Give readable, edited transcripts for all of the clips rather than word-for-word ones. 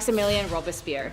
Maximillian Robespierre.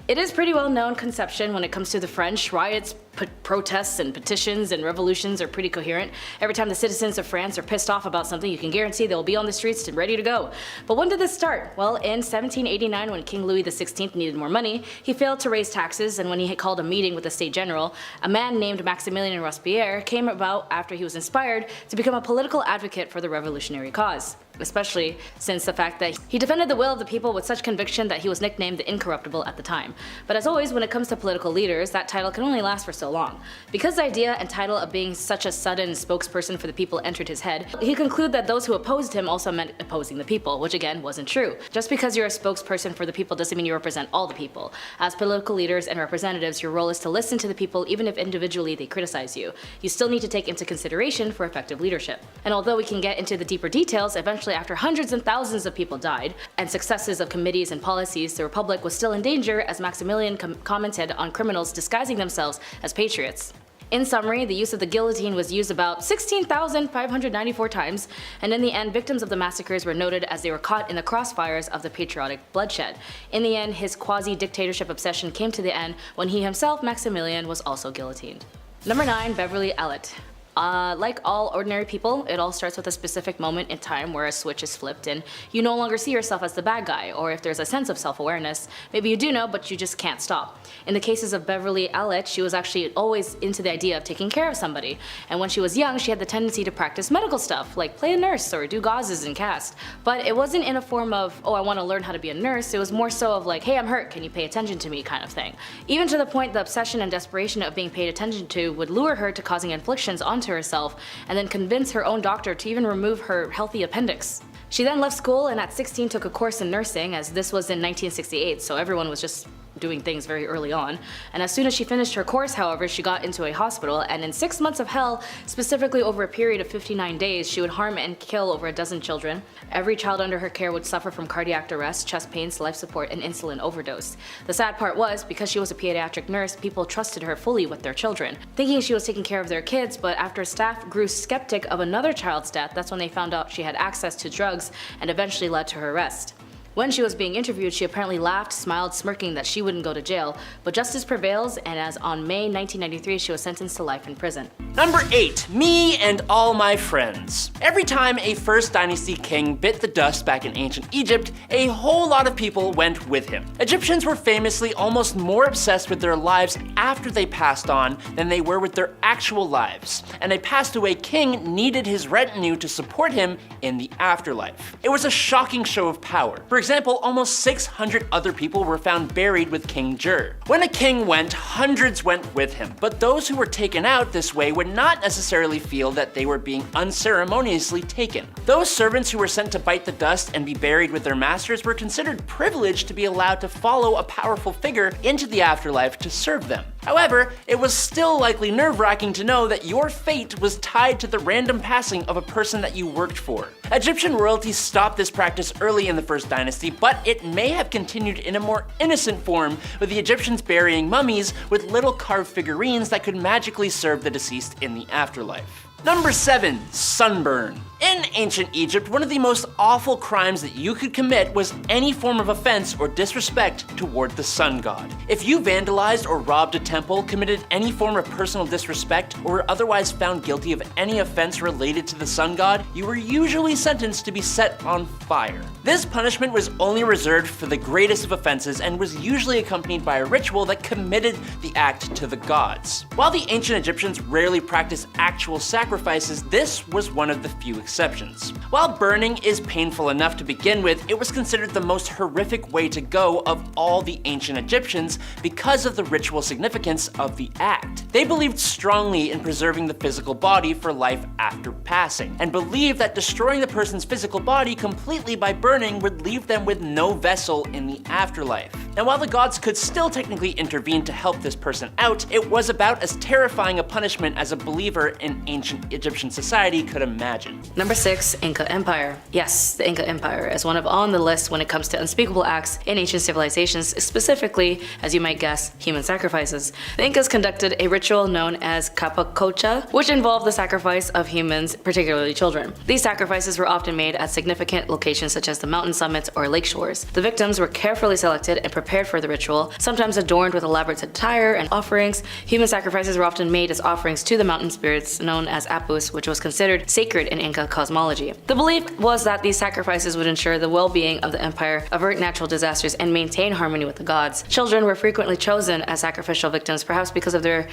It is pretty well-known conception when it comes to the French. Riots, protests, and petitions and revolutions are pretty coherent. Every time the citizens of France are pissed off about something, you can guarantee they'll be on the streets and ready to go. But when did this start? Well, in 1789, when King Louis XVI needed more money, he failed to raise taxes, and when he had called a meeting with the State General, a man named Maximilien Robespierre came about after he was inspired to become a political advocate for the revolutionary cause. Especially since the fact that he defended the will of the people with such conviction that he was nicknamed the Incorruptible at the time. But as always, when it comes to political leaders, that title can only last for so long. Because the idea and title of being such a sudden spokesperson for the people entered his head, he concluded that those who opposed him also meant opposing the people, which again wasn't true. Just because you're a spokesperson for the people doesn't mean you represent all the people. As political leaders and representatives, your role is to listen to the people even if individually they criticize you. You still need to take into consideration for effective leadership. And although we can get into the deeper details, eventually after hundreds and thousands of people died, and successes of committees and policies, the Republic was still in danger as Maximilian commented on criminals disguising themselves as patriots. In summary, the use of the guillotine was used about 16,594 times, and in the end, victims of the massacres were noted as they were caught in the crossfires of the patriotic bloodshed. In the end, his quasi-dictatorship obsession came to the end when he himself, Maximilian, was also guillotined. Number 9. Beverly Ellet. Like all ordinary people, it all starts with a specific moment in time where a switch is flipped and you no longer see yourself as the bad guy, or if there's a sense of self-awareness, maybe you do know but you just can't stop. In the cases of Beverly Ellet, she was actually always into the idea of taking care of somebody, and when she was young she had the tendency to practice medical stuff, like play a nurse or do gauzes and cast. But it wasn't in a form of, oh I want to learn how to be a nurse, it was more so of like, hey I'm hurt, can you pay attention to me kind of thing. Even to the point the obsession and desperation of being paid attention to would lure her to causing inflictions onto herself and then convince her own doctor to even remove her healthy appendix. She then left school and at 16 took a course in nursing, as this was in 1968, so everyone was just doing things very early on. And as soon as she finished her course, however, she got into a hospital, and in 6 months of hell, specifically over a period of 59 days, she would harm and kill over a dozen children. Every child under her care would suffer from cardiac arrest, chest pains, life support, and insulin overdose. The sad part was, because she was a pediatric nurse, people trusted her fully with their children, thinking she was taking care of their kids, but after staff grew skeptic of another child's death, that's when they found out she had access to drugs and eventually led to her arrest. When she was being interviewed, she apparently laughed, smiled, smirking that she wouldn't go to jail, but justice prevails, and as on May 1993, she was sentenced to life in prison. Number 8. Me and all my friends. Every time a First Dynasty king bit the dust back in ancient Egypt, a whole lot of people went with him. Egyptians were famously almost more obsessed with their lives after they passed on than they were with their actual lives, and a passed away king needed his retinue to support him in the afterlife. It was a shocking show of power. For example, almost 600 other people were found buried with King Jur. When a king went, hundreds went with him, but those who were taken out this way would not necessarily feel that they were being unceremoniously taken. Those servants who were sent to bite the dust and be buried with their masters were considered privileged to be allowed to follow a powerful figure into the afterlife to serve them. However, it was still likely nerve-wracking to know that your fate was tied to the random passing of a person that you worked for. Egyptian royalty stopped this practice early in the First Dynasty, but it may have continued in a more innocent form, with the Egyptians burying mummies with little carved figurines that could magically serve the deceased in the afterlife. Number 7. Sunburn. In ancient Egypt, one of the most awful crimes that you could commit was any form of offense or disrespect toward the sun god. If you vandalized or robbed a temple, committed any form of personal disrespect, or were otherwise found guilty of any offense related to the sun god, you were usually sentenced to be set on fire. This punishment was only reserved for the greatest of offenses and was usually accompanied by a ritual that committed the act to the gods. While the ancient Egyptians rarely practiced actual sacrifices, this was one of the few exceptions. While burning is painful enough to begin with, it was considered the most horrific way to go of all the ancient Egyptians because of the ritual significance of the act. They believed strongly in preserving the physical body for life after passing, and believed that destroying the person's physical body completely by burning would leave them with no vessel in the afterlife. And while the gods could still technically intervene to help this person out, it was about as terrifying a punishment as a believer in ancient Egyptian society could imagine. Number 6, Inca Empire. Yes, the Inca Empire is one of on the list when it comes to unspeakable acts in ancient civilizations, specifically, as you might guess, human sacrifices. The Incas conducted a ritual known as capacocha, which involved the sacrifice of humans, particularly children. These sacrifices were often made at significant locations such as the mountain summits or lake shores. The victims were carefully selected and prepared for the ritual, sometimes adorned with elaborate attire and offerings. Human sacrifices were often made as offerings to the mountain spirits known as apus, which was considered sacred in Inca cosmology. The belief was that these sacrifices would ensure the well-being of the empire, avert natural disasters, and maintain harmony with the gods. Children were frequently chosen as sacrificial victims, perhaps because of their,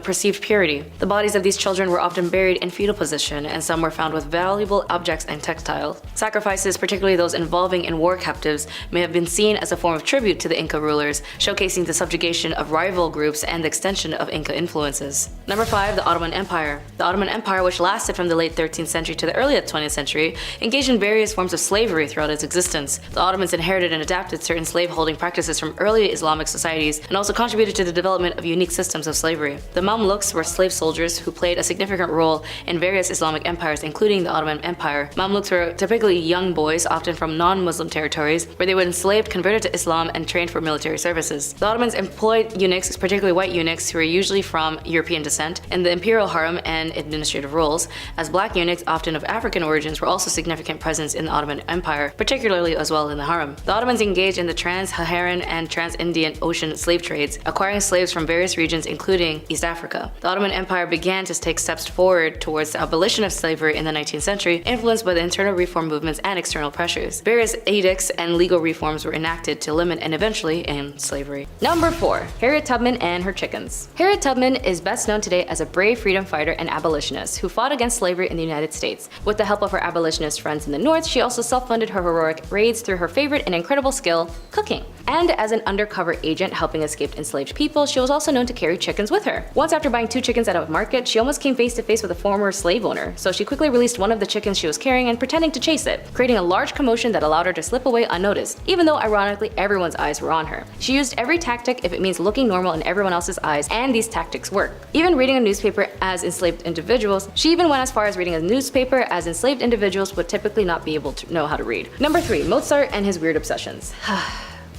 perceived purity. The bodies of these children were often buried in fetal position, and some were found with valuable objects and textiles. Sacrifices, particularly those involving in war captives, may have been seen as a form of tribute to the Inca rulers, showcasing the subjugation of rival groups and the extension of Inca influences. Number 5, the Ottoman Empire. The Ottoman Empire, which lasted from the late 13th century to the early 20th century, engaged in various forms of slavery throughout its existence. The Ottomans inherited and adapted certain slave-holding practices from early Islamic societies and also contributed to the development of unique systems of slavery. The Mamluks were slave soldiers who played a significant role in various Islamic empires, including the Ottoman Empire. Mamluks were typically young boys, often from non-Muslim territories, where they were enslaved, converted to Islam, and trained for military services. The Ottomans employed eunuchs, particularly white eunuchs, who were usually from European descent, in the imperial harem and administrative roles, as black eunuchs, often of African origins, were also significant presence in the Ottoman Empire, particularly as well in the harem. The Ottomans engaged in the trans-Saharan and trans-Indian Ocean slave trades, acquiring slaves from various regions including East Africa. The Ottoman Empire began to take steps forward towards the abolition of slavery in the 19th century, influenced by the internal reform movements and external pressures. Various edicts and legal reforms were enacted to limit and eventually end slavery. Number 4, Harriet Tubman and her chickens. Harriet Tubman is best known today as a brave freedom fighter and abolitionist who fought against slavery in the United States. With the help of her abolitionist friends in the North, she also self-funded her heroic raids through her favorite and incredible skill, cooking. And as an undercover agent helping escaped enslaved people, she was also known to carry chickens with her. Once, after buying 2 chickens at a market, she almost came face to face with a former slave owner, so she quickly released one of the chickens she was carrying and pretending to chase it, creating a large commotion that allowed her to slip away unnoticed, even though ironically everyone's eyes were on her. She used every tactic if it means looking normal in everyone else's eyes, and these tactics work. Even reading a newspaper as enslaved individuals, she even went as far as reading a newspaper as enslaved individuals would typically not be able to know how to read. Number 3, Mozart and his weird obsessions.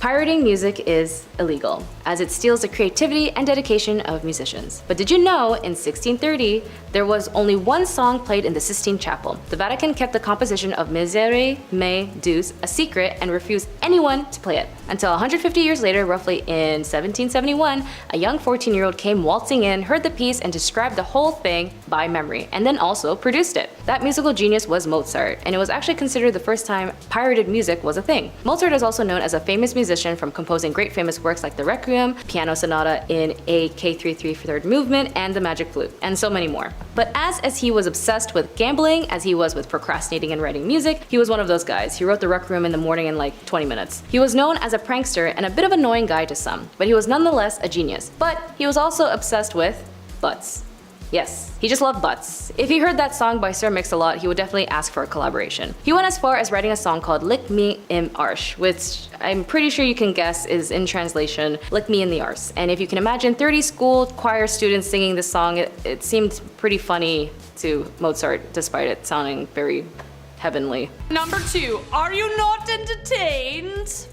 Pirating music is illegal, as it steals the creativity and dedication of musicians. But did you know, in 1630, there was only one song played in the Sistine Chapel. The Vatican kept the composition of Miserere Mei Deus a secret and refused anyone to play it. Until 150 years later, roughly in 1771, a young 14-year-old came waltzing in, heard the piece, and described the whole thing by memory, and then also produced it. That musical genius was Mozart, and it was actually considered the first time pirated music was a thing. Mozart is also known as a famous musician from composing great famous works like the Requiem, Piano Sonata in A K3 third movement, and the Magic Flute, and so many more. But as he was obsessed with gambling, as he was with procrastinating and writing music, he was one of those guys. He wrote the Requiem in the morning in like 20 minutes. He was known as a prankster and a bit of an annoying guy to some, but he was nonetheless a genius. But he was also obsessed with butts. Yes, he just loved butts. If he heard that song by Sir Mix-a-Lot, he would definitely ask for a collaboration. He went as far as writing a song called Lick Me im Arsch, which I'm pretty sure you can guess is in translation, Lick Me in the Arse. And if you can imagine 30 school choir students singing this song, it seemed pretty funny to Mozart, despite it sounding very heavenly. Number 2, Are You Not Entertained?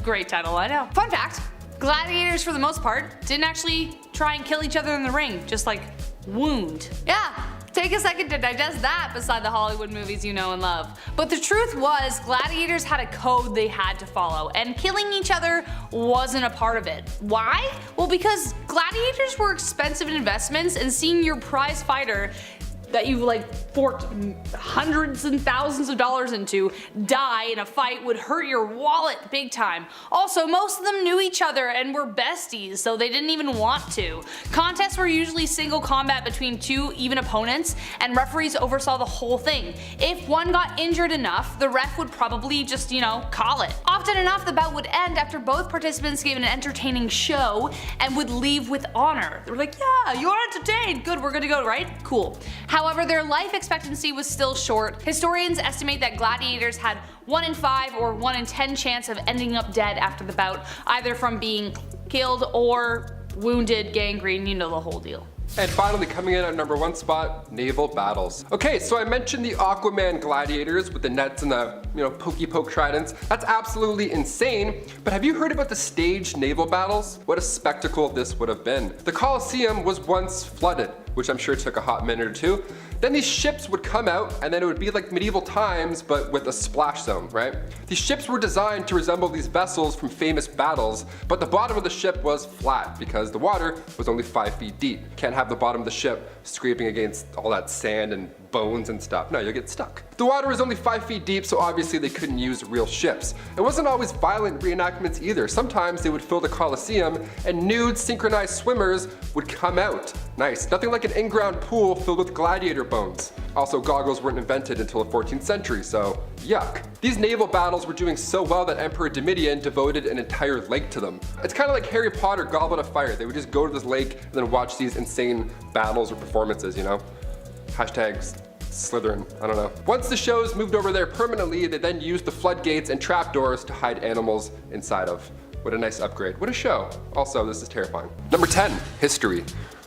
Great title, I know. Fun fact, gladiators for the most part didn't actually try and kill each other in the ring, just like wound. Yeah, take a second to digest that beside the Hollywood movies you know and love. But the truth was, gladiators had a code they had to follow, and killing each other wasn't a part of it. Why? Well, because gladiators were expensive investments, and seeing your prize fighter that you like forked hundreds and thousands of dollars into die in a fight would hurt your wallet big time. Also, most of them knew each other and were besties, so they didn't even want to. Contests were usually single combat between 2 even opponents, and referees oversaw the whole thing. If one got injured enough, the ref would probably just, call it. Often enough, the bout would end after both participants gave an entertaining show and would leave with honor. They were like, yeah, you're entertained, good, we're good to go, right? Cool. However, their life expectancy was still short. Historians estimate that gladiators had 1 in 5 or 1 in 10 chance of ending up dead after the bout, either from being killed or wounded, gangrene, you know the whole deal. And finally, coming in at number 1 spot, naval battles. Okay, so I mentioned the Aquaman gladiators with the nets and the, pokey poke tridents. That's absolutely insane, but have you heard about the staged naval battles? What a spectacle this would have been. The Colosseum was once flooded, which I'm sure took a hot minute or two. Then these ships would come out, and then it would be like medieval times, but with a splash zone, right? These ships were designed to resemble these vessels from famous battles, but the bottom of the ship was flat because the water was only 5 feet deep. Can't have the bottom of the ship scraping against all that sand and bones and stuff. No, you'll get stuck. The water was only 5 feet deep, so obviously they couldn't use real ships. It wasn't always violent reenactments either. Sometimes they would fill the Colosseum and nude synchronized swimmers would come out. Nice. Nothing like an in-ground pool filled with gladiator bones. Also, goggles weren't invented until the 14th century, so yuck. These naval battles were doing so well that Emperor Domitian devoted an entire lake to them. It's kind of like Harry Potter Goblet of Fire. They would just go to this lake and then watch these insane battles or performances, Hashtags Slytherin, I don't know. Once the shows moved over there permanently, they then used the floodgates and trapdoors to hide animals inside of. What a nice upgrade. What a show. Also, this is terrifying. Number 10, history.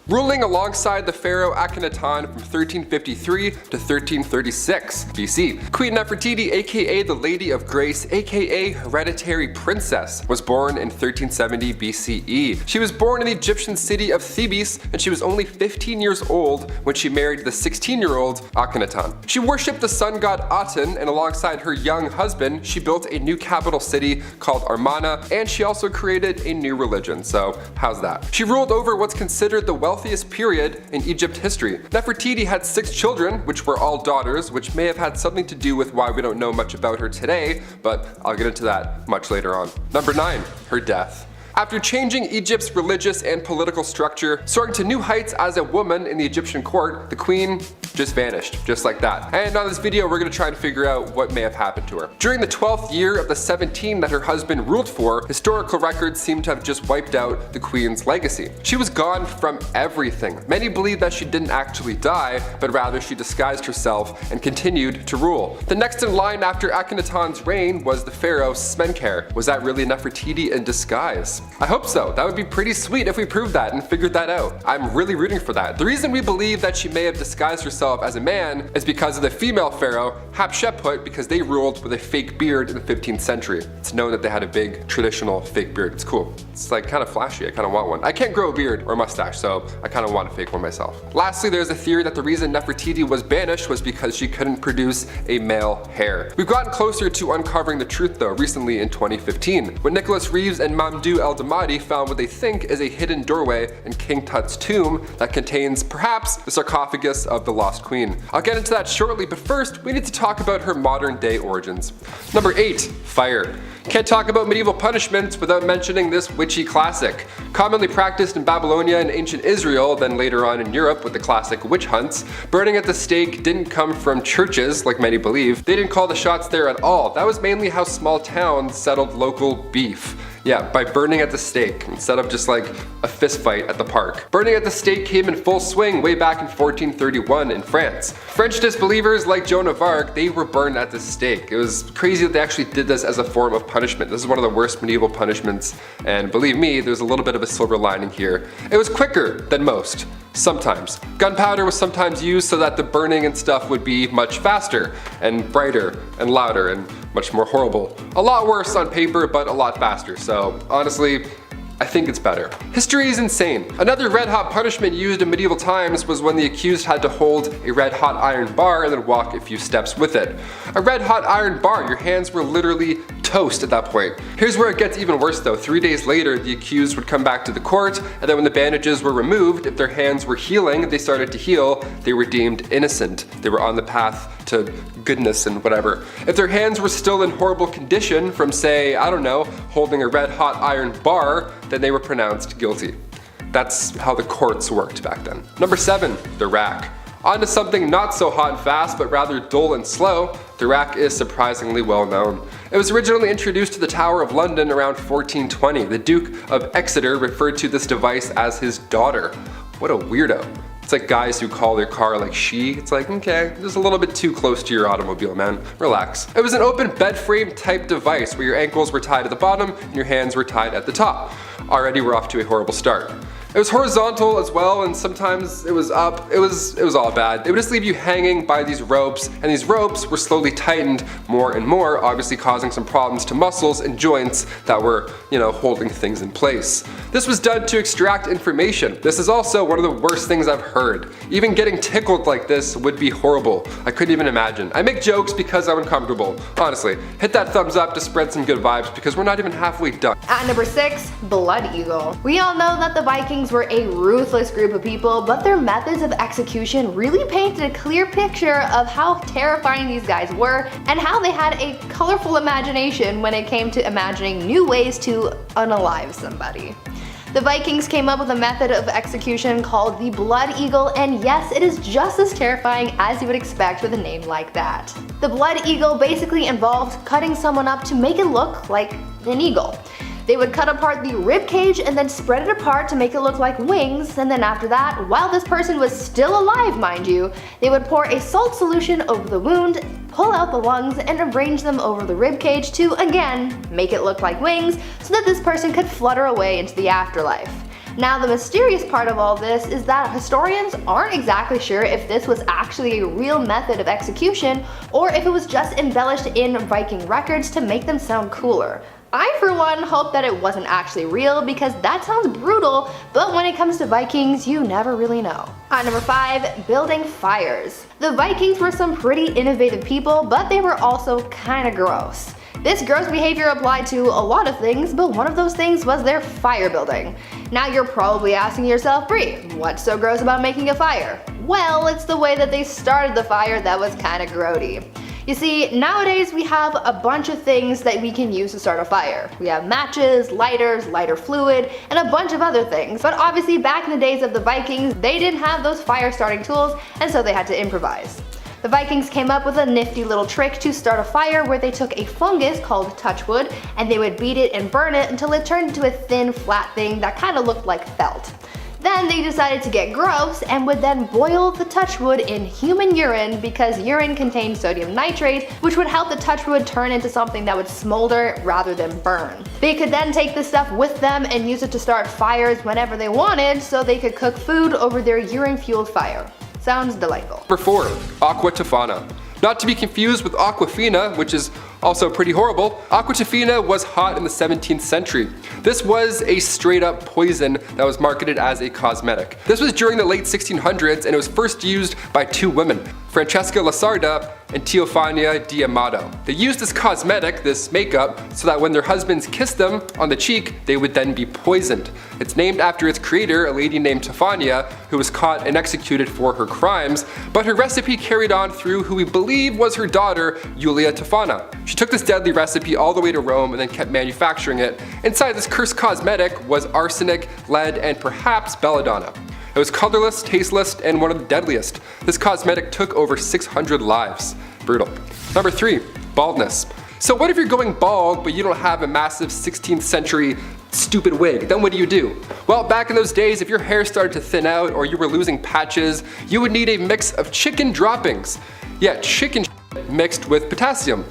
Ruling alongside the pharaoh Akhenaten from 1353 to 1336 BC. Queen Nefertiti, aka the Lady of Grace, aka Hereditary Princess, was born in 1370 BCE. She was born in the Egyptian city of Thebes, and she was only 15 years old when she married the 16-year-old Akhenaten. She worshipped the sun god Aten, and alongside her young husband, she built a new capital city called Amarna, and she also created a new religion, so how's that? She ruled over what's considered the wealthiest period in Egypt history. Nefertiti had 6 children, which were all daughters, which may have had something to do with why we don't know much about her today, but I'll get into that much later on. Number 9, her death. After changing Egypt's religious and political structure, soaring to new heights as a woman in the Egyptian court, the queen just vanished, just like that. And on this video, we're gonna try and figure out what may have happened to her. During the 12th year of the 17 that her husband ruled for, historical records seem to have just wiped out the queen's legacy. She was gone from everything. Many believe that she didn't actually die, but rather she disguised herself and continued to rule. The next in line after Akhenaten's reign was the pharaoh Smenkhare. Was that really Nefertiti in disguise? I hope so. That would be pretty sweet if we proved that and figured that out. I'm really rooting for that. The reason we believe that she may have disguised herself as a man is because of the female pharaoh Hatshepsut, because they ruled with a fake beard in the 15th century. It's known that they had a big traditional fake beard. It's cool. It's like kind of flashy. I kind of want one. I can't grow a beard or a mustache, so I kind of want a fake one myself. Lastly, there's a theory that the reason Nefertiti was banished was because she couldn't produce a male heir. We've gotten closer to uncovering the truth though recently in 2015, when Nicholas Reeves and Mamdouh El-Damadi found what they think is a hidden doorway in King Tut's tomb that contains perhaps the sarcophagus of the lost queen. I'll get into that shortly, but first we need to talk about her modern day origins. Number 8, fire. Can't talk about medieval punishments without mentioning this witchy classic. Commonly practiced in Babylonia and ancient Israel, then later on in Europe with the classic witch hunts, burning at the stake didn't come from churches like many believe. They didn't call the shots there at all. That was mainly how small towns settled local beef. Yeah, by burning at the stake, instead of just like a fist fight at the park. Burning at the stake came in full swing way back in 1431 in France. French disbelievers like Joan of Arc, they were burned at the stake. It was crazy that they actually did this as a form of punishment. This is one of the worst medieval punishments, and believe me, there's a little bit of a silver lining here. It was quicker than most. Sometimes. Gunpowder was sometimes used so that the burning and stuff would be much faster and brighter and louder and much more horrible. A lot worse on paper, but a lot faster. So honestly, I think it's better. History is insane. Another red hot punishment used in medieval times was when the accused had to hold a red hot iron bar and then walk a few steps with it. A red hot iron bar, your hands were literally toast at that point. Here's where it gets even worse though. 3 days later, the accused would come back to the court, and then when the bandages were removed, if their hands were healing, they started to heal, they were deemed innocent. They were on the path to goodness and whatever. If their hands were still in horrible condition from, say, I don't know, holding a red hot iron bar, then they were pronounced guilty. That's how the courts worked back then. Number 7, the rack. On to something not so hot and fast, but rather dull and slow. The rack is surprisingly well known. It was originally introduced to the Tower of London around 1420. The Duke of Exeter referred to this device as his daughter. What a weirdo. It's like guys who call their car like she. It's like, okay, just a little bit too close to your automobile, man. Relax. It was an open bed frame type device where your ankles were tied at the bottom and your hands were tied at the top. Already we're off to a horrible start. It was horizontal as well, and sometimes it was up. It was all bad. They would just leave you hanging by these ropes, and these ropes were slowly tightened more and more, obviously causing some problems to muscles and joints that were, holding things in place. This was done to extract information. This is also one of the worst things I've heard. Even getting tickled like this would be horrible. I couldn't even imagine. I make jokes because I'm uncomfortable. Honestly, hit that thumbs up to spread some good vibes because we're not even halfway done. At number 6, Blood Eagle. We all know that the Vikings were a ruthless group of people, but their methods of execution really painted a clear picture of how terrifying these guys were and how they had a colorful imagination when it came to imagining new ways to unalive somebody. The Vikings came up with a method of execution called the Blood Eagle, and yes, it is just as terrifying as you would expect with a name like that. The Blood Eagle basically involved cutting someone up to make it look like an eagle. They would cut apart the rib cage and then spread it apart to make it look like wings, and then after that, while this person was still alive mind you, they would pour a salt solution over the wound, pull out the lungs, and arrange them over the rib cage to, again, make it look like wings so that this person could flutter away into the afterlife. Now the mysterious part of all this is that historians aren't exactly sure if this was actually a real method of execution or if it was just embellished in Viking records to make them sound cooler. I for one hope that it wasn't actually real because that sounds brutal, but when it comes to Vikings, you never really know. At number 5, building fires. The Vikings were some pretty innovative people, but they were also kinda gross. This gross behavior applied to a lot of things, but one of those things was their fire building. Now you're probably asking yourself, Brie, what's so gross about making a fire? Well, it's the way that they started the fire that was kinda grody. You see, nowadays we have a bunch of things that we can use to start a fire. We have matches, lighters, lighter fluid, and a bunch of other things. But obviously back in the days of the Vikings, they didn't have those fire starting tools, and so they had to improvise. The Vikings came up with a nifty little trick to start a fire where they took a fungus called touchwood and they would beat it and burn it until it turned into a thin, flat thing that kind of looked like felt. Then they decided to get gross and would then boil the touchwood in human urine because urine contained sodium nitrate, which would help the touchwood turn into something that would smolder rather than burn. They could then take this stuff with them and use it to start fires whenever they wanted so they could cook food over their urine-fueled fire. Sounds delightful. Number 4, Aqua Tana. Not to be confused with Aquafina, which is also pretty horrible. Aqua Tana was hot in the 17th century. This was a straight up poison that was marketed as a cosmetic. This was during the late 1600s and it was first used by 2 women, Francesca Lasarda and Teofania D'Amato. They used this cosmetic, this makeup, so that when their husbands kissed them on the cheek, they would then be poisoned. It's named after its creator, a lady named Tefania, who was caught and executed for her crimes, but her recipe carried on through who we believe was her daughter, Julia Tefana. She took this deadly recipe all the way to Rome and then kept manufacturing it. Inside this cursed cosmetic was arsenic, lead, and perhaps belladonna. It was colorless, tasteless, and one of the deadliest. This cosmetic took over 600 lives. Brutal. Number 3, baldness. So what if you're going bald but you don't have a massive 16th century stupid wig? Then what do? Well, back in those days, if your hair started to thin out or you were losing patches, you would need a mix of chicken droppings. Yeah, chicken mixed with potassium.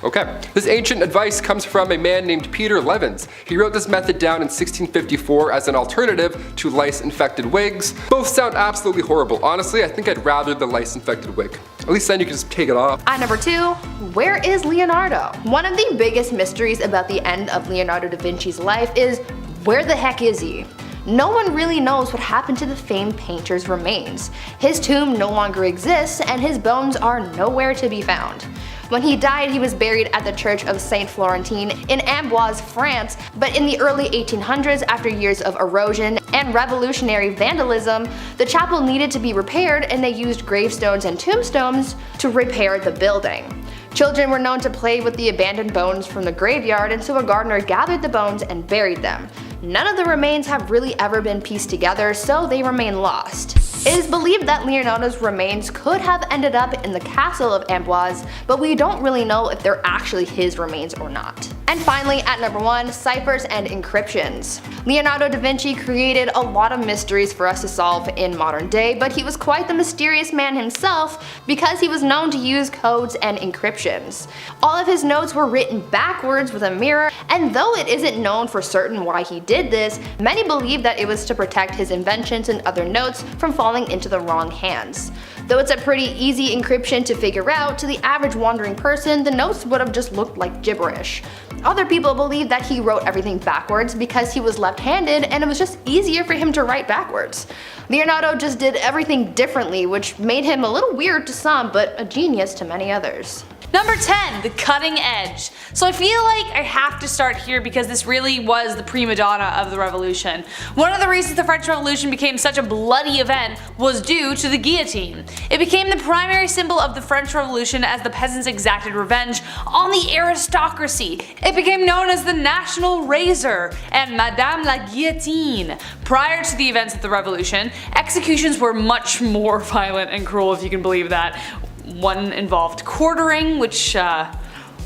Okay, this ancient advice comes from a man named Peter Levens. He wrote this method down in 1654 as an alternative to lice-infected wigs. Both sound absolutely horrible. Honestly, I think I'd rather the lice-infected wig. At least then you can just take it off. At number 2, where is Leonardo? One of the biggest mysteries about the end of Leonardo da Vinci's life is where the heck is he? No one really knows what happened to the famed painter's remains. His tomb no longer exists and his bones are nowhere to be found. When he died, he was buried at the Church of Saint Florentine in Amboise, France, but in the early 1800s, after years of erosion and revolutionary vandalism, the chapel needed to be repaired and they used gravestones and tombstones to repair the building. Children were known to play with the abandoned bones from the graveyard, and so a gardener gathered the bones and buried them. None of the remains have really ever been pieced together, so they remain lost. It is believed that Leonardo's remains could have ended up in the castle of Amboise, but we don't really know if they're actually his remains or not. And finally, at number 1, ciphers and encryptions. Leonardo da Vinci created a lot of mysteries for us to solve in modern day, but he was quite the mysterious man himself because he was known to use codes and encryptions. All of his notes were written backwards with a mirror, and though it isn't known for certain why he did this, many believe that it was to protect his inventions and other notes from falling into the wrong hands. Though it's a pretty easy encryption to figure out, to the average wandering person, the notes would have just looked like gibberish. Other people believe that he wrote everything backwards because he was left-handed and it was just easier for him to write backwards. Leonardo just did everything differently, which made him a little weird to some, but a genius to many others. Number 10, the cutting edge. So I feel like I have to start here because this really was the prima donna of the revolution. One of the reasons the French Revolution became such a bloody event was due to the guillotine. It became the primary symbol of the French Revolution as the peasants exacted revenge on the aristocracy. It became known as the National Razor and Madame la Guillotine. Prior to the events of the revolution, executions were much more violent and cruel, if you can believe that. One involved quartering, which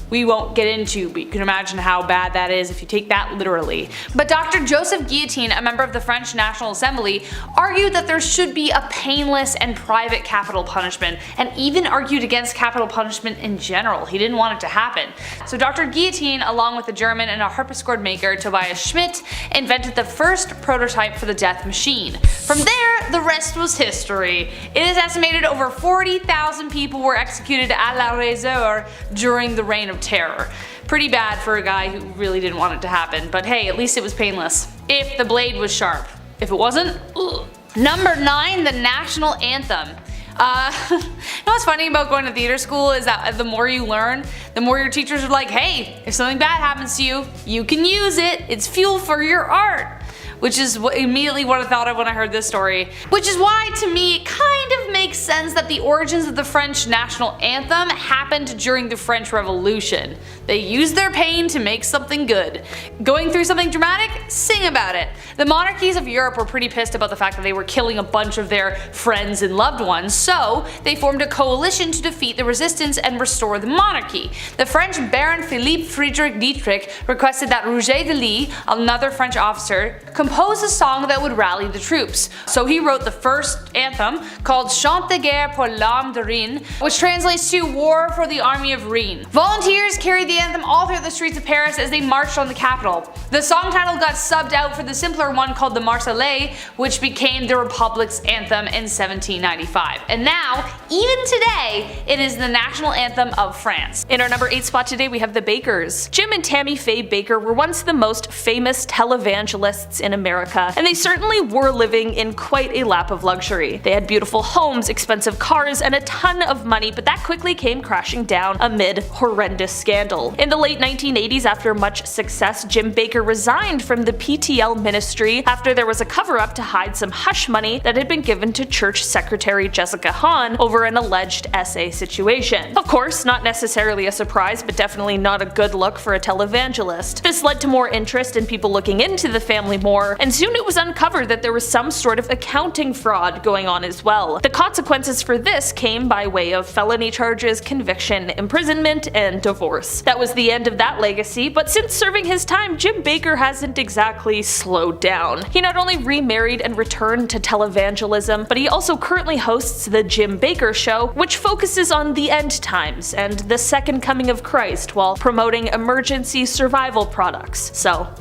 we won't get into, but you can imagine how bad that is if you take that literally. But Dr. Joseph Guillotine, a member of the French National Assembly, argued that there should be a painless and private capital punishment, and even argued against capital punishment in general. He didn't want it to happen. So Dr. Guillotine, along with the German and a harpsichord maker Tobias Schmidt, invented the first prototype for the death machine. From there, the rest was history. It is estimated over 40,000 people were executed à la razor during the Reign of Terror. Pretty bad for a guy who really didn't want it to happen, but hey, at least it was painless. If the blade was sharp. If it wasn't, ugh. Number 9, the National Anthem. You know what's funny about going to theater school is that the more you learn, the more your teachers are like, hey, if something bad happens to you, you can use it. It's fuel for your art. Which is immediately what I thought of when I heard this story. Which is why, to me, it kind of makes sense that the origins of the French National Anthem happened during the French Revolution. They used their pain to make something good. Going through something dramatic? Sing about it. The monarchies of Europe were pretty pissed about the fact that they were killing a bunch of their friends and loved ones, so they formed a coalition to defeat the resistance and restore the monarchy. The French Baron Philippe Friedrich Dietrich requested that Rouget de Lis, another French officer, compose a song that would rally the troops. So he wrote the first anthem called Chant de guerre pour l'armée de Rhin, which translates to War for the Army of Rhine. Volunteers carried the anthem all through the streets of Paris as they marched on the capital. The song title got subbed out for the simpler one called the Marseillaise, which became the Republic's anthem in 1795. And now, even today, it is the national anthem of France. In our number 8 spot today we have the Bakers. Jim and Tammy Faye Baker were once the most famous televangelists in America, and they certainly were living in quite a lap of luxury. They had beautiful homes, expensive cars, and a ton of money, but that quickly came crashing down amid horrendous scandal. In the late 1980s, after much success, Jim Baker resigned from the PTL ministry after there was a cover-up to hide some hush money that had been given to church secretary Jessica Hahn over an alleged SA situation. Of course, not necessarily a surprise, but definitely not a good look for a televangelist. This led to more interest in people looking into the family more, and soon it was uncovered that there was some sort of accounting fraud going on as well. The consequences for this came by way of felony charges, conviction, imprisonment, and divorce. That was the end of that legacy, but since serving his time, Jim Baker hasn't exactly slowed down. He not only remarried and returned to televangelism, but he also currently hosts The Jim Baker Show, which focuses on the end times and the second coming of Christ while promoting emergency survival products. So,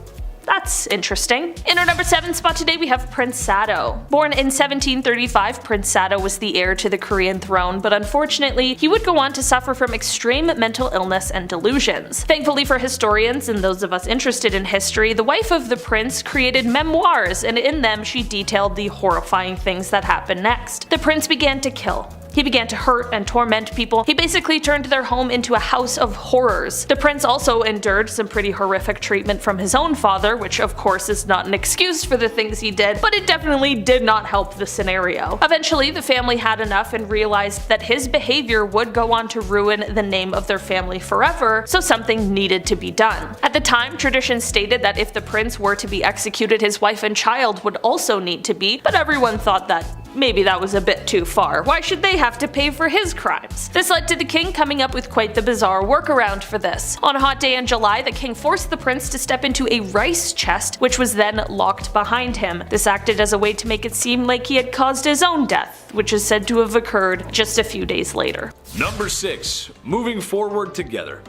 that's interesting. In our number 7 spot today we have Prince Sado. Born in 1735, Prince Sado was the heir to the Korean throne, but unfortunately he would go on to suffer from extreme mental illness and delusions. Thankfully for historians and those of us interested in history, the wife of the prince created memoirs, and in them she detailed the horrifying things that happened next. The prince began to kill. He began to hurt and torment people. He basically turned their home into a house of horrors. The prince also endured some pretty horrific treatment from his own father, which of course is not an excuse for the things he did, but it definitely did not help the scenario. Eventually, the family had enough and realized that his behavior would go on to ruin the name of their family forever, so something needed to be done. At the time, tradition stated that if the prince were to be executed, his wife and child would also need to be, but everyone thought that maybe that was a bit too far. Why should they have to pay for his crimes? This led to the king coming up with quite the bizarre workaround for this. On a hot day in July, the king forced the prince to step into a rice chest, which was then locked behind him. This acted as a way to make it seem like he had caused his own death, which is said to have occurred just a few days later. Number 6. Moving forward together.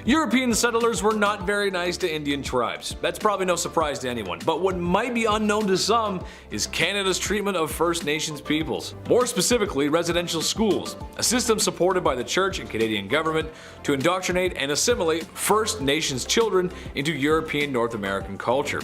European settlers were not very nice to Indian tribes. That's probably no surprise to anyone, but what might be unknown to some is Canada's treatment of First Nations peoples. More specifically, residential schools, a system supported by the church and Canadian government to indoctrinate and assimilate First Nations children into European North American culture.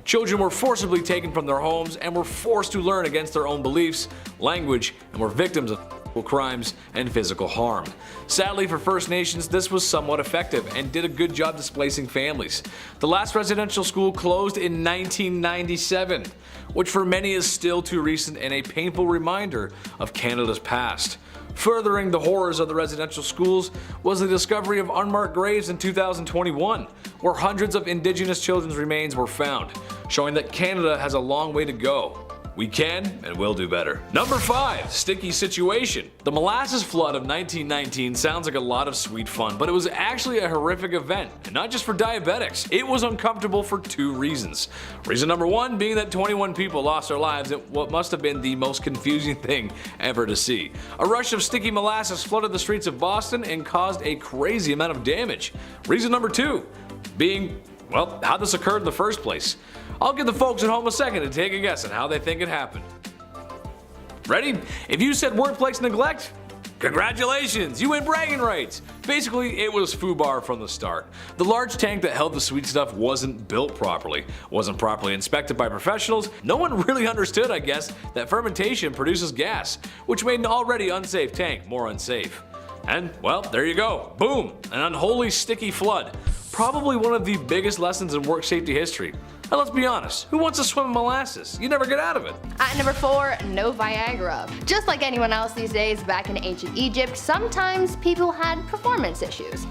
Children were forcibly taken from their homes and were forced to learn against their own beliefs, language, and were victims of crimes and physical harm. Sadly for First Nations, this was somewhat effective and did a good job displacing families. The last residential school closed in 1997, which for many is still too recent and a painful reminder of Canada's past. Furthering the horrors of the residential schools was the discovery of unmarked graves in 2021, where hundreds of Indigenous children's remains were found, showing that Canada has a long way to go. We can and will do better. Number 5. Sticky situation. The molasses flood of 1919 sounds like a lot of sweet fun, but it was actually a horrific event, and not just for diabetics. It was uncomfortable for 2 reasons. Reason number 1 being that 21 people lost their lives in what must have been the most confusing thing ever to see. A rush of sticky molasses flooded the streets of Boston and caused a crazy amount of damage. Reason number 2 being, well, how this occurred in the first place. I'll give the folks at home a second to take a guess on how they think it happened. Ready? If you said workplace neglect, congratulations, you win bragging rights. Basically, it was FUBAR from the start. The large tank that held the sweet stuff wasn't built properly, wasn't properly inspected by professionals. No one really understood, I guess, that fermentation produces gas, which made an already unsafe tank more unsafe. And, well, there you go. Boom! An unholy sticky flood. Probably one of the biggest lessons in work safety history. And let's be honest, who wants to swim in molasses? You never get out of it. At number 4, no Viagra. Just like anyone else these days, back in ancient Egypt, sometimes people had performance issues.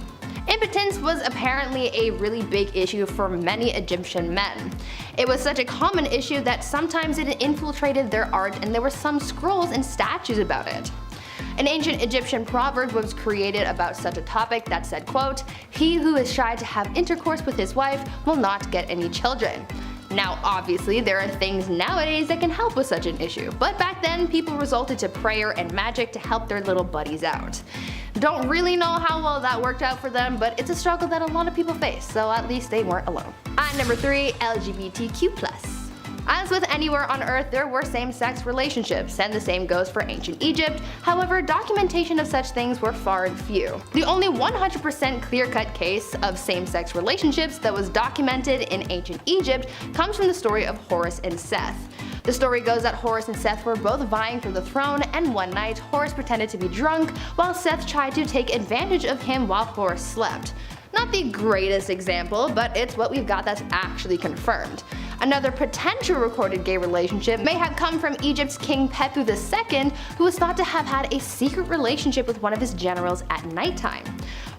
Impotence was apparently a really big issue for many Egyptian men. It was such a common issue that sometimes it infiltrated their art, and there were some scrolls and statues about it. An ancient Egyptian proverb was created about such a topic that said, quote, "He who is shy to have intercourse with his wife will not get any children." Now obviously there are things nowadays that can help with such an issue, but back then people resorted to prayer and magic to help their little buddies out. Don't really know how well that worked out for them, but it's a struggle that a lot of people face, so at least they weren't alone. At number 3, LGBTQ+. As with anywhere on Earth, there were same-sex relationships, and the same goes for ancient Egypt. However, documentation of such things were far and few. The only 100% clear-cut case of same-sex relationships that was documented in ancient Egypt comes from the story of Horus and Seth. The story goes that Horus and Seth were both vying for the throne, and one night Horus pretended to be drunk while Seth tried to take advantage of him while Horus slept. Not the greatest example, but it's what we've got that's actually confirmed. Another potential recorded gay relationship may have come from Egypt's King Pepu II, who was thought to have had a secret relationship with one of his generals at nighttime.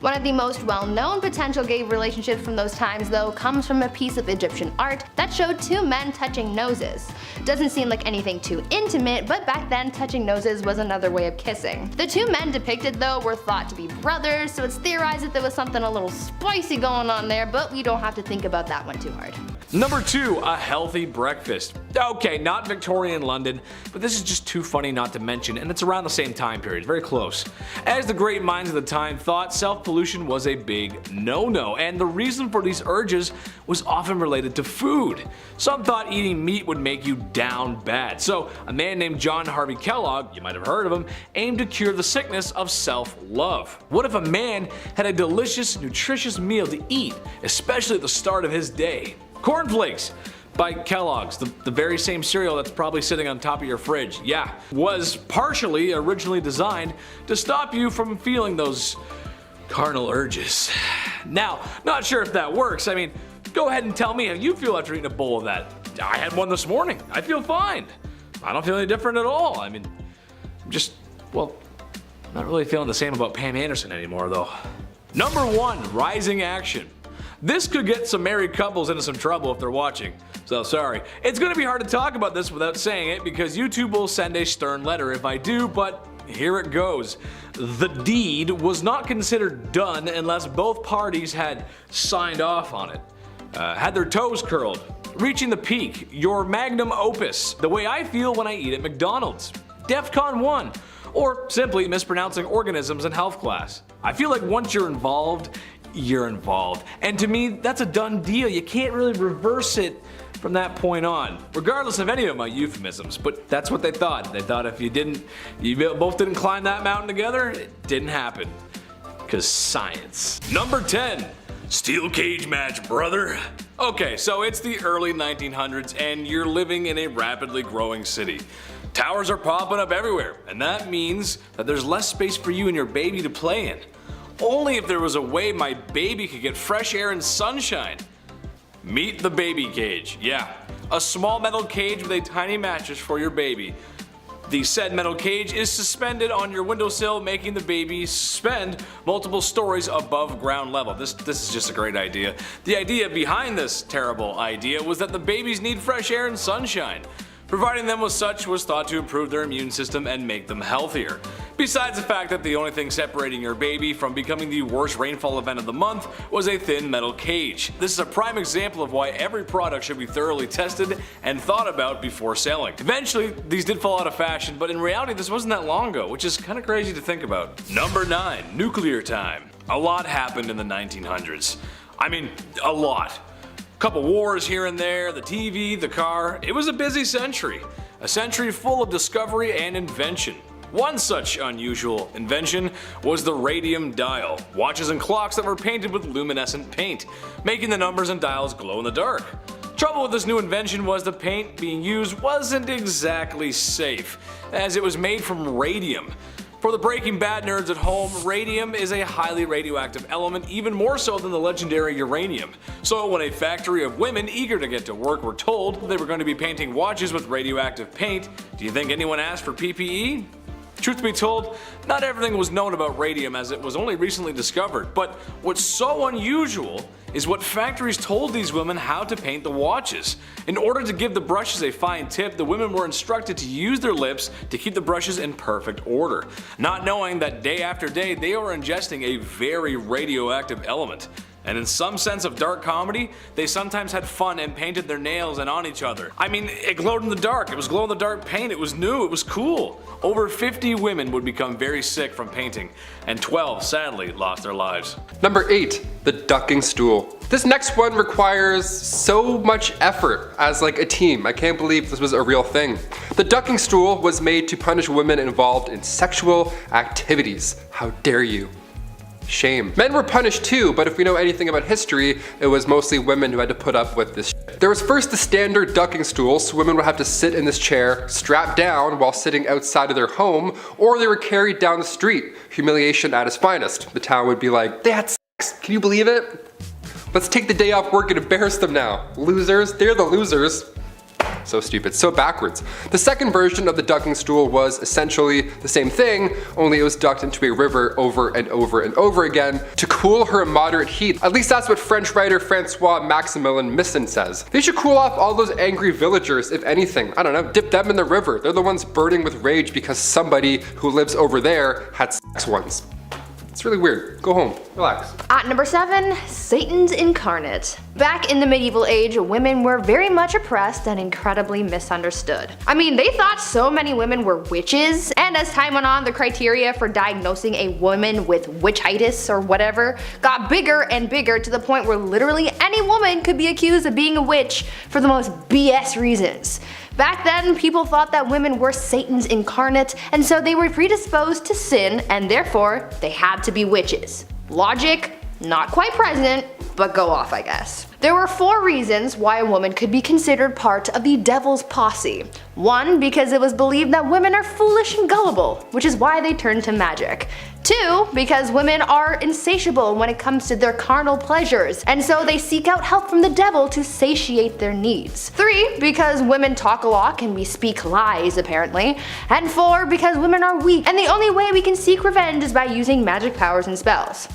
One of the most well-known potential gay relationships from those times, though, comes from a piece of Egyptian art that showed 2 men touching noses. Doesn't seem like anything too intimate, but back then touching noses was another way of kissing. The 2 men depicted, though, were thought to be brothers, so it's theorized that there was something a little spicy going on there, but we don't have to think about that one too hard. Number 2, a healthy breakfast. Okay, not Victorian London, but this is just too funny not to mention, and it's around the same time period, very close. As the great minds of the time thought, self-pollution was a big no-no, and the reason for these urges was often related to food. Some thought eating meat would make you down bad, so a man named John Harvey Kellogg, you might have heard of him, aimed to cure the sickness of self-love. What if a man had a delicious, nutritious meal to eat, especially at the start of his day? Cornflakes by Kellogg's, the very same cereal that's probably sitting on top of your fridge, yeah, was partially originally designed to stop you from feeling those carnal urges. Now, not sure if that works. I mean, go ahead and tell me how you feel after eating a bowl of that. I had one this morning. I feel fine. I don't feel any different at all. I mean, I'm just, well, not really feeling the same about Pam Anderson anymore though. Number 1, rising action. This could get some married couples into some trouble if they're watching. So sorry. It's gonna be hard to talk about this without saying it because YouTube will send a stern letter if I do, but here it goes. The deed was not considered done unless both parties had signed off on it. Had their toes curled. Reaching the peak, your magnum opus, the way I feel when I eat at McDonald's. DEFCON 1. Or simply mispronouncing organisms in health class. I feel like once you're involved, you're involved. And to me, that's a done deal. You can't really reverse it from that point on, regardless of any of my euphemisms. But that's what they thought. They thought if you both didn't climb that mountain together, it didn't happen. Cause science. Number 10. Steel cage match, brother. Okay, so it's the early 1900s and you're living in a rapidly growing city. Towers are popping up everywhere, and that means that there's less space for you and your baby to play in. Only if there was a way my baby could get fresh air and sunshine. Meet the baby cage. Yeah, a small metal cage with a tiny mattress for your baby. The said metal cage is suspended on your windowsill, making the baby suspend multiple stories above ground level. This is just a great idea. The idea behind this terrible idea was that the babies need fresh air and sunshine. Providing them with such was thought to improve their immune system and make them healthier. Besides the fact that the only thing separating your baby from becoming the worst rainfall event of the month was a thin metal cage. This is a prime example of why every product should be thoroughly tested and thought about before selling. Eventually, these did fall out of fashion, but in reality this wasn't that long ago, which is kinda crazy to think about. Number 9. Nuclear time. A lot happened in the 1900s. I mean, a lot. Couple wars here and there, the TV, the car. It was a busy century. A century full of discovery and invention. One such unusual invention was the radium dial, watches and clocks that were painted with luminescent paint, making the numbers and dials glow in the dark. Trouble with this new invention was the paint being used wasn't exactly safe, as it was made from radium. For the Breaking Bad nerds at home, radium is a highly radioactive element, even more so than the legendary uranium. So when a factory of women eager to get to work were told they were going to be painting watches with radioactive paint, do you think anyone asked for PPE? Truth be told, not everything was known about radium as it was only recently discovered, but what's so unusual is what factories told these women how to paint the watches. In order to give the brushes a fine tip, the women were instructed to use their lips to keep the brushes in perfect order, not knowing that day after day they were ingesting a very radioactive element. And in some sense of dark comedy, they sometimes had fun and painted their nails and on each other. I mean, it glowed in the dark, it was glow in the dark paint, it was new, it was cool. Over 50 women would become very sick from painting, and 12 sadly lost their lives. Number 8. The ducking stool. This next one requires so much effort as like a team. I can't believe this was a real thing. The ducking stool was made to punish women involved in sexual activities. How dare you? Shame. Men were punished too, but if we know anything about history, it was mostly women who had to put up with this shit. There was first the standard ducking stool, so women would have to sit in this chair, strapped down while sitting outside of their home, or they were carried down the street. Humiliation at its finest. The town would be like, they had sex, can you believe it? Let's take the day off work and embarrass them now. Losers, they're the losers. So stupid, so backwards. The second version of the ducking stool was essentially the same thing, only it was ducked into a river over and over and over again to cool her moderate heat. At least that's what French writer Francois Maximilien Misson says. They should cool off all those angry villagers, if anything. I don't know, dip them in the river. They're the ones burning with rage because somebody who lives over there had sex once. It's really weird. Go home, relax. At number 7, Satan's incarnate. Back in the medieval age, women were very much oppressed and incredibly misunderstood. I mean, they thought so many women were witches, and as time went on, the criteria for diagnosing a woman with witchitis or whatever got bigger and bigger to the point where literally any woman could be accused of being a witch for the most BS reasons. Back then, people thought that women were Satan's incarnate, and so they were predisposed to sin, and therefore, they had to be witches. Logic, not quite present, but go off, I guess. There were 4 reasons why a woman could be considered part of the devil's posse. 1, because it was believed that women are foolish and gullible, which is why they turned to magic. 2, because women are insatiable when it comes to their carnal pleasures, and so they seek out help from the devil to satiate their needs. 3, because women talk a lot and we speak lies apparently. And 4, because women are weak, and the only way we can seek revenge is by using magic powers and spells.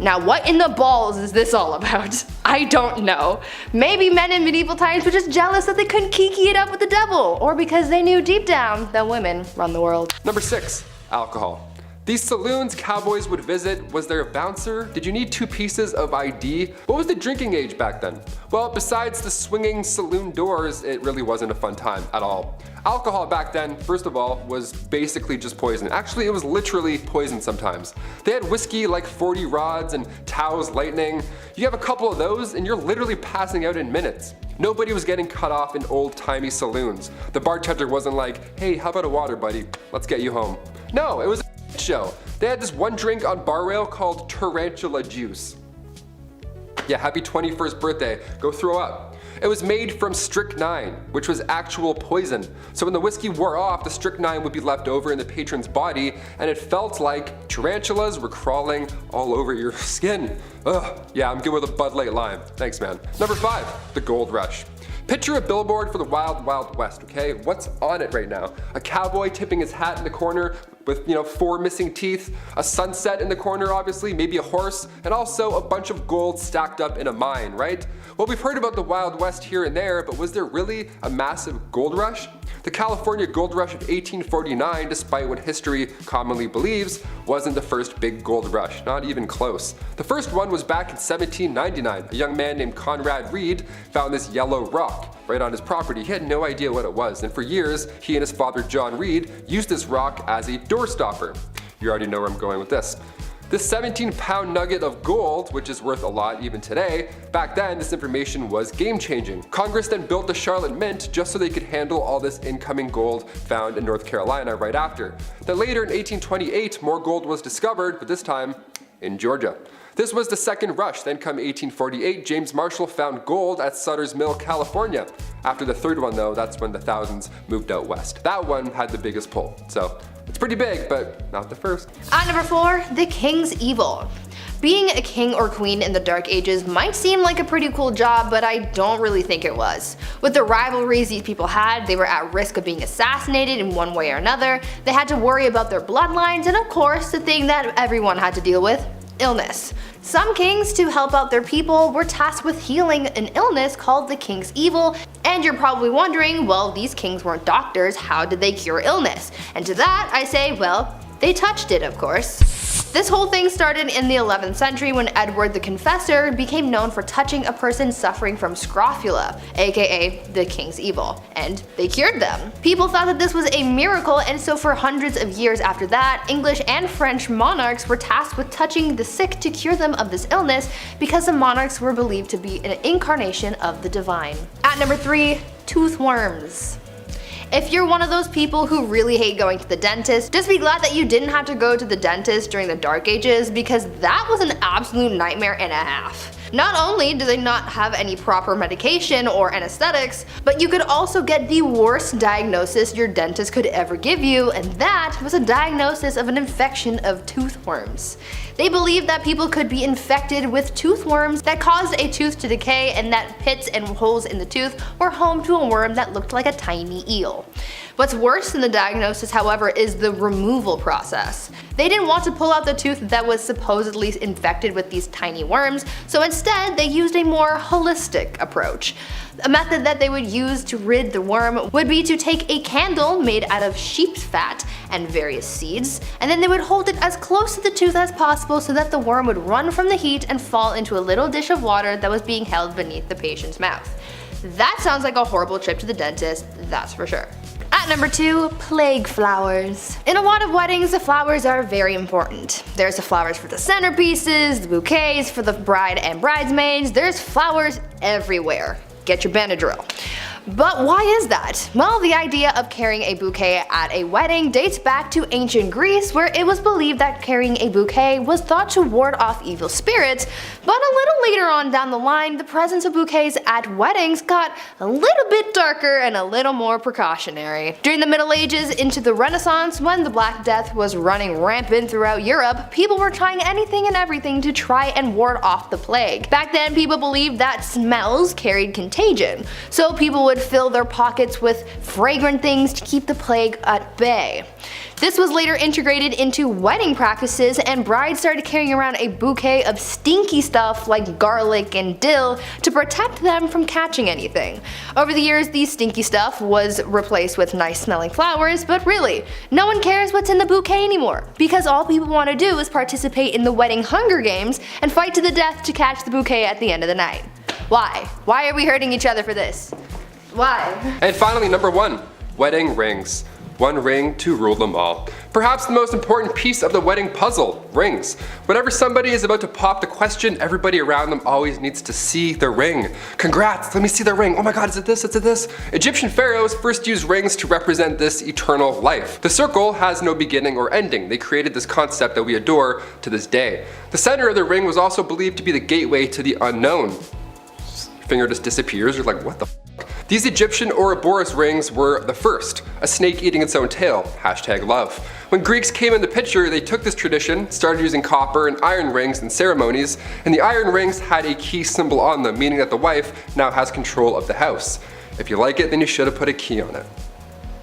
Now what in the balls is this all about? I don't know. Maybe men in medieval times were just jealous that they couldn't kiki it up with the devil, or because they knew deep down that women run the world. Number 6, alcohol. These saloons cowboys would visit, was there a bouncer? Did you need 2 pieces of ID? What was the drinking age back then? Well, besides the swinging saloon doors, it really wasn't a fun time at all. Alcohol back then, first of all, was basically just poison. Actually, it was literally poison sometimes. They had whiskey like 40 rods and Tao's lightning. You have a couple of those and you're literally passing out in minutes. Nobody was getting cut off in old-timey saloons. The bartender wasn't like, hey, how about a water, buddy? Let's get you home. No, it was a show. They had this one drink on bar rail called tarantula juice. Yeah, happy 21st birthday. Go throw up. It was made from strychnine, which was actual poison. So when the whiskey wore off, the strychnine would be left over in the patron's body, and it felt like tarantulas were crawling all over your skin. Ugh, yeah, I'm good with a Bud Light Lime. Thanks, man. Number 5, the gold rush. Picture a billboard for the Wild Wild West, okay? What's on it right now? A cowboy tipping his hat in the corner with, 4 missing teeth, a sunset in the corner obviously, maybe a horse, and also a bunch of gold stacked up in a mine, right? Well, we've heard about the Wild West here and there, but was there really a massive gold rush? The California Gold Rush of 1849, despite what history commonly believes, wasn't the first big gold rush, not even close. The first one was back in 1799. A young man named Conrad Reed found this yellow rock right on his property. He had no idea what it was, and for years, he and his father John Reed used this rock as a doorstopper. You already know where I'm going with this. This 17-pound nugget of gold, which is worth a lot even today, back then this information was game-changing. Congress then built the Charlotte Mint just so they could handle all this incoming gold found in North Carolina right after. Then later in 1828, more gold was discovered, but this time in Georgia. This was the second rush. Then come 1848, James Marshall found gold at Sutter's Mill, California. After the third one though, that's when the thousands moved out west. That one had the biggest pull. So it's pretty big, but not the first. At number 4, the King's Evil. Being a king or queen in the Dark Ages might seem like a pretty cool job, but I don't really think it was. With the rivalries these people had, they were at risk of being assassinated in one way or another, they had to worry about their bloodlines, and of course the thing that everyone had to deal with, illness. Some kings, to help out their people, were tasked with healing an illness called the King's Evil, and you're probably wondering, well, these kings weren't doctors, how did they cure illness? And to that I say, well, they touched it, of course. This whole thing started in the 11th century when Edward the Confessor became known for touching a person suffering from scrofula, aka the King's Evil, and they cured them. People thought that this was a miracle, and so for hundreds of years after that, English and French monarchs were tasked with touching the sick to cure them of this illness because the monarchs were believed to be an incarnation of the divine. At number 3, tooth worms. If you're one of those people who really hate going to the dentist, just be glad that you didn't have to go to the dentist during the Dark Ages, because that was an absolute nightmare and a half. Not only do they not have any proper medication or anesthetics, but you could also get the worst diagnosis your dentist could ever give you, and that was a diagnosis of an infection of tooth worms. They believed that people could be infected with tooth worms that caused a tooth to decay, and that pits and holes in the tooth were home to a worm that looked like a tiny eel. What's worse than the diagnosis, however, is the removal process. They didn't want to pull out the tooth that was supposedly infected with these tiny worms, so instead they used a more holistic approach. A method that they would use to rid the worm would be to take a candle made out of sheep's fat and various seeds, and then they would hold it as close to the tooth as possible so that the worm would run from the heat and fall into a little dish of water that was being held beneath the patient's mouth. That sounds like a horrible trip to the dentist, that's for sure. At number 2, plague flowers. In a lot of weddings, the flowers are very important. There's the flowers for the centerpieces, the bouquets for the bride and bridesmaids, there's flowers everywhere. Get your Benadryl. But why is that? Well, the idea of carrying a bouquet at a wedding dates back to ancient Greece, where it was believed that carrying a bouquet was thought to ward off evil spirits, but a little later on down the line, the presence of bouquets at weddings got a little bit darker and a little more precautionary. During the Middle Ages into the Renaissance, when the Black Death was running rampant throughout Europe, people were trying anything and everything to try and ward off the plague. Back then, people believed that smells carried contagion, so people would would fill their pockets with fragrant things to keep the plague at bay. This was later integrated into wedding practices, and brides started carrying around a bouquet of stinky stuff like garlic and dill to protect them from catching anything. Over the years, these stinky stuff was replaced with nice smelling flowers, but really, no one cares what's in the bouquet anymore, because all people want to do is participate in the wedding Hunger Games and fight to the death to catch the bouquet at the end of the night. Why? Why are we hurting each other for this? Why? And finally, number 1, wedding rings. One ring to rule them all. Perhaps the most important piece of the wedding puzzle, rings. Whenever somebody is about to pop the question, everybody around them always needs to see the ring. Congrats, let me see the ring. Oh my god, is it this? Is it this? Egyptian pharaohs first used rings to represent this eternal life. The circle has no beginning or ending. They created this concept that we adore to this day. The center of the ring was also believed to be the gateway to the unknown. Finger just disappears, you're like, what the f? These Egyptian Ouroboros rings were the first, a snake eating its own tail, #love. When Greeks came in the picture, they took this tradition, started using copper and iron rings in ceremonies, and the iron rings had a key symbol on them, meaning that the wife now has control of the house. If you like it, then you should have put a key on it.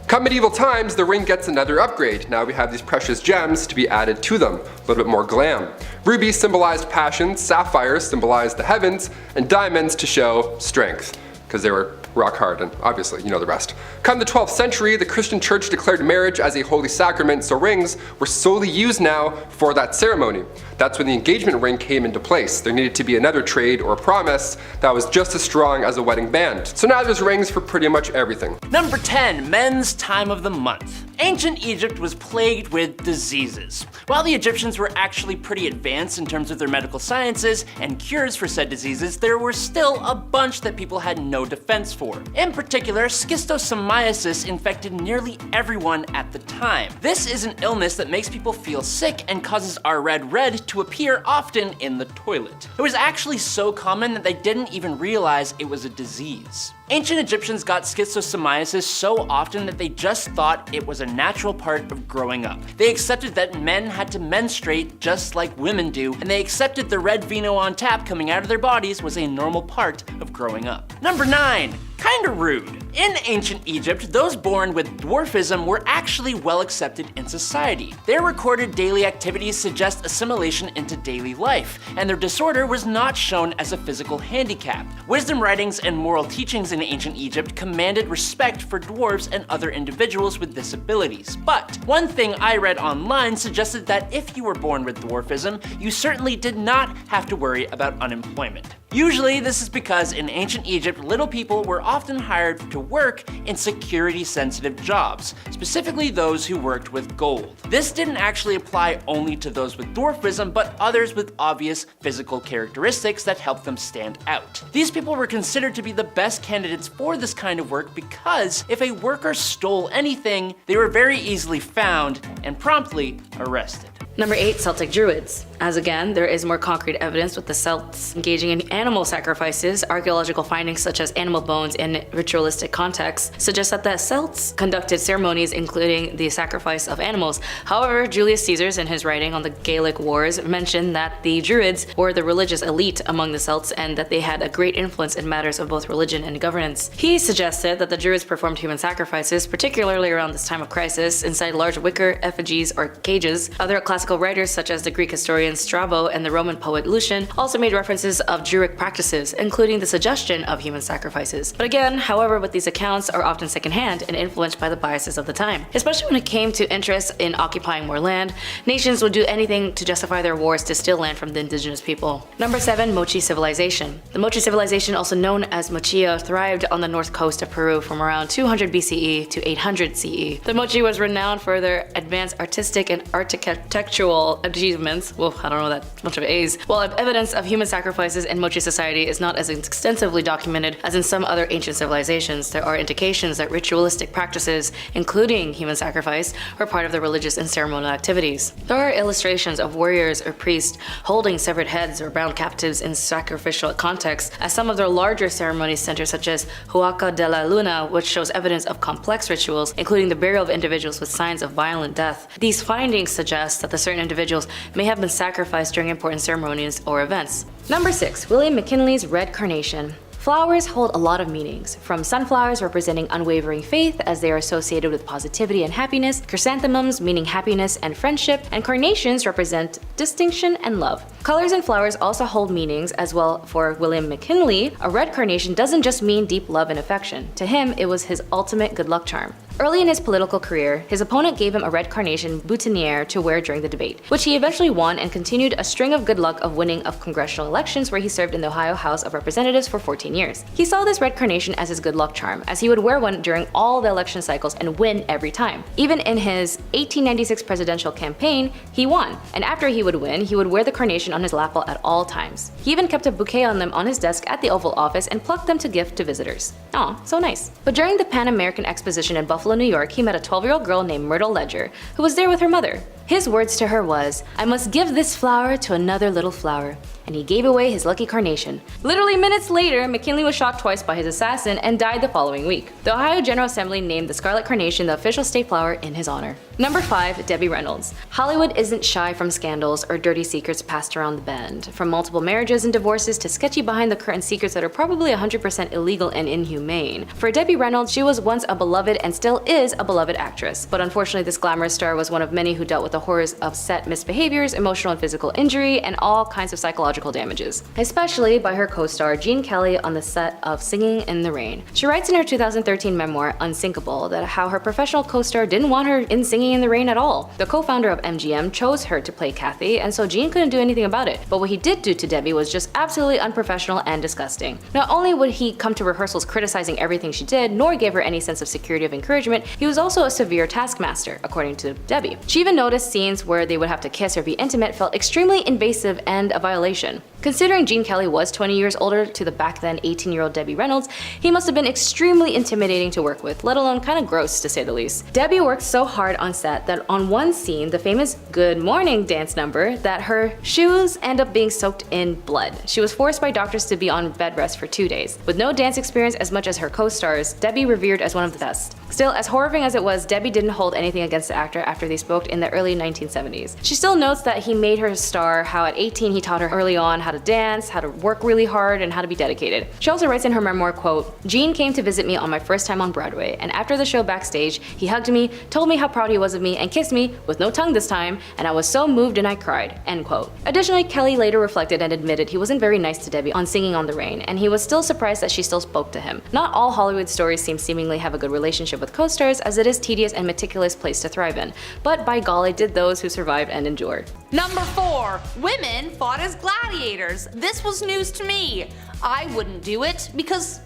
Come medieval times, the ring gets another upgrade. Now we have these precious gems to be added to them, a little bit more glam. Rubies symbolized passion, sapphires symbolized the heavens, and diamonds to show strength, because they were rock hard, and obviously you know the rest. Come the 12th century, the Christian church declared marriage as a holy sacrament, so rings were solely used now for that ceremony. That's when the engagement ring came into place. There needed to be another trade or promise that was just as strong as a wedding band. So now there's rings for pretty much everything. Number 10, men's time of the month. Ancient Egypt was plagued with diseases. While the Egyptians were actually pretty advanced in terms of their medical sciences and cures for said diseases, there were still a bunch that people had no defense for. In particular, schistosomiasis infected nearly everyone at the time. This is an illness that makes people feel sick and causes our red to appear often in the toilet. It was actually so common that they didn't even realize it was a disease. Ancient Egyptians got schistosomiasis so often that they just thought it was a natural part of growing up. They accepted that men had to menstruate just like women do, and they accepted the red vino on tap coming out of their bodies was a normal part of growing up. Number 9. Kinda rude. In ancient Egypt, those born with dwarfism were actually well accepted in society. Their recorded daily activities suggest assimilation into daily life, and their disorder was not shown as a physical handicap. Wisdom writings and moral teachings in ancient Egypt commanded respect for dwarves and other individuals with disabilities. But one thing I read online suggested that if you were born with dwarfism, you certainly did not have to worry about unemployment. Usually this is because in ancient Egypt, little people were often hired to work in security-sensitive jobs, specifically those who worked with gold. This didn't actually apply only to those with dwarfism, but others with obvious physical characteristics that helped them stand out. These people were considered to be the best candidates for this kind of work because if a worker stole anything, they were very easily found and promptly arrested. Number 8, Celtic Druids. As again, there is more concrete evidence with the Celts engaging in animal sacrifices. Archaeological findings such as animal bones in ritualistic contexts suggest that the Celts conducted ceremonies including the sacrifice of animals. However, Julius Caesar in his writing on the Gaelic Wars mentioned that the Druids were the religious elite among the Celts and that they had a great influence in matters of both religion and governance. He suggested that the Druids performed human sacrifices, particularly around this time of crisis, inside large wicker effigies or cages. Other classical writers such as the Greek historian Strabo and the Roman poet Lucian also made references of Druidic practices, including the suggestion of human sacrifices. But again, however, with these accounts are often secondhand and influenced by the biases of the time. Especially when it came to interest in occupying more land, nations would do anything to justify their wars to steal land from the indigenous people. Number 7, Mochi Civilization. The Mochi Civilization, also known as Mochia, thrived on the north coast of Peru from around 200 BCE to 800 CE. The Mochi was renowned for their advanced artistic and architectural achievements. I don't know that much of A's. While evidence of human sacrifices in Mochi society is not as extensively documented as in some other ancient civilizations, there are indications that ritualistic practices, including human sacrifice, were part of the religious and ceremonial activities. There are illustrations of warriors or priests holding severed heads or bound captives in sacrificial contexts, as some of their larger ceremonies center, such as Huaca de la Luna, which shows evidence of complex rituals, including the burial of individuals with signs of violent death. These findings suggest that the certain individuals may have been sacrificed during important ceremonies or events. Number 6, William McKinley's Red Carnation. Flowers hold a lot of meanings, from sunflowers representing unwavering faith as they are associated with positivity and happiness, chrysanthemums meaning happiness and friendship, and carnations represent distinction and love. Colors in flowers also hold meanings as well. For William McKinley, a red carnation doesn't just mean deep love and affection. To him, it was his ultimate good luck charm. Early in his political career, his opponent gave him a red carnation boutonniere to wear during the debate, which he eventually won and continued a string of good luck of winning of congressional elections where he served in the Ohio House of Representatives for 14 years. He saw this red carnation as his good luck charm, as he would wear one during all the election cycles and win every time. Even in his 1896 presidential campaign, he won, and after he would win, he would wear the carnation on his lapel at all times. He even kept a bouquet on them on his desk at the Oval Office and plucked them to gift to visitors. Aw, so nice. But during the Pan American Exposition in Buffalo, New York, he met a 12-year-old girl named Myrtle Ledger, who was there with her mother. His words to her was, "I must give this flower to another little flower." And he gave away his lucky carnation. Literally minutes later, McKinley was shot twice by his assassin and died the following week. The Ohio General Assembly named the scarlet carnation the official state flower in his honor. Number 5, Debbie Reynolds. Hollywood isn't shy from scandals or dirty secrets passed around the bend. From multiple marriages and divorces to sketchy behind-the-curtain secrets that are probably 100% illegal and inhumane. For Debbie Reynolds, she was once a beloved and still is a beloved actress. But unfortunately, this glamorous star was one of many who dealt with the horrors of set misbehaviors, emotional and physical injury, and all kinds of psychological damages, especially by her co-star Gene Kelly on the set of Singing in the Rain. She writes in her 2013 memoir, Unsinkable, that how her professional co-star didn't want her in Singing in the Rain at all. The co-founder of MGM chose her to play Kathy, and so Gene couldn't do anything about it. But what he did do to Debbie was just absolutely unprofessional and disgusting. Not only would he come to rehearsals criticizing everything she did, nor give her any sense of security of encouragement, he was also a severe taskmaster, according to Debbie. She even noticed scenes where they would have to kiss or be intimate felt extremely invasive and a violation. Considering Gene Kelly was 20 years older to the back then 18-year-old Debbie Reynolds, he must have been extremely intimidating to work with, let alone kind of gross to say the least. Debbie worked so hard on set that on one scene, the famous Good Morning dance number, that her shoes end up being soaked in blood. She was forced by doctors to be on bed rest for 2 days. With no dance experience as much as her co-stars, Debbie revered as one of the best. Still, as horrifying as it was, Debbie didn't hold anything against the actor after they spoke in the early 1970s. She still notes that he made her a star, how at 18 he taught her early on how to dance, how to work really hard, and how to be dedicated. She also writes in her memoir, quote, "Gene came to visit me on my first time on Broadway, and after the show backstage, he hugged me, told me how proud he was of me, and kissed me, with no tongue this time, and I was so moved and I cried," end quote. Additionally, Kelly later reflected and admitted he wasn't very nice to Debbie on Singing on the Rain, and he was still surprised that she still spoke to him. Not all Hollywood stories seemingly have a good relationship with co-stars, as it is tedious and meticulous place to thrive in, but by golly did those who survived and endured. Number 4, women fought as gladiators. This was news to me. I wouldn't do it because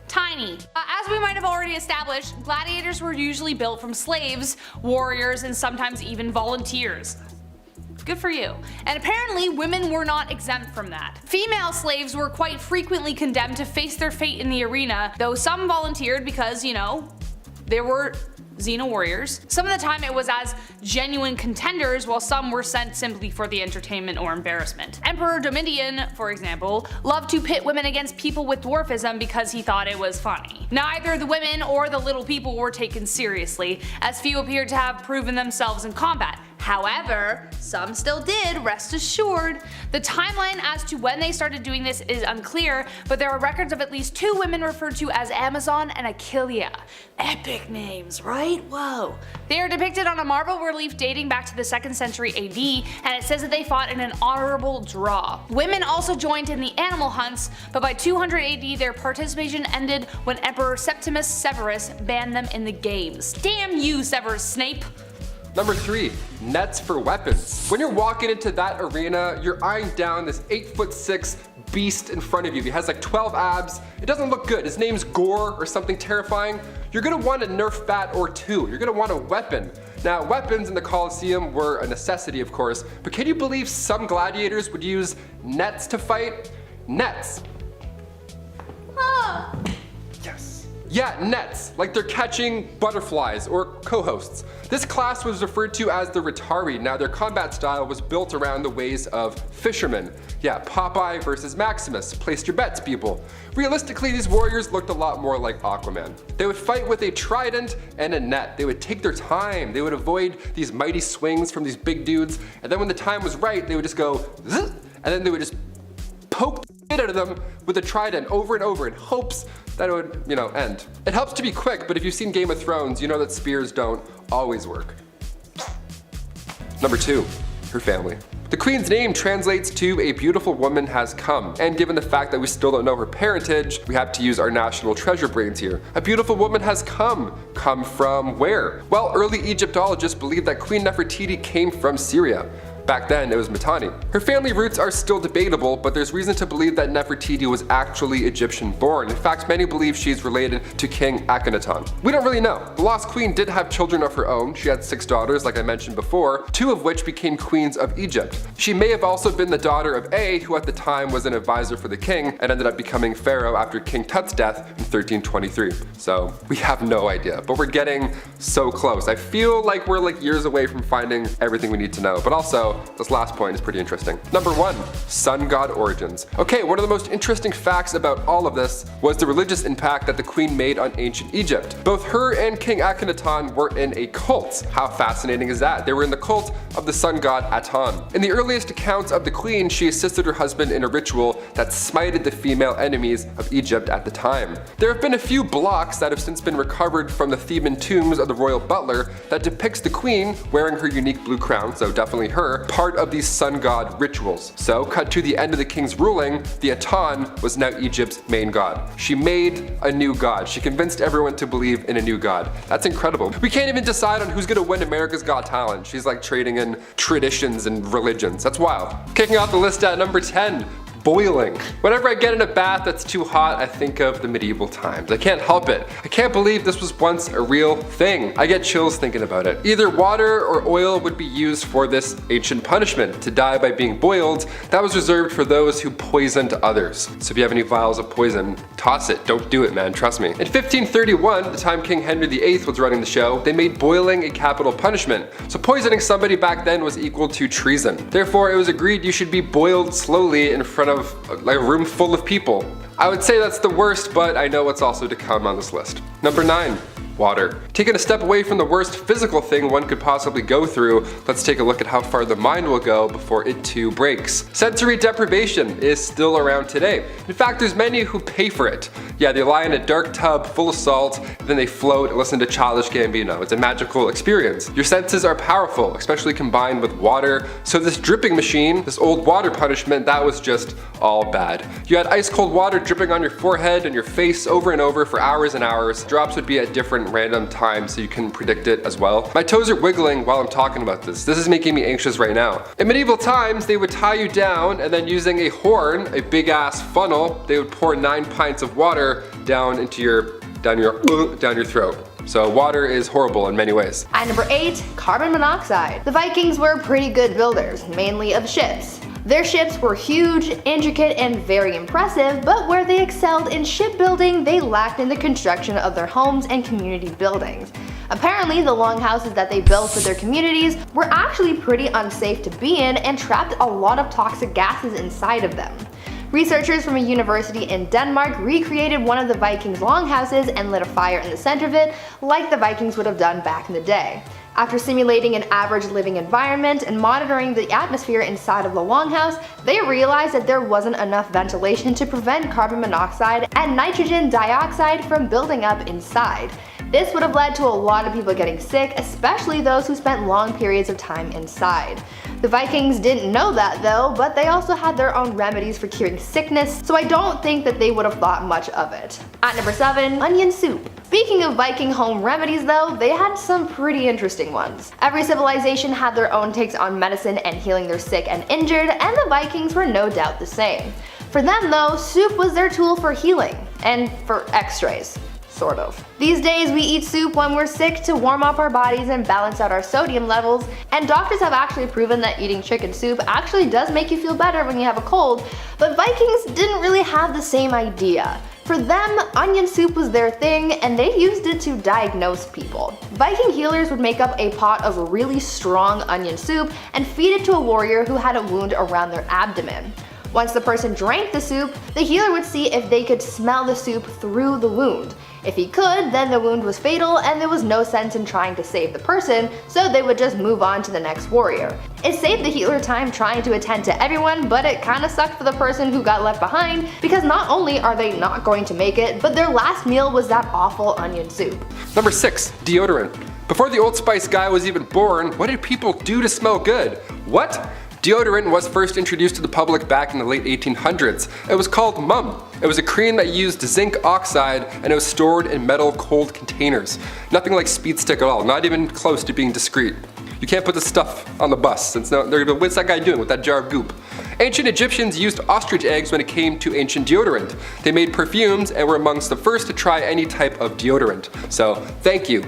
tiny. As we might have already established, gladiators were usually built from slaves, warriors, and sometimes even volunteers. Good for you. And apparently women were not exempt from that. Female slaves were quite frequently condemned to face their fate in the arena, though some volunteered because, you know, there were Xena warriors. Some of the time it was as genuine contenders, while some were sent simply for the entertainment or embarrassment. Emperor Domitian, for example, loved to pit women against people with dwarfism because he thought it was funny. Neither the women or the little people were taken seriously, as few appeared to have proven themselves in combat. However, some still did, rest assured. The timeline as to when they started doing this is unclear, but there are records of at least 2 women referred to as Amazon and Achillea. Epic names, right? Whoa. They are depicted on a marble relief dating back to the 2nd century AD, and it says that they fought in an honorable draw. Women also joined in the animal hunts, but by 200 AD their participation ended when Emperor Septimus Severus banned them in the games. Damn you, Severus Snape! Number 3, nets for weapons. When you're walking into that arena, you're eyeing down this 8'6" beast in front of you. He has like 12 abs. It doesn't look good. His name's Gore or something terrifying. You're gonna want a Nerf bat or 2. You're gonna want a weapon. Now, weapons in the Colosseum were a necessity, of course, but can you believe some gladiators would use nets to fight? Nets. Yes. Yeah, nets, like they're catching butterflies or co-hosts. This class was referred to as the Rhetari. Now, their combat style was built around the ways of fishermen. Yeah, Popeye versus Maximus. Place your bets, people. Realistically, these warriors looked a lot more like Aquaman. They would fight with a trident and a net. They would take their time. They would avoid these mighty swings from these big dudes. And then when the time was right, they would just go, zzz, and then they would just poke spit at them with a trident over and over in hopes that it would, end. It helps to be quick, but if you've seen Game of Thrones, you know that spears don't always work. Number 2, her family. The queen's name translates to a beautiful woman has come, and given the fact that we still don't know her parentage, we have to use our national treasure brains here. A beautiful woman has come. Come from where? Well, early Egyptologists believed that Queen Nefertiti came from Syria. Back then, it was Mitanni. Her family roots are still debatable, but there's reason to believe that Nefertiti was actually Egyptian born. In fact, many believe she's related to King Akhenaten. We don't really know. The lost queen did have children of her own. She had 6 daughters, like I mentioned before, 2 of which became queens of Egypt. She may have also been the daughter of A, who at the time was an advisor for the king and ended up becoming pharaoh after King Tut's death in 1323. So we have no idea, but we're getting so close. I feel like we're years away from finding everything we need to know, but also this last point is pretty interesting. Number 1, sun god origins. Okay, one of the most interesting facts about all of this was the religious impact that the queen made on ancient Egypt. Both her and King Akhenaten were in a cult. How fascinating is that? They were in the cult of the sun god Aton. In the earliest accounts of the queen, she assisted her husband in a ritual that smited the female enemies of Egypt at the time. There have been a few blocks that have since been recovered from the Theban tombs of the royal butler that depicts the queen wearing her unique blue crown, so definitely her, part of these sun god rituals. So, cut to the end of the king's ruling, the Aton was now Egypt's main god. She made a new god. She convinced everyone to believe in a new god. That's incredible. We can't even decide on who's gonna win America's Got Talent. She's trading in traditions and religions. That's wild. Kicking off the list at number 10. Boiling. Whenever I get in a bath that's too hot, I think of the medieval times. I can't help it. I can't believe this was once a real thing. I get chills thinking about it. Either water or oil would be used for this ancient punishment. To die by being boiled, that was reserved for those who poisoned others. So if you have any vials of poison, toss it. Don't do it, man. Trust me. In 1531, the time King Henry VIII was running the show, they made boiling a capital punishment. So poisoning somebody back then was equal to treason. Therefore, it was agreed you should be boiled slowly in front of a room full of people. I would say that's the worst, but I know what's also to come on this list. Number 9. Water. Taking a step away from the worst physical thing one could possibly go through, let's take a look at how far the mind will go before it too breaks. Sensory deprivation is still around today. In fact, there's many who pay for it. Yeah, they lie in a dark tub full of salt, then they float and listen to Childish Gambino. It's a magical experience. Your senses are powerful, especially combined with water. So this dripping machine, this old water punishment, that was just all bad. You had ice cold water dripping on your forehead and your face over and over for hours and hours. Drops would be at different random times so you can predict it as well. My toes are wiggling while I'm talking about this. This is making me anxious right now. In medieval times, they would tie you down and then using a horn, a big ass funnel, they would pour 9 pints of water down your throat. So water is horrible in many ways. At number 8, carbon monoxide. The Vikings were pretty good builders, mainly of ships. Their ships were huge, intricate, and very impressive, but where they excelled in shipbuilding, they lacked in the construction of their homes and community buildings. Apparently, the longhouses that they built for their communities were actually pretty unsafe to be in and trapped a lot of toxic gases inside of them. Researchers from a university in Denmark recreated one of the Vikings' longhouses and lit a fire in the center of it, like the Vikings would have done back in the day. After simulating an average living environment and monitoring the atmosphere inside of the longhouse, they realized that there wasn't enough ventilation to prevent carbon monoxide and nitrogen dioxide from building up inside. This would have led to a lot of people getting sick, especially those who spent long periods of time inside. The Vikings didn't know that though, but they also had their own remedies for curing sickness, so I don't think that they would have thought much of it. At number 7, onion soup. Speaking of Viking home remedies though, they had some pretty interesting ones. Every civilization had their own takes on medicine and healing their sick and injured, and the Vikings were no doubt the same. For them though, soup was their tool for healing, and for x-rays. Sort of. These days we eat soup when we're sick to warm up our bodies and balance out our sodium levels, and doctors have actually proven that eating chicken soup actually does make you feel better when you have a cold, but Vikings didn't really have the same idea. For them, onion soup was their thing, and they used it to diagnose people. Viking healers would make up a pot of really strong onion soup and feed it to a warrior who had a wound around their abdomen. Once the person drank the soup, the healer would see if they could smell the soup through the wound. If he could, then the wound was fatal and there was no sense in trying to save the person, so they would just move on to the next warrior. It saved the healer time trying to attend to everyone, but it kinda sucked for the person who got left behind, because not only are they not going to make it, but their last meal was that awful onion soup. Number 6, deodorant. Before the Old Spice guy was even born, what did people do to smell good? What? Deodorant was first introduced to the public back in the late 1800s. It was called Mum. It was a cream that used zinc oxide and it was stored in metal cold containers. Nothing like Speed Stick at all, not even close to being discreet. You can't put this stuff on the bus, since they're gonna be, what's that guy doing with that jar of goop? Ancient Egyptians used ostrich eggs when it came to ancient deodorant. They made perfumes and were amongst the first to try any type of deodorant. So, thank you.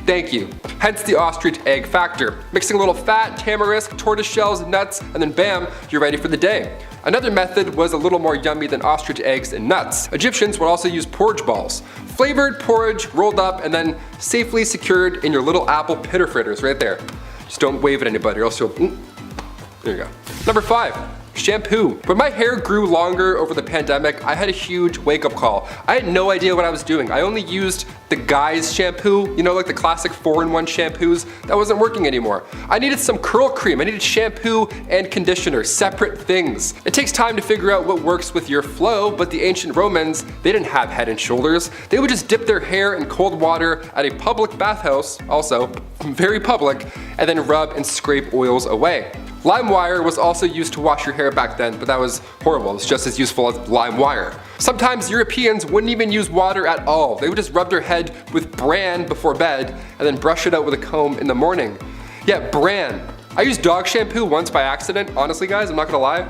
Thank you. Hence the ostrich egg factor. Mixing a little fat, tamarisk, tortoise shells, nuts, and then bam, you're ready for the day. Another method was a little more yummy than ostrich eggs and nuts. Egyptians would also use porridge balls. Flavored porridge rolled up and then safely secured in your little apple pitter fritters right there. Just don't wave at anybody or else you'll, there you go. Number 5. Shampoo. When my hair grew longer over the pandemic, I had a huge wake-up call. I had no idea what I was doing. I only used the Guys shampoo, you know, like the classic 4-in-1 shampoos. That wasn't working anymore. I needed some curl cream. I needed shampoo and conditioner, separate things. It takes time to figure out what works with your flow, but the ancient Romans, they didn't have Head and Shoulders. They would just dip their hair in cold water at a public bathhouse, also very public, and then rub and scrape oils away. Lime wire was also used to wash your hair back then, but that was horrible. It's just as useful as lime wire. Sometimes Europeans wouldn't even use water at all. They would just rub their head with bran before bed and then brush it out with a comb in the morning. Yeah, bran. I used dog shampoo once by accident. Honestly guys, I'm not gonna lie.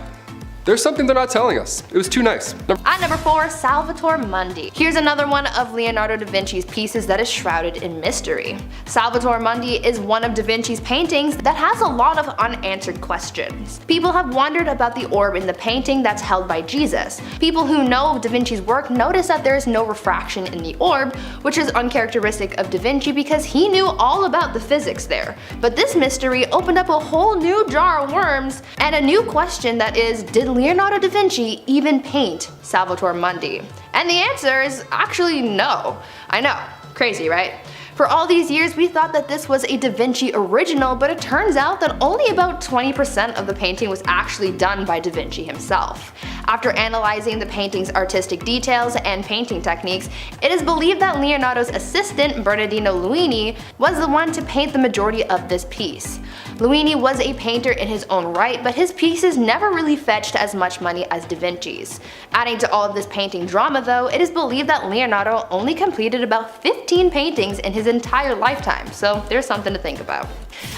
There's something they're not telling us. It was too nice. At number 4, Salvatore Mundi. Here's another one of Leonardo da Vinci's pieces that is shrouded in mystery. Salvatore Mundi is one of da Vinci's paintings that has a lot of unanswered questions. People have wondered about the orb in the painting that's held by Jesus. People who know da Vinci's work notice that there is no refraction in the orb, which is uncharacteristic of da Vinci because he knew all about the physics there. But this mystery opened up a whole new jar of worms and a new question that is, did Leonardo da Vinci even paint Salvatore Mundi? And the answer is actually no. I know, crazy, right? For all these years we thought that this was a da Vinci original, but it turns out that only about 20% of the painting was actually done by da Vinci himself. After analyzing the painting's artistic details and painting techniques, it is believed that Leonardo's assistant, Bernardino Luini, was the one to paint the majority of this piece. Luini was a painter in his own right, but his pieces never really fetched as much money as da Vinci's. Adding to all of this painting drama though, it is believed that Leonardo only completed about 15 paintings in his entire lifetime, so there's something to think about.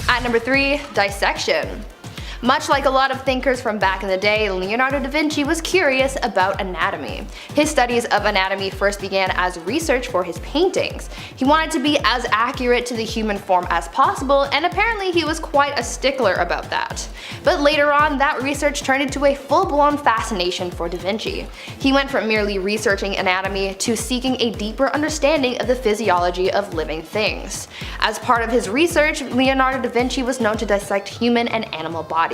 At number 3, dissection. Much like a lot of thinkers from back in the day, Leonardo da Vinci was curious about anatomy. His studies of anatomy first began as research for his paintings. He wanted to be as accurate to the human form as possible, and apparently he was quite a stickler about that. But later on, that research turned into a full-blown fascination for da Vinci. He went from merely researching anatomy to seeking a deeper understanding of the physiology of living things. As part of his research, Leonardo da Vinci was known to dissect human and animal bodies.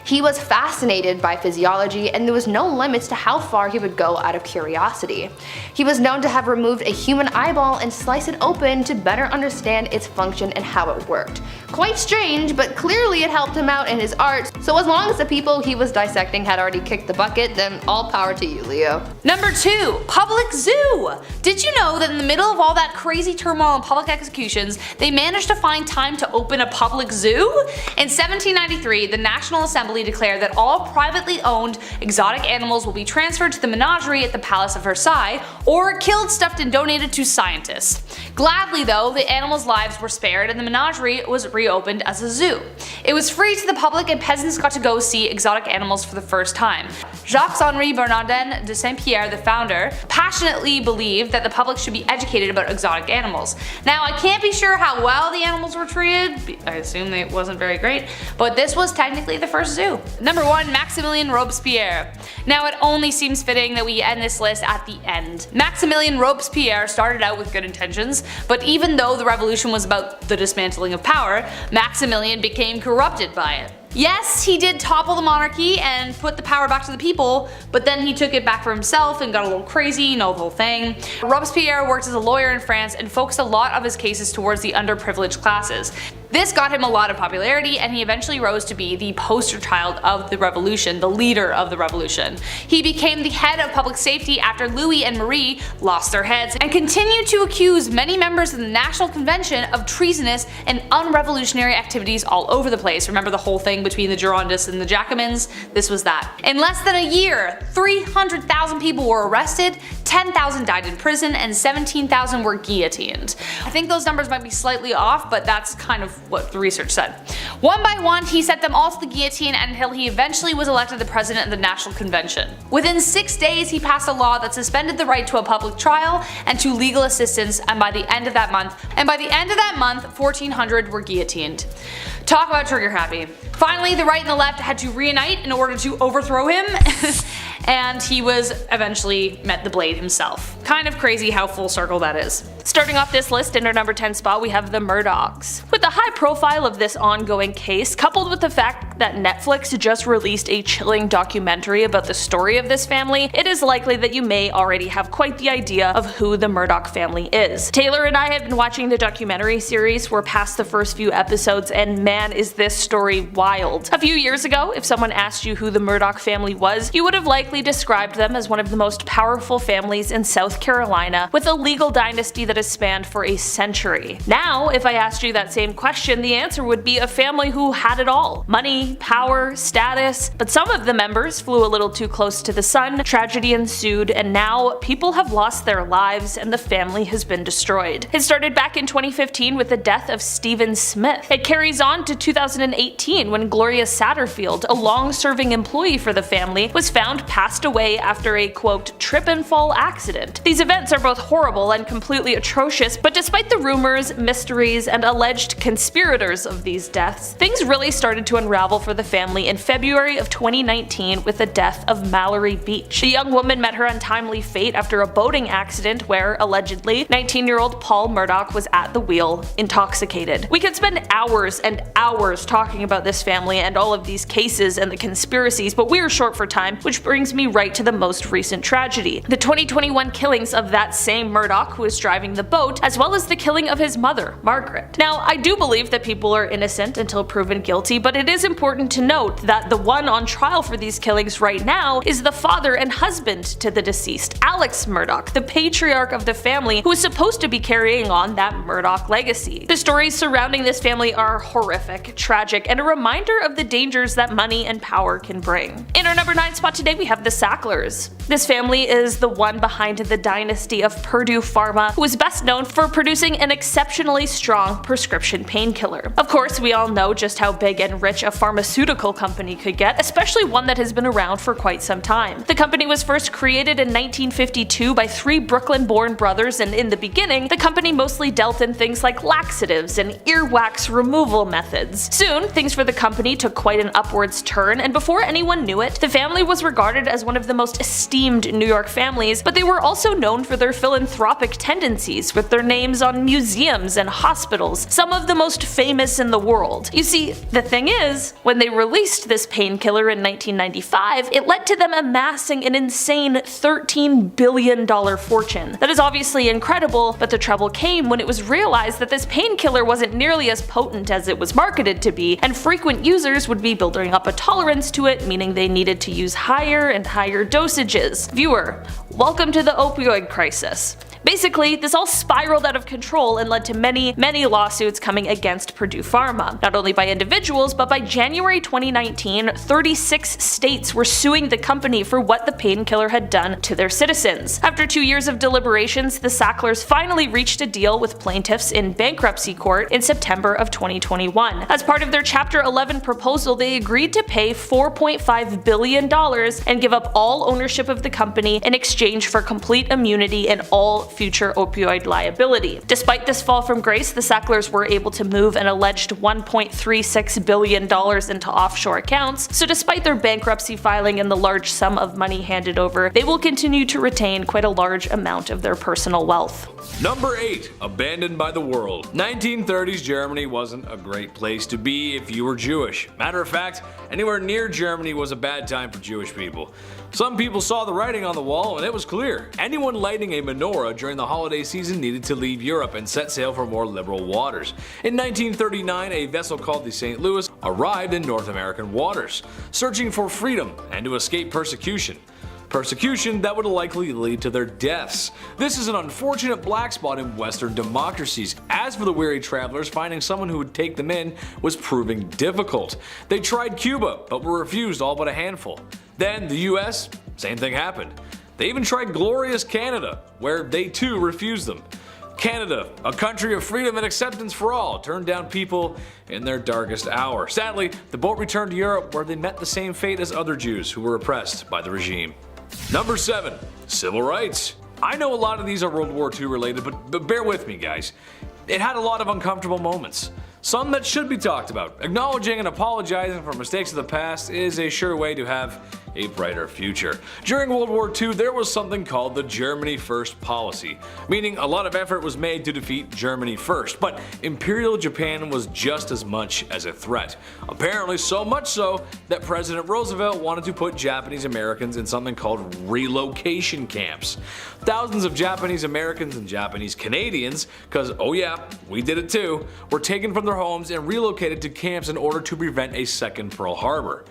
He was fascinated by physiology, and there was no limits to how far he would go out of curiosity. He was known to have removed a human eyeball and sliced it open to better understand its function and how it worked. Quite strange, but clearly it helped him out in his art, so as long as the people he was dissecting had already kicked the bucket, then all power to you, Leo. Number 2, public zoo. Did you know that in the middle of all that crazy turmoil and public executions, they managed to find time to open a public zoo? In 1793, the National Assembly declared that all privately owned exotic animals will be transferred to the menagerie at the Palace of Versailles, or killed, stuffed, and donated to scientists. Gladly though, the animals' lives were spared and the menagerie was reopened as a zoo. It was free to the public and peasants got to go see exotic animals for the first time. Jacques-Henri Bernardin de Saint-Pierre, the founder, passionately believed that the public should be educated about exotic animals. Now I can't be sure how well the animals were treated, I assume it wasn't very great, but this was technically the first zoo. Number 1, Maximillian Robespierre. Now it only seems fitting that we end this list at the end. Maximillian Robespierre started out with good intentions, but even though the revolution was about the dismantling of power, Maximilian became corrupted by it. Yes, he did topple the monarchy and put the power back to the people, but then he took it back for himself and got a little crazy, you know, the whole thing. Robespierre worked as a lawyer in France and focused a lot of his cases towards the underprivileged classes. This got him a lot of popularity, and he eventually rose to be the poster child of the revolution, the leader of the revolution. He became the head of public safety after Louis and Marie lost their heads, and continued to accuse many members of the National Convention of treasonous and unrevolutionary activities all over the place. Remember the whole thing between the Girondists and the Jacobins? This was that. In less than a year, 300,000 people were arrested, 10,000 died in prison, and 17,000 were guillotined. I think those numbers might be slightly off, but that's kind of what the research said. One by one, he sent them all to the guillotine until he eventually was elected the president of the National Convention. Within 6 days, he passed a law that suspended the right to a public trial and to legal assistance, and by the end of that month, 1,400 were guillotined. Talk about trigger happy. Finally, the right and the left had to reunite in order to overthrow him, and he was eventually met the blade himself. Kind of crazy how full circle that is. Starting off this list in our number 10 spot, we have the Murdochs. With the high profile of this ongoing case, coupled with the fact that Netflix just released a chilling documentary about the story of this family, it is likely that you may already have quite the idea of who the Murdoch family is. Taylor and I have been watching the documentary series. We're past the first few episodes, and man, is this story wild. A few years ago, if someone asked you who the Murdoch family was, you would have likely described them as one of the most powerful families in South Carolina, with a legal dynasty that has spanned for a century. Now, if I asked you that same question, the answer would be a family who had it all. Money, power, status, but some of the members flew a little too close to the sun, tragedy ensued, and now people have lost their lives and the family has been destroyed. It started back in 2015 with the death of Stephen Smith. It carries on to 2018 when Gloria Satterfield, a long-serving employee for the family, was found passed away after a quote trip and fall accident. These events are both horrible and completely atrocious, but despite the rumors, mysteries, and alleged conspirators of these deaths, things really started to unravel for the family in February of 2019 with the death of Mallory Beach. The young woman met her untimely fate after a boating accident where, allegedly, 19-year-old Paul Murdoch was at the wheel, intoxicated. We could spend hours and hours talking about this family and all of these cases and the conspiracies, but we're short for time, which brings me right to the most recent tragedy. The 2021 killings of that same Murdoch who was driving the boat, as well as the killing of his mother, Margaret. Now, I do believe that people are innocent until proven guilty, but it is important to note that the one on trial for these killings right now is the father and husband to the deceased, Alex Murdoch, the patriarch of the family who is supposed to be carrying on that Murdoch legacy. The stories surrounding this family are horrific, tragic, and a reminder of the dangers that money and power can bring. In our number 9 spot today, we have the Sacklers. This family is the one behind the dynasty of Purdue Pharma, who is best known for producing an exceptionally strong prescription painkiller. Of course, we all know just how big and rich a pharmaceutical company could get, especially one that has been around for quite some time. The company was first created in 1952 by 3 Brooklyn-born brothers, and in the beginning, the company mostly dealt in things like laxatives and earwax removal methods. Soon, things for the company took quite an upwards turn, and before anyone knew it, the family was regarded as one of the most esteemed New York families, but they were also known for their philanthropic tendencies, with their names on museums and hospitals, some of the most famous in the world. You see, the thing is, when they released this painkiller in 1995, it led to them amassing an insane $13 billion fortune. That is obviously incredible, but the trouble came when it was realized that this painkiller wasn't nearly as potent as it was marketed to be, and frequent users would be building up a tolerance to it, meaning they needed to use higher and higher dosages. Viewer, welcome to the opioid crisis. Basically, this all spiraled out of control and led to many, many lawsuits coming against Purdue Pharma. Not only by individuals, but by January 2019, 36 states were suing the company for what the painkiller had done to their citizens. After 2 years of deliberations, the Sacklers finally reached a deal with plaintiffs in bankruptcy court in September of 2021. As part of their Chapter 11 proposal, they agreed to pay $4.5 billion and give up all ownership of the company in exchange for complete immunity in all future opioid liability. Despite this fall from grace, the Sacklers were able to move an alleged $1.36 billion into offshore accounts, so despite their bankruptcy filing and the large sum of money handed over, they will continue to retain quite a large amount of their personal wealth. Number 8. Abandoned by the world. 1930s Germany wasn't a great place to be if you were Jewish. Matter of fact, anywhere near Germany was a bad time for Jewish people. Some people saw the writing on the wall and it was clear. Anyone lighting a menorah during the holiday season needed to leave Europe and set sail for more liberal waters. In 1939, a vessel called the St. Louis arrived in North American waters, searching for freedom and to escape persecution. Persecution that would likely lead to their deaths. This is an unfortunate black spot in Western democracies. As for the weary travelers, finding someone who would take them in was proving difficult. They tried Cuba, but were refused all but a handful. Then the US, same thing happened. They even tried glorious Canada, where they too refused them. Canada, a country of freedom and acceptance for all, turned down people in their darkest hour. Sadly, the boat returned to Europe where they met the same fate as other Jews who were oppressed by the regime. Number 7. Civil rights. I know a lot of these are World War II related, but bear with me guys. It had a lot of uncomfortable moments. Some that should be talked about. Acknowledging and apologizing for mistakes of the past is a sure way to have a brighter future. During World War II, there was something called the Germany First policy, meaning a lot of effort was made to defeat Germany first, but Imperial Japan was just as much as a threat. Apparently so much so that President Roosevelt wanted to put Japanese Americans in something called relocation camps. Thousands of Japanese Americans and Japanese Canadians, cause oh yeah, we did it too, were taken from their homes and relocated to camps in order to prevent a second Pearl Harbor.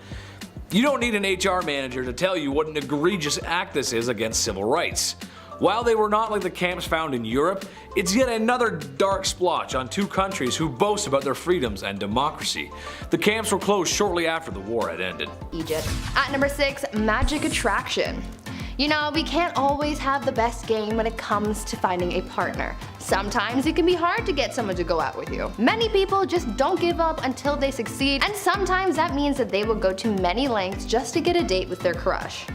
You don't need an HR manager to tell you what an egregious act this is against civil rights. While they were not like the camps found in Europe, it's yet another dark splotch on two countries who boast about their freedoms and democracy. The camps were closed shortly after the war had ended. Egypt. At number 6, magic attraction. You know, we can't always have the best game when it comes to finding a partner. Sometimes it can be hard to get someone to go out with you. Many people just don't give up until they succeed, and sometimes that means that they will go to many lengths just to get a date with their crush.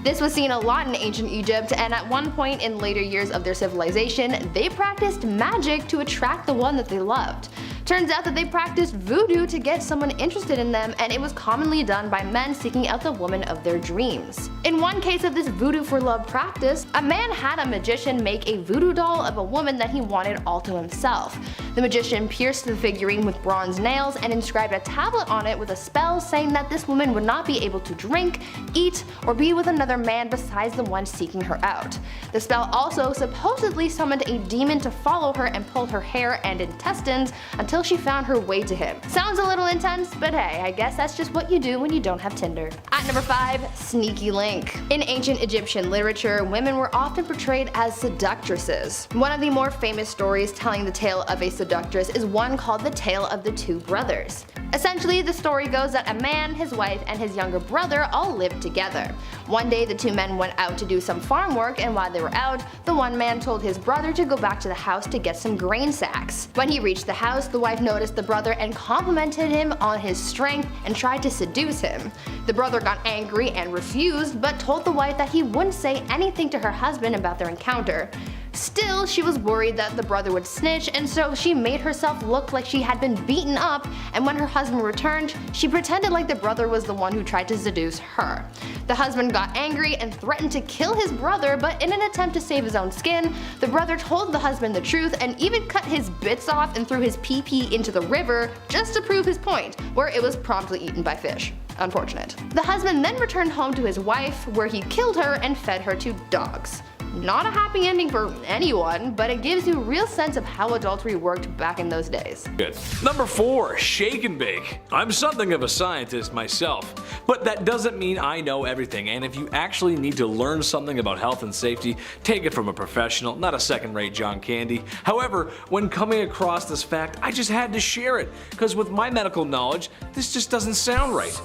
This was seen a lot in ancient Egypt, and at one point in later years of their civilization, they practiced magic to attract the one that they loved. Turns out that they practiced voodoo to get someone interested in them, and it was commonly done by men seeking out the woman of their dreams. In one case of this voodoo for love practice, a man had a magician make a voodoo doll of a woman that he wanted all to himself. The magician pierced the figurine with bronze nails and inscribed a tablet on it with a spell saying that this woman would not be able to drink, eat, or be with another man besides the one seeking her out. The spell also supposedly summoned a demon to follow her and pull her hair and intestines until she found her way to him. Sounds a little intense, but hey, I guess that's just what you do when you don't have Tinder. At number 5, sneaky link. In ancient Egyptian literature, women were often portrayed as seductresses. One of the more famous stories telling the tale of a seductress is one called the Tale of the Two Brothers. Essentially, the story goes that a man, his wife, and his younger brother all lived together. One day, the two men went out to do some farm work, and while they were out, the one man told his brother to go back to the house to get some grain sacks. When he reached the house, the wife noticed the brother and complimented him on his strength and tried to seduce him. The brother got angry and refused, but told the wife that he wouldn't say anything to her husband about their encounter. Still, she was worried that the brother would snitch, and so she made herself look like she had been beaten up, and when her husband returned, she pretended like the brother was the one who tried to seduce her. The husband got angry and threatened to kill his brother, but in an attempt to save his own skin, the brother told the husband the truth and even cut his bits off and threw his pee-pee into the river just to prove his point, where it was promptly eaten by fish. Unfortunate. The husband then returned home to his wife, where he killed her and fed her to dogs. Not a happy ending for anyone, but it gives you a real sense of how adultery worked back in those days. Good. Number 4, shake and bake. I'm something of a scientist myself, but that doesn't mean I know everything, and if you actually need to learn something about health and safety, take it from a professional, not a second-rate John Candy. However, when coming across this fact, I just had to share it, because with my medical knowledge, this just doesn't sound right.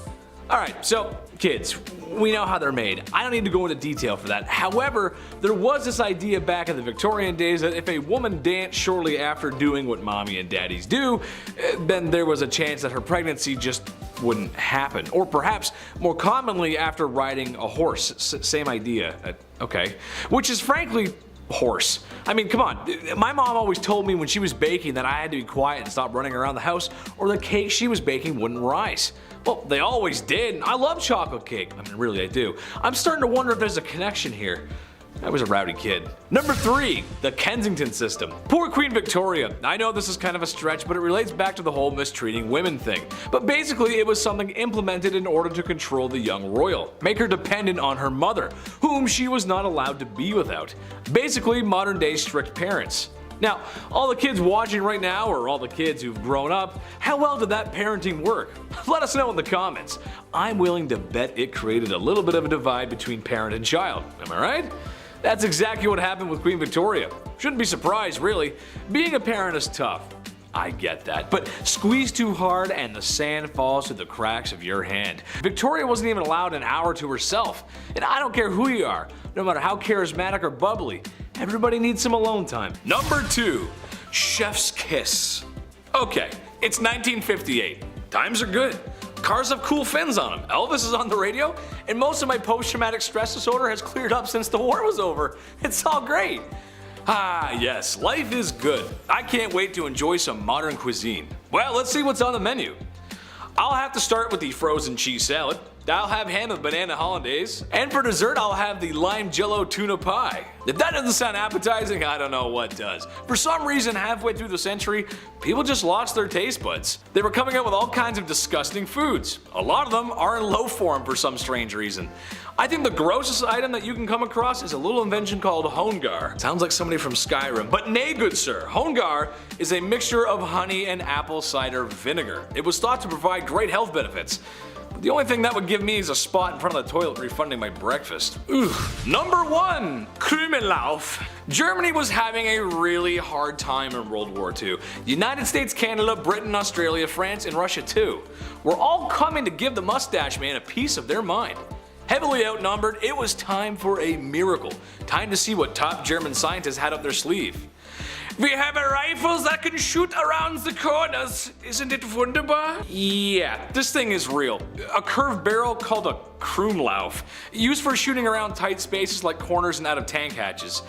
Alright, so kids, we know how they're made. I don't need to go into detail for that. However, there was this idea back in the Victorian days that if a woman danced shortly after doing what mommy and daddies do, then there was a chance that her pregnancy just wouldn't happen. Or perhaps more commonly after riding a horse. Same idea. Okay. Which is frankly horse. I mean, come on, my mom always told me when she was baking that I had to be quiet and stop running around the house or the cake she was baking wouldn't rise. Well, they always did. I love chocolate cake. I mean, really I do. I'm starting to wonder if there's a connection here. I was a rowdy kid. Number 3, the Kensington system. Poor Queen Victoria. I know this is kind of a stretch, but it relates back to the whole mistreating women thing. But basically it was something implemented in order to control the young royal, make her dependent on her mother, whom she was not allowed to be without. Basically modern day strict parents. Now, all the kids watching right now, or all the kids who've grown up, how well did that parenting work? Let us know in the comments. I'm willing to bet it created a little bit of a divide between parent and child. Am I right? That's exactly what happened with Queen Victoria. Shouldn't be surprised, really. Being a parent is tough. I get that, but squeeze too hard and the sand falls through the cracks of your hand. Victoria wasn't even allowed an hour to herself. And I don't care who you are, no matter how charismatic or bubbly, everybody needs some alone time. Number 2, chef's kiss. Okay, it's 1958. Times are good. Cars have cool fins on them, Elvis is on the radio, and most of my post-traumatic stress disorder has cleared up since the war was over. It's all great. Ah yes, life is good. I can't wait to enjoy some modern cuisine. Well, let's see what's on the menu. I'll have to start with the frozen cheese salad. I'll have ham with banana hollandaise. And for dessert, I'll have the lime jello tuna pie. If that doesn't sound appetizing, I don't know what does. For some reason, halfway through the century, people just lost their taste buds. They were coming up with all kinds of disgusting foods. A lot of them are in low form for some strange reason. I think the grossest item that you can come across is a little invention called hongar. Sounds like somebody from Skyrim, but nay good sir, hongar is a mixture of honey and apple cider vinegar. It was thought to provide great health benefits. The only thing that would give me is a spot in front of the toilet refunding my breakfast. Ugh. Number 1, Krümellauf. Germany was having a really hard time in World War II. The United States, Canada, Britain, Australia, France, and Russia too were all coming to give the mustache man a piece of their mind. Heavily outnumbered, it was time for a miracle. Time to see what top German scientists had up their sleeve. We have a rifle that can shoot around the corners. Isn't it wunderbar? Yeah, this thing is real. A curved barrel called a Krümellauf, used for shooting around tight spaces like corners and out of tank hatches.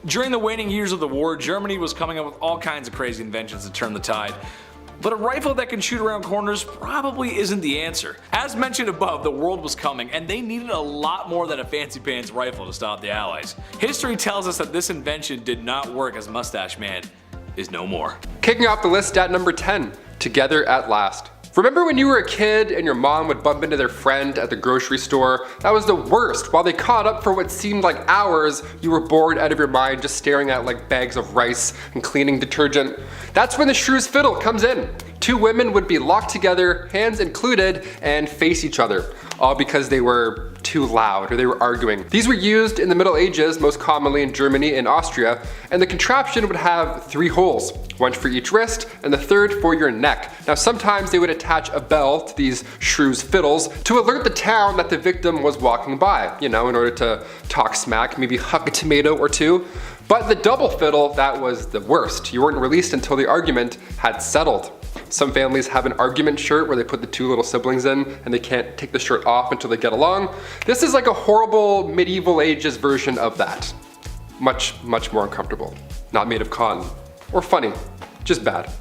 During the waning years of the war, Germany was coming up with all kinds of crazy inventions to turn the tide. But a rifle that can shoot around corners probably isn't the answer. As mentioned above, the world was coming and they needed a lot more than a fancy pants rifle to stop the Allies. History tells us that this invention did not work as Mustache Man is no more. Kicking off the list at number 10, Together at Last. Remember when you were a kid and your mom would bump into their friend at the grocery store? That was the worst. While they caught up for what seemed like hours, you were bored out of your mind just staring at like bags of rice and cleaning detergent. That's when the Shrew's Fiddle comes in. 2 women would be locked together, hands included, and face each other, all because they were too loud or they were arguing. These were used in the Middle Ages, most commonly in Germany and Austria, and the contraption would have 3 holes, one for each wrist and the third for your neck. Now sometimes they would attach a bell to these Shrew's Fiddles to alert the town that the victim was walking by, you know, in order to talk smack, maybe huck a tomato or 2. But the double fiddle, that was the worst. You weren't released until the argument had settled. Some families have an argument shirt where they put the 2 little siblings in and they can't take the shirt off until they get along. This is like a horrible medieval ages version of that. Much, much more uncomfortable. Not made of cotton. Or funny. Just bad.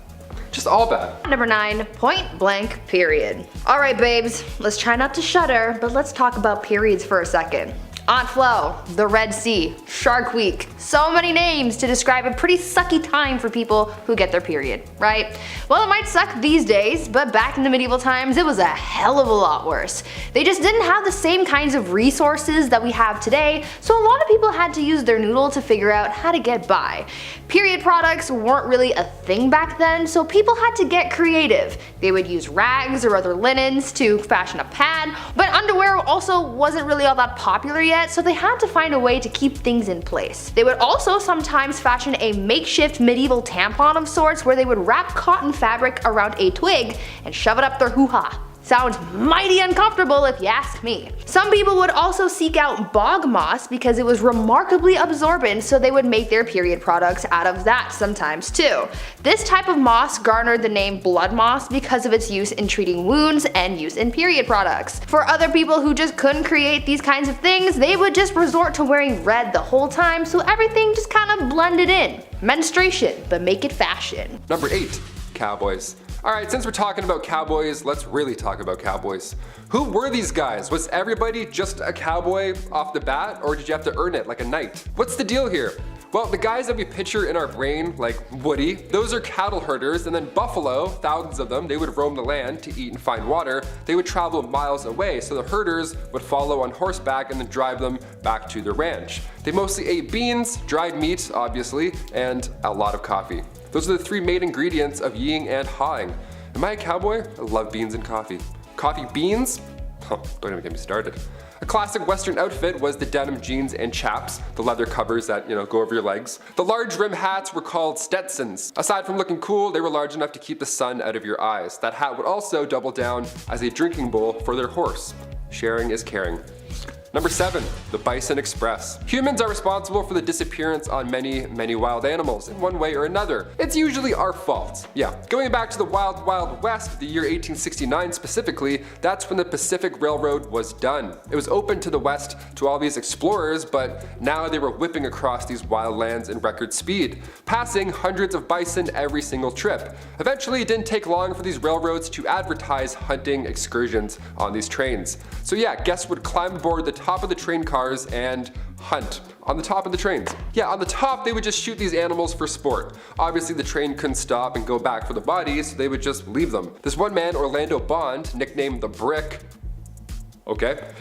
Just all bad. Number 9, Point Blank Period. Alright babes, let's try not to shudder, but let's talk about periods for a second. Aunt Flo, the Red Sea, Shark Week. So many names to describe a pretty sucky time for people who get their period, right? Well, it might suck these days, but back in the medieval times, it was a hell of a lot worse. They just didn't have the same kinds of resources that we have today, so a lot of people had to use their noodle to figure out how to get by. Period products weren't really a thing back then, so people had to get creative. They would use rags or other linens to fashion a pad, but underwear also wasn't really all that popular yet, so they had to find a way to keep things in place. They would also sometimes fashion a makeshift medieval tampon of sorts where they would wrap cotton fabric around a twig and shove it up their hoo-ha. Sounds mighty uncomfortable if you ask me. Some people would also seek out bog moss because it was remarkably absorbent, so they would make their period products out of that sometimes too. This type of moss garnered the name blood moss because of its use in treating wounds and use in period products. For other people who just couldn't create these kinds of things, they would just resort to wearing red the whole time, so everything just kind of blended in. Menstruation, but make it fashion. Number 8, cowboys. Alright, since we're talking about cowboys, let's really talk about cowboys. Who were these guys? Was everybody just a cowboy off the bat, or did you have to earn it like a knight? What's the deal here? Well, the guys that we picture in our brain, like Woody, those are cattle herders, and then buffalo, thousands of them, they would roam the land to eat and find water. They would travel miles away, so the herders would follow on horseback and then drive them back to their ranch. They mostly ate beans, dried meat, obviously, and a lot of coffee. Those are the 3 main ingredients of yeeing and hawing. Am I a cowboy? I love beans and coffee. Coffee beans? Don't even get me started. A classic Western outfit was the denim jeans and chaps, the leather covers that, go over your legs. The large rim hats were called Stetsons. Aside from looking cool, they were large enough to keep the sun out of your eyes. That hat would also double down as a drinking bowl for their horse. Sharing is caring. Number 7, the Bison Express. Humans are responsible for the disappearance on many, many wild animals in one way or another. It's usually our fault. Yeah, going back to the Wild Wild West, the year 1869 specifically, that's when the Pacific Railroad was done. It was open to the West to all these explorers, but now they were whipping across these wild lands in record speed, passing hundreds of bison every single trip. Eventually, it didn't take long for these railroads to advertise hunting excursions on these trains. So yeah, guests would climb aboard the top of the train cars and hunt on the top of the trains. Yeah, on the top they would just shoot these animals for sport. Obviously the train couldn't stop and go back for the bodies, so they would just leave them. This one man, Orlando Bond, nicknamed the Brick,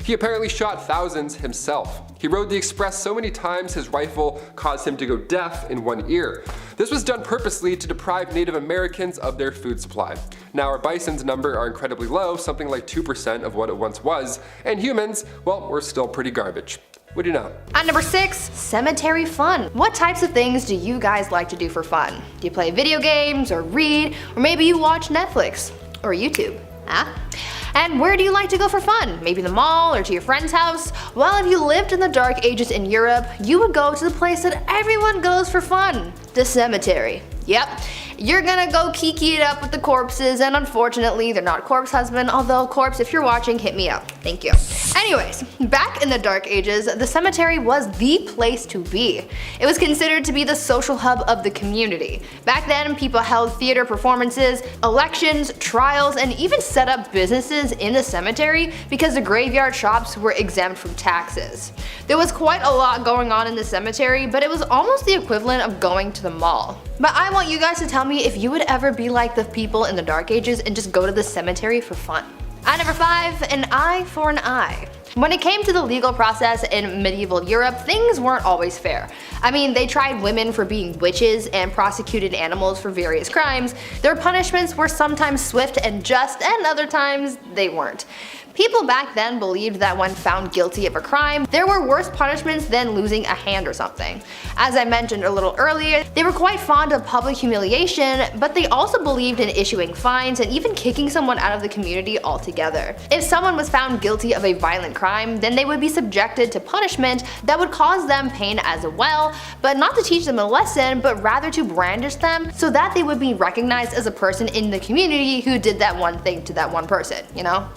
he apparently shot thousands himself. He rode the express so many times his rifle caused him to go deaf in one ear. This was done purposely to deprive Native Americans of their food supply. Now our bison's number are incredibly low, something like 2% of what it once was, and humans, well, we're still pretty garbage. What do you know? At number 6, cemetery fun. What types of things do you guys like to do for fun? Do you play video games or read, or maybe you watch Netflix or YouTube? Huh? And where do you like to go for fun? Maybe the mall or to your friend's house? Well, if you lived in the Dark Ages in Europe, you would go to the place that everyone goes for fun, the cemetery. Yep, you're gonna go kiki it up with the corpses, and unfortunately they're not corpse husband, although corpse, if you're watching, hit me up. Thank you. Anyways, back in the Dark Ages, the cemetery was the place to be. It was considered to be the social hub of the community. Back then, people held theater performances, elections, trials, and even set up businesses in the cemetery because the graveyard shops were exempt from taxes. There was quite a lot going on in the cemetery, but it was almost the equivalent of going to the mall. But I want you guys to tell me if you would ever be like the people in the Dark Ages and just go to the cemetery for fun. At number 5, an eye for an eye. When it came to the legal process in medieval Europe, things weren't always fair. I mean, they tried women for being witches and prosecuted animals for various crimes. Their punishments were sometimes swift and just, and other times they weren't. People back then believed that when found guilty of a crime, there were worse punishments than losing a hand or something. As I mentioned a little earlier, they were quite fond of public humiliation, but they also believed in issuing fines and even kicking someone out of the community altogether. If someone was found guilty of a violent crime, then they would be subjected to punishment that would cause them pain as well, but not to teach them a lesson, but rather to brandish them so that they would be recognized as a person in the community who did that one thing to that one person, you know?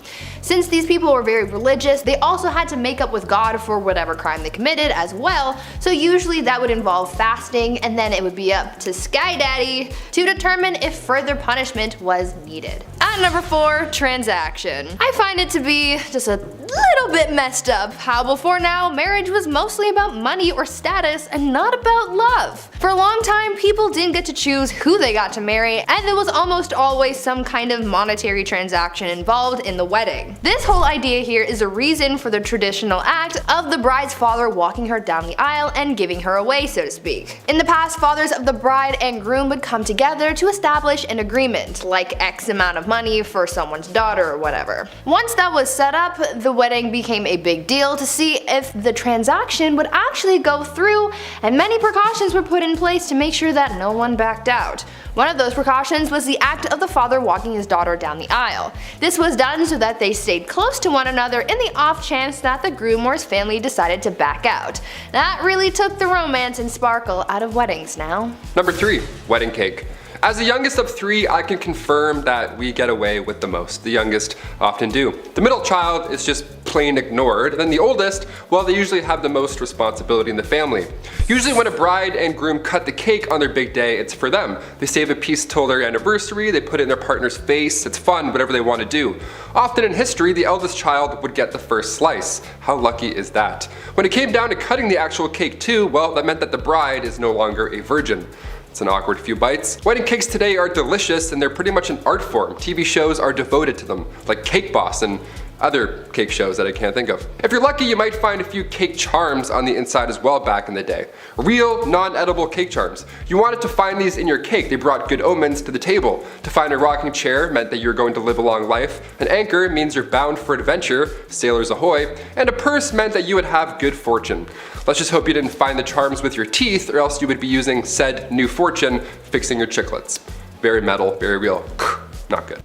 Since these people were very religious, they also had to make up with God for whatever crime they committed as well, so usually that would involve fasting, and then it would be up to Sky Daddy to determine if further punishment was needed. At number 4, transaction. I find it to be just a little bit messed up how before now marriage was mostly about money or status and not about love. For a long time, people didn't get to choose who they got to marry, and there was almost always some kind of monetary transaction involved in the wedding. This whole idea here is a reason for the traditional act of the bride's father walking her down the aisle and giving her away, so to speak. In the past, fathers of the bride and groom would come together to establish an agreement, like X amount of money for someone's daughter or whatever. Once that was set up, the wedding became a big deal to see if the transaction would actually go through, and many precautions were put in place to make sure that no one backed out. One of those precautions was the act of the father walking his daughter down the aisle. This was done so that they stayed close to one another in the off chance that the groom or his family decided to back out. That really took the romance and sparkle out of weddings now. Number 3, wedding cake. As the youngest of 3, I can confirm that we get away with the most. The youngest often do. The middle child is just plain ignored, and then the oldest, well, they usually have the most responsibility in the family. Usually when a bride and groom cut the cake on their big day, it's for them. They save a piece till their anniversary, they put it in their partner's face, it's fun, whatever they want to do. Often in history, the eldest child would get the first slice. How lucky is that? When it came down to cutting the actual cake too, well, that meant that the bride is no longer a virgin. It's an awkward few bites. Wedding cakes today are delicious and they're pretty much an art form. TV shows are devoted to them, like Cake Boss and other cake shows that I can't think of. If you're lucky, you might find a few cake charms on the inside as well back in the day. Real, non-edible cake charms. You wanted to find these in your cake. They brought good omens to the table. To find a rocking chair meant that you're going to live a long life. An anchor means you're bound for adventure, sailors ahoy. And a purse meant that you would have good fortune. Let's just hope you didn't find the charms with your teeth, or else you would be using said new fortune fixing your chiclets. Very metal, very real. Not good.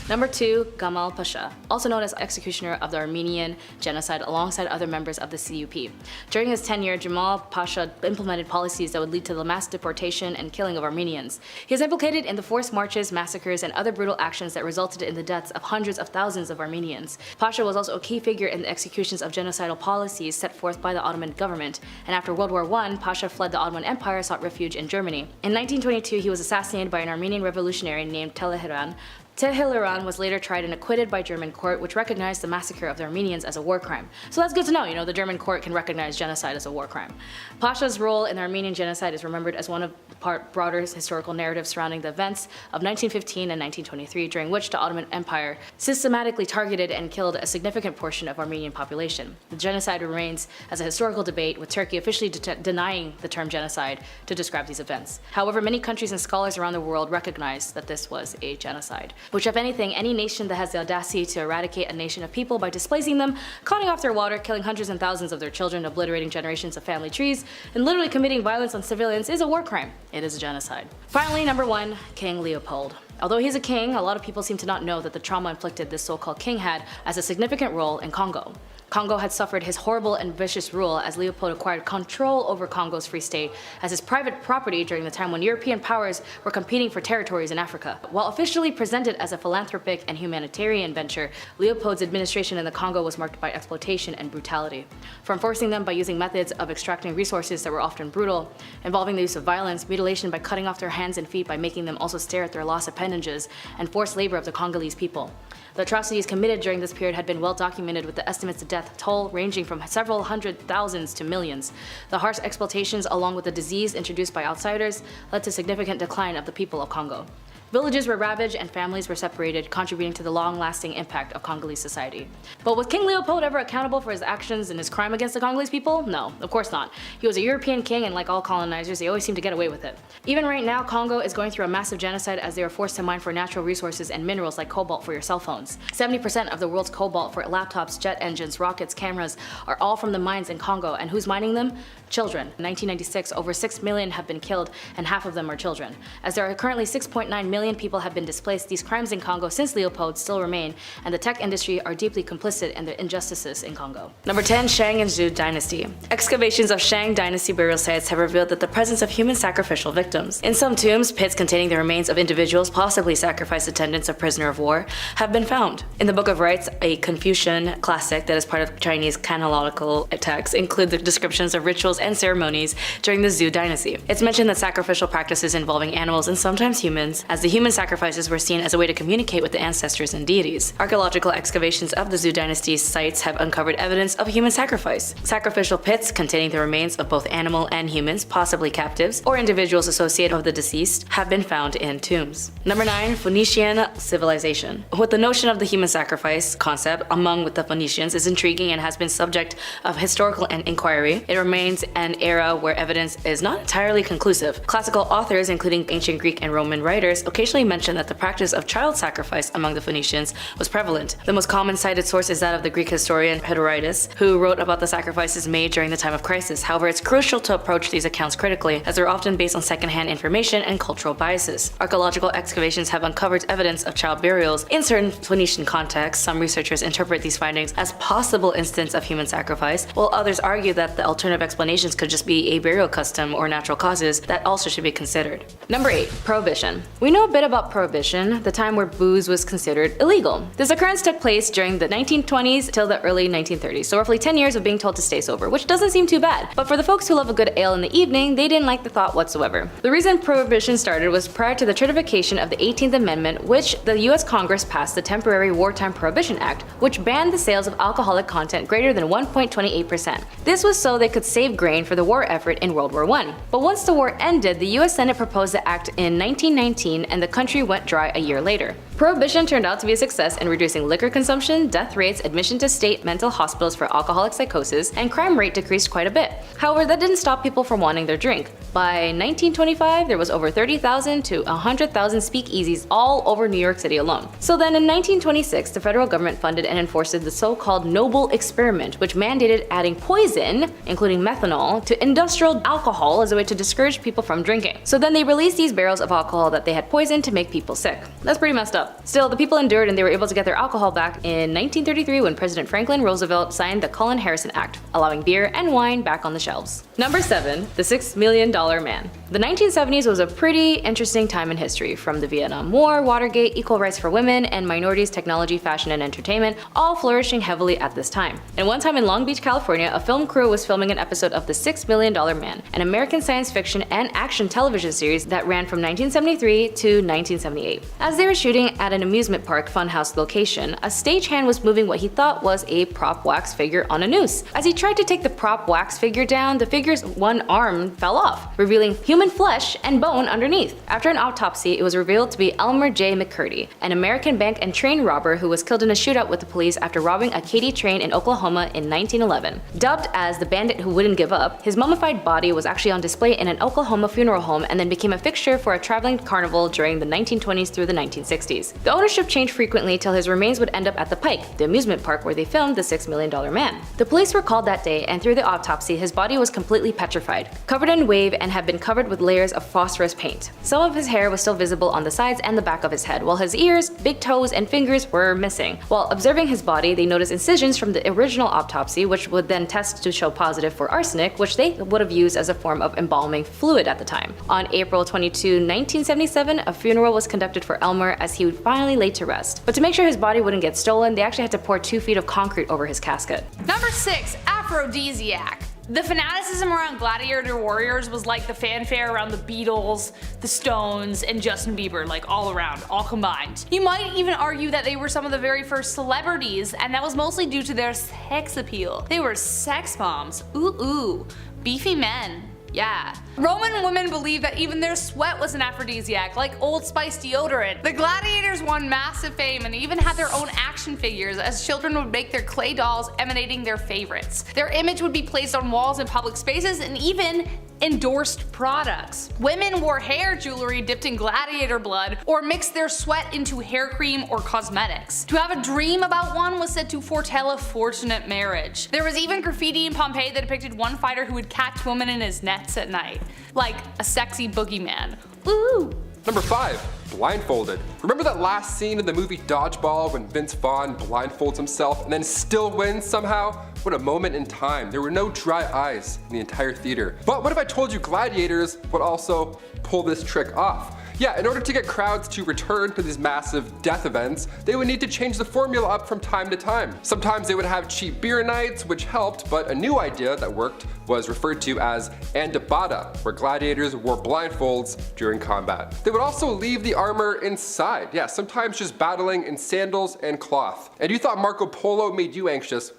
Number 2, Gamal Pasha, also known as executioner of the Armenian genocide alongside other members of the CUP. During his tenure, Jamal Pasha implemented policies that would lead to the mass deportation and killing of Armenians. He is implicated in the forced marches, massacres, and other brutal actions that resulted in the deaths of hundreds of thousands of Armenians. Pasha was also a key figure in the executions of genocidal policies set forth by the Ottoman government, and after World War I, Pasha fled the Ottoman Empire, sought refuge in Germany. In 1922, he was assassinated by an Armenian revolutionary named Teheran. Teheran was later tried and acquitted by German court, which recognized the massacre of the Armenians as a war crime. So that's good to know, the German court can recognize genocide as a war crime. Pasha's role in the Armenian genocide is remembered as one of the broader historical narratives surrounding the events of 1915 and 1923, during which the Ottoman Empire systematically targeted and killed a significant portion of Armenian population. The genocide remains as a historical debate, with Turkey officially denying the term genocide to describe these events. However, many countries and scholars around the world recognize that this was a genocide, which, if anything, any nation that has the audacity to eradicate a nation of people by displacing them, cutting off their water, killing hundreds and thousands of their children, obliterating generations of family trees, and literally committing violence on civilians is a war crime. It is a genocide. Finally, number 1, King Leopold. Although he's a king, a lot of people seem to not know that the trauma inflicted this so-called king had as a significant role in Congo. Congo had suffered his horrible and vicious rule as Leopold acquired control over Congo's free state as his private property during the time when European powers were competing for territories in Africa. While officially presented as a philanthropic and humanitarian venture, Leopold's administration in the Congo was marked by exploitation and brutality. From forcing them by using methods of extracting resources that were often brutal, involving the use of violence, mutilation by cutting off their hands and feet by making them also stare at their lost appendages, and forced labor of the Congolese people. The atrocities committed during this period had been well documented, with the estimates of death toll ranging from several hundred thousands to millions. The harsh exploitations, along with the disease introduced by outsiders, led to significant decline of the people of Congo. Villages were ravaged and families were separated, contributing to the long-lasting impact of Congolese society. But was King Leopold ever accountable for his actions and his crime against the Congolese people? No, of course not. He was a European king, and like all colonizers, they always seem to get away with it. Even right now, Congo is going through a massive genocide as they are forced to mine for natural resources and minerals like cobalt for your cell phones. 70% of the world's cobalt for laptops, jet engines, rockets, cameras are all from the mines in Congo, and who's mining them? Children. In 1996, over 6 million have been killed, and half of them are children. As there are currently 6.9 million people have been displaced, these crimes in Congo since Leopold still remain, and the tech industry are deeply complicit in the injustices in Congo. Number 10, Shang and Zhou Dynasty. Excavations of Shang Dynasty burial sites have revealed that the presence of human sacrificial victims. In some tombs, pits containing the remains of individuals, possibly sacrificed attendants of prisoner of war, have been found. In the Book of Rites, a Confucian classic that is part of Chinese canonical texts, include the descriptions of rituals and ceremonies during the Zhou Dynasty. It's mentioned that sacrificial practices involving animals and sometimes humans, as the human sacrifices were seen as a way to communicate with the ancestors and deities. Archaeological excavations of the Zhou Dynasty's sites have uncovered evidence of human sacrifice. Sacrificial pits containing the remains of both animal and humans, possibly captives, or individuals associated with the deceased, have been found in tombs. Number 9, Phoenician Civilization. With the notion of the human sacrifice concept among the Phoenicians is intriguing and has been subject of historical inquiry. It remains an era where evidence is not entirely conclusive. Classical authors, including ancient Greek and Roman writers, occasionally mention that the practice of child sacrifice among the Phoenicians was prevalent. The most common cited source is that of the Greek historian Herodotus, who wrote about the sacrifices made during the time of crisis. However, it's crucial to approach these accounts critically, as they're often based on secondhand information and cultural biases. Archaeological excavations have uncovered evidence of child burials in certain Phoenician contexts. Some researchers interpret these findings as possible instance of human sacrifice, while others argue that the alternative explanations could just be a burial custom or natural causes that also should be considered. Number 8. Prohibition. We know a bit about Prohibition, the time where booze was considered illegal. This occurrence took place during the 1920s till the early 1930s, so roughly 10 years of being told to stay sober, which doesn't seem too bad. But for the folks who love a good ale in the evening, they didn't like the thought whatsoever. The reason Prohibition started was prior to the ratification of the 18th Amendment, which the US Congress passed the Temporary Wartime Prohibition Act, which banned the sales of alcoholic content greater than 1.28%. This was so they could save grain for the war effort in World War I. But once the war ended, the US Senate proposed the act in 1919 and the country went dry a year later. Prohibition turned out to be a success in reducing liquor consumption, death rates, admission to state mental hospitals for alcoholic psychosis, and crime rate decreased quite a bit. However, that didn't stop people from wanting their drink. By 1925, there was over 30,000 to 100,000 speakeasies all over New York City alone. So then in 1926, the federal government funded and enforced the so-called Noble Experiment, which mandated adding poison, including methanol, to industrial alcohol as a way to discourage people from drinking. So then they released these barrels of alcohol that they had poisoned to make people sick. That's pretty messed up. Still, the people endured and they were able to get their alcohol back in 1933 when President Franklin Roosevelt signed the Cullen-Harrison Act, allowing beer and wine back on the shelves. Number 7. The $6 Million Man. The 1970s was a pretty interesting time in history, from the Vietnam War, Watergate, equal rights for women, and minorities, technology, fashion, and entertainment, all flourishing heavily at this time. And one time in Long Beach, California, a film crew was filming an episode of The $6 Million Man, an American science fiction and action television series that ran from 1973 to 1978. As they were shooting at an amusement park funhouse location, a stagehand was moving what he thought was a prop wax figure on a noose. As he tried to take the prop wax figure down, the figure's one arm fell off, revealing human flesh and bone underneath. After an autopsy, it was revealed to be Elmer J. McCurdy, an American bank and train robber who was killed in a shootout with the police after robbing a Katy train in Oklahoma in 1911. Dubbed as the bandit who wouldn't give up, his mummified body was actually on display in an Oklahoma funeral home and then became a fixture for a traveling carnival during the 1920s through the 1960s. The ownership changed frequently till his remains would end up at the Pike, the amusement park where they filmed The $6 Million Man. The police were called that day, and through the autopsy, his body was completely petrified, covered in wave, and had been covered with layers of phosphorus paint. Some of his hair was still visible on the sides and the back of his head, while his ears, big toes, and fingers were missing. While observing his body, they noticed incisions from the original autopsy, which would then test to show positive for arsenic, which they would have used as a form of embalming fluid at the time. On April 22, 1977, a funeral was conducted for Elmer as he would finally lay to rest. But to make sure his body wouldn't get stolen, they actually had to pour 2 feet of concrete over his casket. Number 6. Aphrodisiac. The fanaticism around gladiator warriors was like the fanfare around the Beatles, the Stones, and Justin Bieber, like all around, all combined. You might even argue that they were some of the very first celebrities, and that was mostly due to their sex appeal. They were sex bombs. Ooh, beefy men. Yeah. Roman women believed that even their sweat was an aphrodisiac, like Old Spice deodorant. The gladiators won massive fame and even had their own action figures, as children would make their clay dolls emanating their favorites. Their image would be placed on walls in public spaces and even endorsed products. Women wore hair jewelry dipped in gladiator blood or mixed their sweat into hair cream or cosmetics. To have a dream about one was said to foretell a fortunate marriage. There was even graffiti in Pompeii that depicted one fighter who would catch women in his nets at night, like a sexy boogeyman. Ooh. Number 5. Blindfolded. Remember that last scene in the movie Dodgeball when Vince Vaughn blindfolds himself and then still wins somehow? What a moment in time. There were no dry eyes in the entire theater. But what if I told you gladiators would also pull this trick off? Yeah, in order to get crowds to return to these massive death events, they would need to change the formula up from time to time. Sometimes they would have cheap beer nights, which helped, but a new idea that worked was referred to as andabata, where gladiators wore blindfolds during combat. They would also leave the armor inside, yeah, sometimes just battling in sandals and cloth. And you thought Marco Polo made you anxious?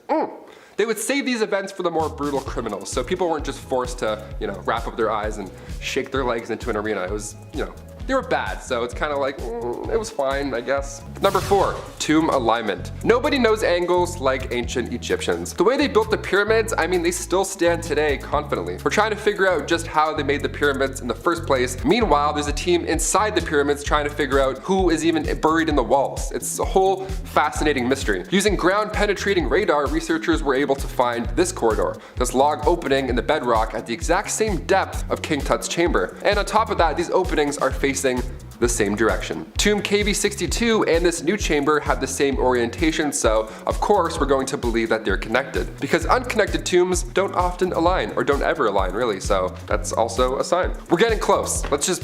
They would save these events for the more brutal criminals, so people weren't just forced to, wrap up their eyes and shake their legs into an arena. It was, they were bad, so it's kind of like, it was fine, I guess. Number 4, tomb alignment. Nobody knows angles like ancient Egyptians. The way they built the pyramids, I mean, they still stand today confidently. We're trying to figure out just how they made the pyramids in the first place. Meanwhile, there's a team inside the pyramids trying to figure out who is even buried in the walls. It's a whole fascinating mystery. Using ground penetrating radar, researchers were able to find this corridor, this log opening in the bedrock at the exact same depth of King Tut's chamber. And on top of that, these openings are facing the same direction. Tomb KV62 and this new chamber have the same orientation, so of course we're going to believe that they're connected. Because unconnected tombs don't often align, or don't ever align really, so that's also a sign. We're getting close. Let's just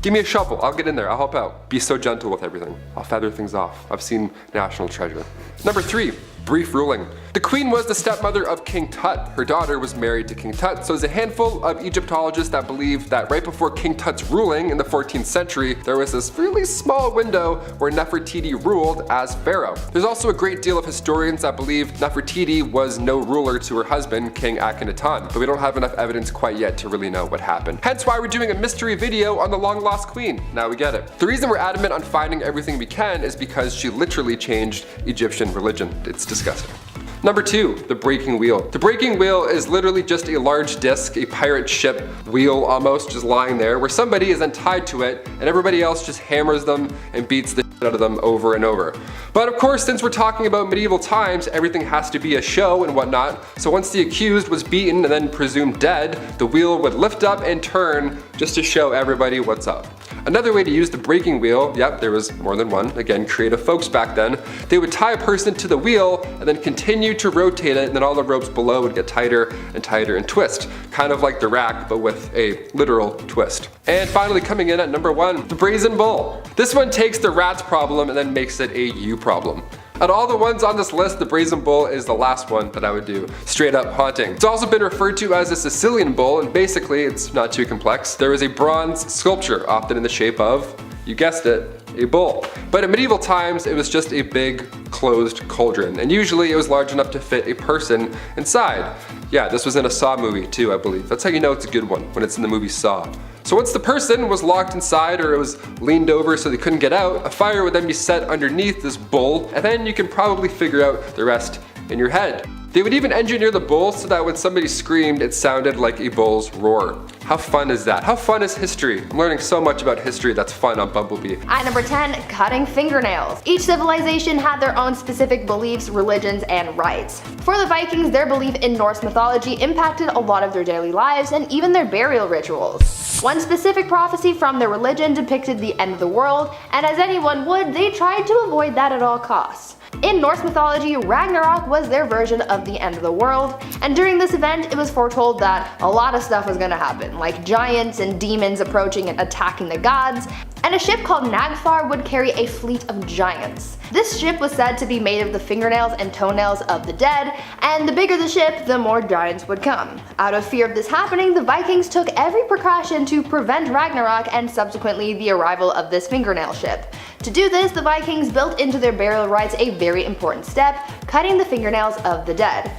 give me a shovel, I'll get in there, I'll help out. Be so gentle with everything. I'll feather things off. I've seen National Treasure. Number 3, brief ruling. The queen was the stepmother of King Tut. Her daughter was married to King Tut, so there's a handful of Egyptologists that believe that right before King Tut's ruling in the 14th century, there was this really small window where Nefertiti ruled as pharaoh. There's also a great deal of historians that believe Nefertiti was no ruler to her husband, King Akhenaten, but we don't have enough evidence quite yet to really know what happened. Hence why we're doing a mystery video on the long lost queen. Now we get it. The reason we're adamant on finding everything we can is because she literally changed Egyptian religion. It's disgusting. Number 2, the breaking wheel. The breaking wheel is literally just a large disc, a pirate ship wheel almost, just lying there, where somebody is then tied to it and everybody else just hammers them and beats the shit out of them over and over. But of course, since we're talking about medieval times, everything has to be a show and whatnot, so once the accused was beaten and then presumed dead, the wheel would lift up and turn just to show everybody what's up. Another way to use the breaking wheel, yep, there was more than one, again, creative folks back then, they would tie a person to the wheel and then continue to rotate it, and then all the ropes below would get tighter and tighter and twist. Kind of like the rack, but with a literal twist. And finally coming in at number 1, the brazen bull. This one takes the rat's problem and then makes it a you problem. Out of all the ones on this list, the brazen bull is the last one that I would do straight up haunting. It's also been referred to as a Sicilian bull, and basically it's not too complex. There is a bronze sculpture, often in the shape of, you guessed it, a bull. But in medieval times, it was just a big closed cauldron, and usually it was large enough to fit a person inside. Yeah, this was in a Saw movie too, I believe. That's how you know it's a good one, when it's in the movie Saw. So once the person was locked inside or it was leaned over so they couldn't get out, a fire would then be set underneath this bull, and then you can probably figure out the rest in your head. They would even engineer the bull so that when somebody screamed, it sounded like a bull's roar. How fun is that? How fun is history? I'm learning so much about history that's fun on Bumblebee. At number 10, cutting fingernails. Each civilization had their own specific beliefs, religions, and rites. For the Vikings, their belief in Norse mythology impacted a lot of their daily lives and even their burial rituals. One specific prophecy from their religion depicted the end of the world, and as anyone would, they tried to avoid that at all costs. In Norse mythology, Ragnarok was their version of the end of the world, and during this event it was foretold that a lot of stuff was gonna happen, like giants and demons approaching and attacking the gods, and a ship called Nagfar would carry a fleet of giants. This ship was said to be made of the fingernails and toenails of the dead, and the bigger the ship, the more giants would come. Out of fear of this happening, the Vikings took every precaution to prevent Ragnarok and subsequently the arrival of this fingernail ship. To do this, the Vikings built into their burial rites a very important step, cutting the fingernails of the dead.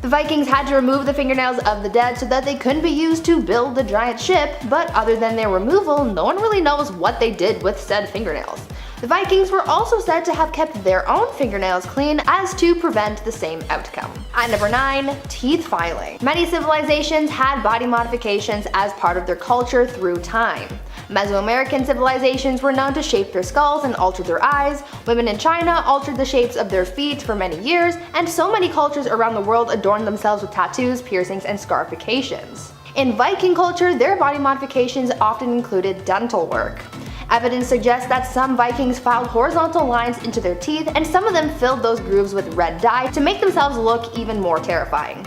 The Vikings had to remove the fingernails of the dead so that they couldn't be used to build the giant ship, but other than their removal, no one really knows what they did with said fingernails. The Vikings were also said to have kept their own fingernails clean as to prevent the same outcome. At number 9, teeth filing. Many civilizations had body modifications as part of their culture through time. Mesoamerican civilizations were known to shape their skulls and alter their eyes, women in China altered the shapes of their feet for many years, and so many cultures around the world adorned themselves with tattoos, piercings, and scarifications. In Viking culture, their body modifications often included dental work. Evidence suggests that some Vikings filed horizontal lines into their teeth, and some of them filled those grooves with red dye to make themselves look even more terrifying.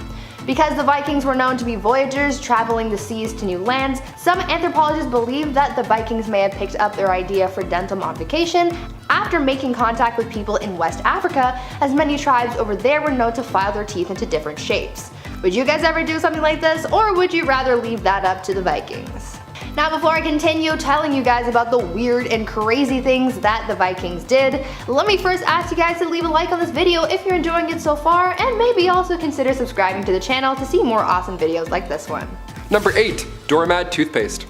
Because the Vikings were known to be voyagers traveling the seas to new lands, some anthropologists believe that the Vikings may have picked up their idea for dental modification after making contact with people in West Africa, as many tribes over there were known to file their teeth into different shapes. Would you guys ever do something like this, or would you rather leave that up to the Vikings? Now before I continue telling you guys about the weird and crazy things that the Vikings did, let me first ask you guys to leave a like on this video if you're enjoying it so far, and maybe also consider subscribing to the channel to see more awesome videos like this one. Number 8, doormat toothpaste.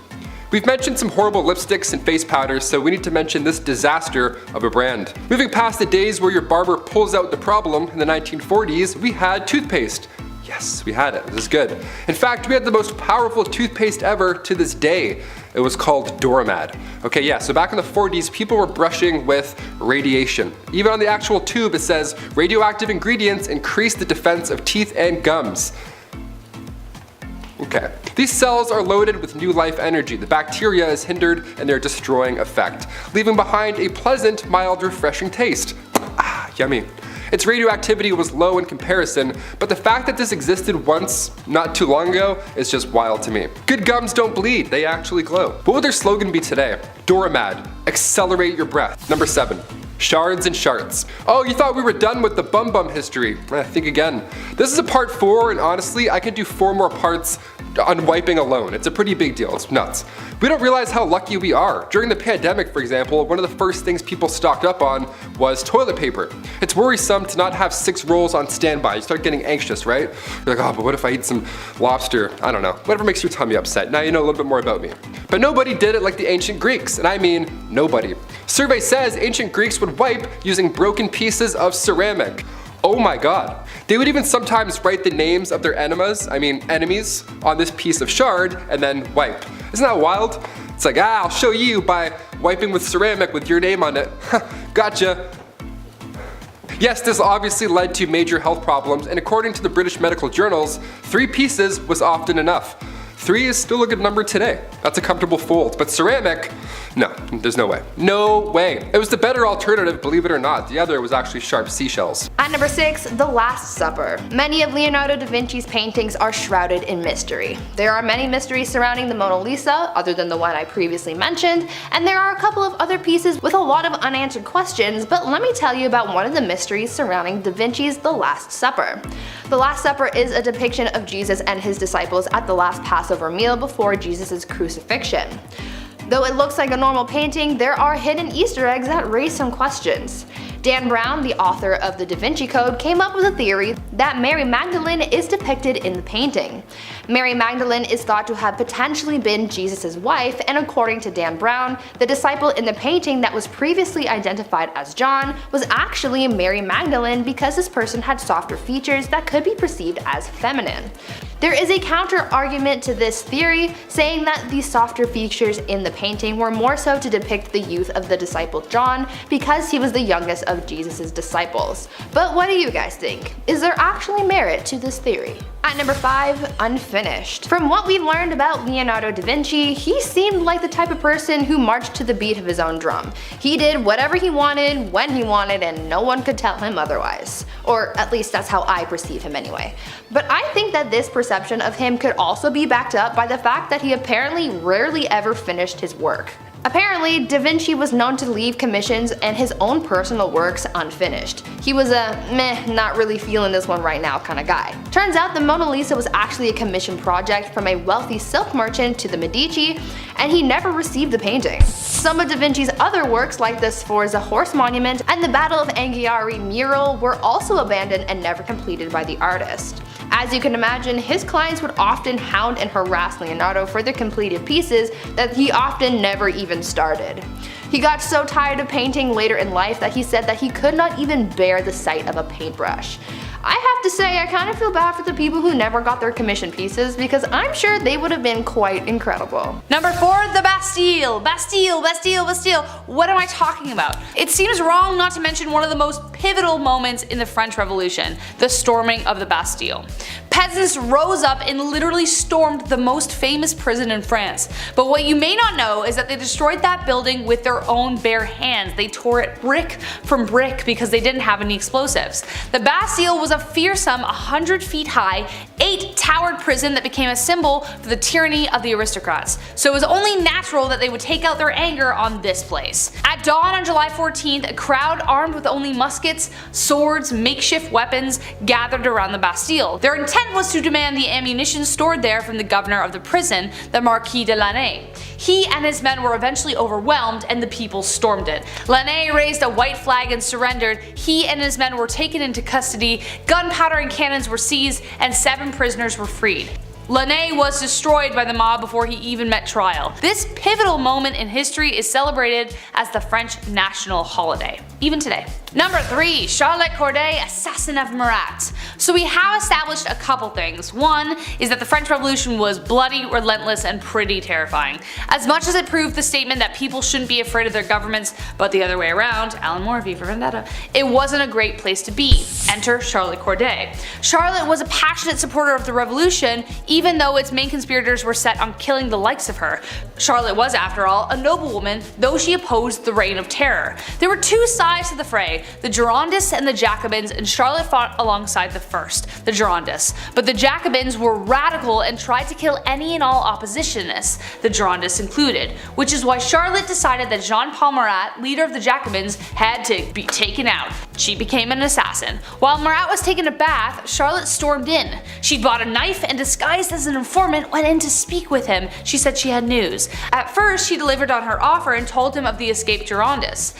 We've mentioned some horrible lipsticks and face powders, so we need to mention this disaster of a brand. Moving past the days where your barber pulls out the problem in the 1940s, we had toothpaste. Yes, we had it. This is good. In fact, we had the most powerful toothpaste ever to this day. It was called Doramad. Okay, yeah, so back in the 40s, people were brushing with radiation. Even on the actual tube, it says, radioactive ingredients increase the defense of teeth and gums. Okay. These cells are loaded with new life energy. The bacteria is hindered in their destroying effect, leaving behind a pleasant, mild, refreshing taste. Ah, yummy. Its radioactivity was low in comparison, but the fact that this existed once, not too long ago, is just wild to me. Good gums don't bleed, they actually glow. What would their slogan be today? Doramad, accelerate your breath. Number 7. Shards and sharts. Oh, you thought we were done with the bum history. Think again. This is a part 4, and honestly, I could do 4 more parts on wiping alone. It's a pretty big deal, it's nuts. We don't realize how lucky we are. During the pandemic, for example, one of the first things people stocked up on was toilet paper. It's worrisome to not have 6 rolls on standby. You start getting anxious, right? You're like, oh, but what if I eat some lobster? I don't know. Whatever makes your tummy upset. Now you know a little bit more about me. But nobody did it like the ancient Greeks, and I mean nobody. Survey says ancient Greeks would wipe using broken pieces of ceramic. Oh my god. They would even sometimes write the names of their enemies on this piece of shard and then wipe. Isn't that wild? It's like, I'll show you by wiping with ceramic with your name on it. Gotcha. Yes, this obviously led to major health problems, and according to the British medical journals, 3 pieces was often enough. 3 is still a good number today. That's a comfortable fold, but ceramic, no, there's no way. No way. It was the better alternative, believe it or not. The other was actually sharp seashells. At number 6, The Last Supper. Many of Leonardo da Vinci's paintings are shrouded in mystery. There are many mysteries surrounding the Mona Lisa, other than the one I previously mentioned, and there are a couple of other pieces with a lot of unanswered questions, but let me tell you about one of the mysteries surrounding da Vinci's The Last Supper. The Last Supper is a depiction of Jesus and his disciples at the last Passover meal before Jesus' crucifixion. Though it looks like a normal painting, there are hidden Easter eggs that raise some questions. Dan Brown, the author of the Da Vinci Code, came up with a theory that Mary Magdalene is depicted in the painting. Mary Magdalene is thought to have potentially been Jesus' wife, and according to Dan Brown, the disciple in the painting that was previously identified as John was actually Mary Magdalene because this person had softer features that could be perceived as feminine. There is a counter-argument to this theory, saying that the softer features in the painting were more so to depict the youth of the disciple John because he was the youngest of Jesus' disciples. But what do you guys think? Is there actually merit to this theory? At number 5, Unfinished. From what we've learned about Leonardo da Vinci, he seemed like the type of person who marched to the beat of his own drum. He did whatever he wanted, when he wanted, and no one could tell him otherwise. Or at least that's how I perceive him anyway. But I think that this perception of him could also be backed up by the fact that he apparently rarely ever finished his work. Apparently, Da Vinci was known to leave commissions and his own personal works unfinished. He was a meh, not really feeling this one right now kind of guy. Turns out the Mona Lisa was actually a commission project from a wealthy silk merchant to the Medici, and he never received the painting. Some of Da Vinci's other works like the Sforza Horse Monument and the Battle of Anghiari mural were also abandoned and never completed by the artist. As you can imagine, his clients would often hound and harass Leonardo for the completed pieces that he often never even started. He got so tired of painting later in life that he said that he could not even bear the sight of a paintbrush. I have to say, I kind of feel bad for the people who never got their commission pieces because I'm sure they would have been quite incredible. Number 4, the Bastille. Bastille, Bastille, Bastille. What am I talking about? It seems wrong not to mention one of the most pivotal moments in the French Revolution, the storming of the Bastille. Peasants rose up and literally stormed the most famous prison in France. But what you may not know is that they destroyed that building with their own bare hands. They tore it brick from brick because they didn't have any explosives. The Bastille was a fearsome 100 feet high, 8-towered prison that became a symbol for the tyranny of the aristocrats. So it was only natural that they would take out their anger on this place. At dawn on July 14th, a crowd armed with only muskets, swords, makeshift weapons gathered around the Bastille. Their intent was to demand the ammunition stored there from the governor of the prison, the Marquis de Lanay. He and his men were eventually overwhelmed and the people stormed it. Lanay raised a white flag and surrendered. He and his men were taken into custody, gunpowder and cannons were seized, and 7 prisoners were freed. Launay was destroyed by the mob before he even met trial. This pivotal moment in history is celebrated as the French national holiday, even today. Number 3. Charlotte Corday, assassin of Marat. So we have established a couple things. One is that the French Revolution was bloody, relentless, and pretty terrifying. As much as it proved the statement that people shouldn't be afraid of their governments, but the other way around, Alan Moore, V for Vendetta, it wasn't a great place to be. Enter Charlotte Corday. Charlotte was a passionate supporter of the revolution, even though its main conspirators were set on killing the likes of her. Charlotte was, after all, a noblewoman, though she opposed the Reign of Terror. There were two sides to the fray, the Girondists and the Jacobins, and Charlotte fought alongside the first, the Girondists. But the Jacobins were radical and tried to kill any and all oppositionists, the Girondists included, which is why Charlotte decided that Jean-Paul Marat, leader of the Jacobins, had to be taken out. She became an assassin. While Marat was taking a bath, Charlotte stormed in. She bought a knife and, disguised as an informant, went in to speak with him. She said she had news. At first, she delivered on her offer and told him of the escaped Girondists.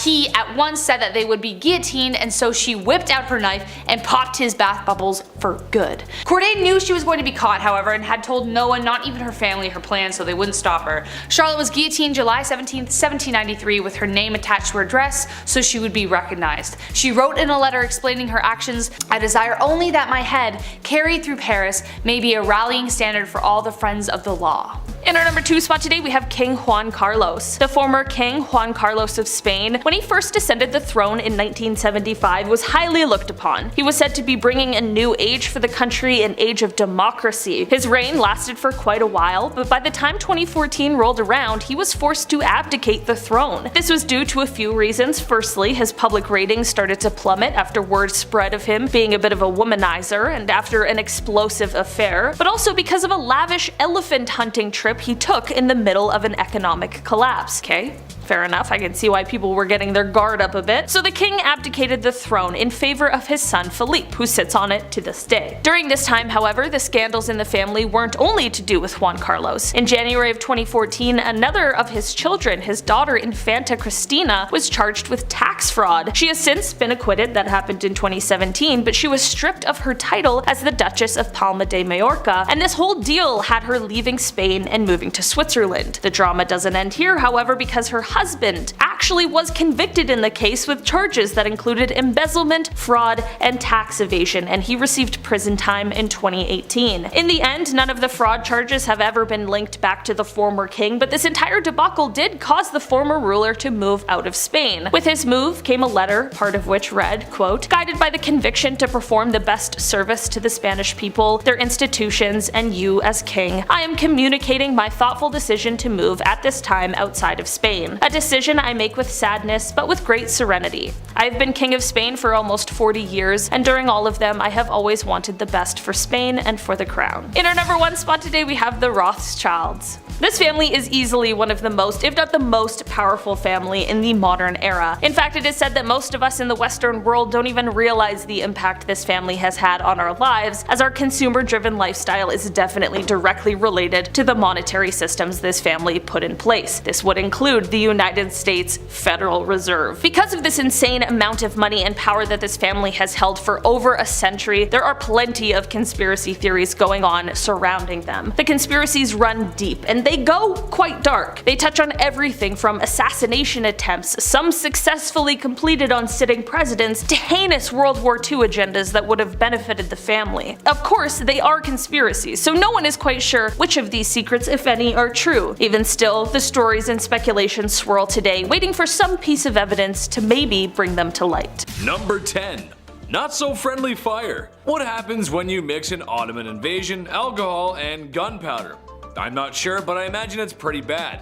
He at once said that they would be guillotined, and so she whipped out her knife and popped his bath bubbles for good. Corday knew she was going to be caught, however, and had told no one, not even her family, her plan, so they wouldn't stop her. Charlotte was guillotined July 17, 1793, with her name attached to her dress so she would be recognized. She wrote in a letter explaining her actions, "I desire only that my head, carried through Paris, may be a rallying standard for all the friends of the law." In our number 2 spot today, we have King Juan Carlos. The former King Juan Carlos of Spain, when he first ascended the throne in 1975, was highly looked upon. He was said to be bringing a new age for the country, an age of democracy. His reign lasted for quite a while, but by the time 2014 rolled around, he was forced to abdicate the throne. This was due to a few reasons. Firstly, his public ratings started to plummet after word spread of him being a bit of a womanizer and after an explosive affair, but also because of a lavish elephant hunting trip he took in the middle of an economic collapse. Okay, fair enough, I can see why people were getting their guard up a bit. So the king abdicated the throne in favor of his son Philippe, who sits on it to this day. During this time, however, the scandals in the family weren't only to do with Juan Carlos. In January of 2014, another of his children, his daughter Infanta Cristina, was charged with tax fraud. She has since been acquitted, that happened in 2017, but she was stripped of her title as the Duchess of Palma de Mallorca, and this whole deal had her leaving Spain and moving to Switzerland. The drama doesn't end here, however, because her husband actually was convicted in the case with charges that included embezzlement, fraud, and tax evasion, and he received prison time in 2018. In the end, none of the fraud charges have ever been linked back to the former king, but this entire debacle did cause the former ruler to move out of Spain. With his move came a letter, part of which read, quote, "Guided by the conviction to perform the best service to the Spanish people, their institutions, and you as king, I am communicating my thoughtful decision to move at this time outside of Spain. A decision I make with sadness, but with great serenity. I have been king of Spain for almost 40 years, and during all of them I have always wanted the best for Spain and for the crown." In our number 1 spot today, we have the Rothschilds. This family is easily one of the most, if not the most, powerful family in the modern era. In fact, it is said that most of us in the Western world don't even realize the impact this family has had on our lives, as our consumer-driven lifestyle is definitely directly related to the monetary systems this family put in place. This would include the United States Federal Reserve. Because of this insane amount of money and power that this family has held for over a century, there are plenty of conspiracy theories going on surrounding them. The conspiracies run deep, and they go quite dark. They touch on everything from assassination attempts, some successfully completed on sitting presidents, to heinous World War II agendas that would have benefited the family. Of course, they are conspiracies, so no one is quite sure which of these secrets, if any, are true. Even still, the stories and speculations swirl today, waiting for some piece of evidence to maybe bring them to light. Number 10. Not so friendly fire. What happens when you mix an Ottoman invasion, alcohol, and gunpowder? I'm not sure, but I imagine it's pretty bad.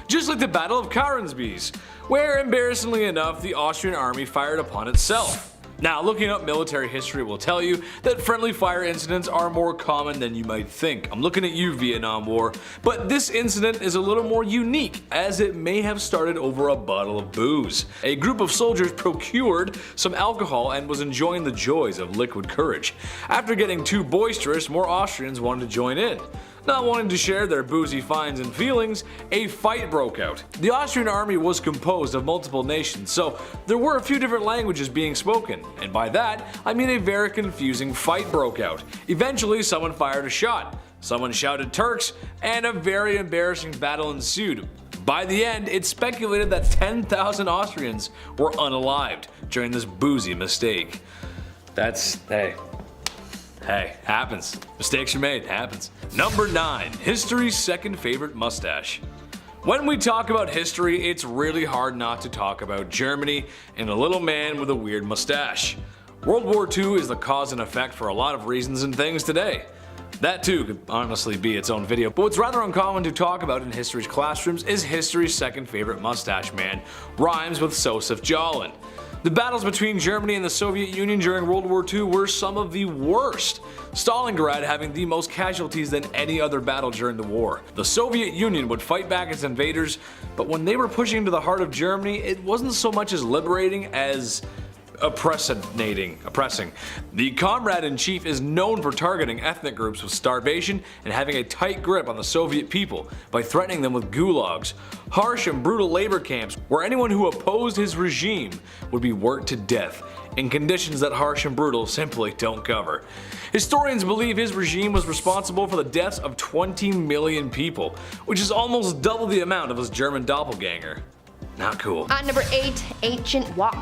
Just like the Battle of Karansbees, where embarrassingly enough the Austrian army fired upon itself. Now, looking up military history will tell you that friendly fire incidents are more common than you might think. I'm looking at you, Vietnam War, but this incident is a little more unique, as it may have started over a bottle of booze. A group of soldiers procured some alcohol and was enjoying the joys of liquid courage. After getting too boisterous, more Austrians wanted to join in. Not wanting to share their boozy finds and feelings, a fight broke out. The Austrian army was composed of multiple nations, so there were a few different languages being spoken, and by that, I mean a very confusing fight broke out. Eventually, someone fired a shot. someone shouted Turks, and a very embarrassing battle ensued. By the end, it's speculated that 10,000 Austrians were unalived during this boozy mistake. Hey, happens. Mistakes are made, happens. Number 9, history's second favorite mustache. When we talk about history, it's really hard not to talk about Germany and a little man with a weird mustache. World War II is the cause and effect for a lot of reasons and things today. That too could honestly be its own video, but what's rather uncommon to talk about in history's classrooms is history's second favorite mustache man, rhymes with Joseph Stalin. The battles between Germany and the Soviet Union during World War II were some of the worst, Stalingrad having the most casualties than any other battle during the war. The Soviet Union would fight back its invaders, but when they were pushing into the heart of Germany, it wasn't so much as liberating as oppressing. The Comrade-in-Chief is known for targeting ethnic groups with starvation and having a tight grip on the Soviet people by threatening them with gulags, harsh and brutal labor camps where anyone who opposed his regime would be worked to death in conditions that harsh and brutal simply don't cover. Historians believe his regime was responsible for the deaths of 20 million people, which is almost double the amount of his German doppelganger. Not cool. On number 8, Ancient WAP.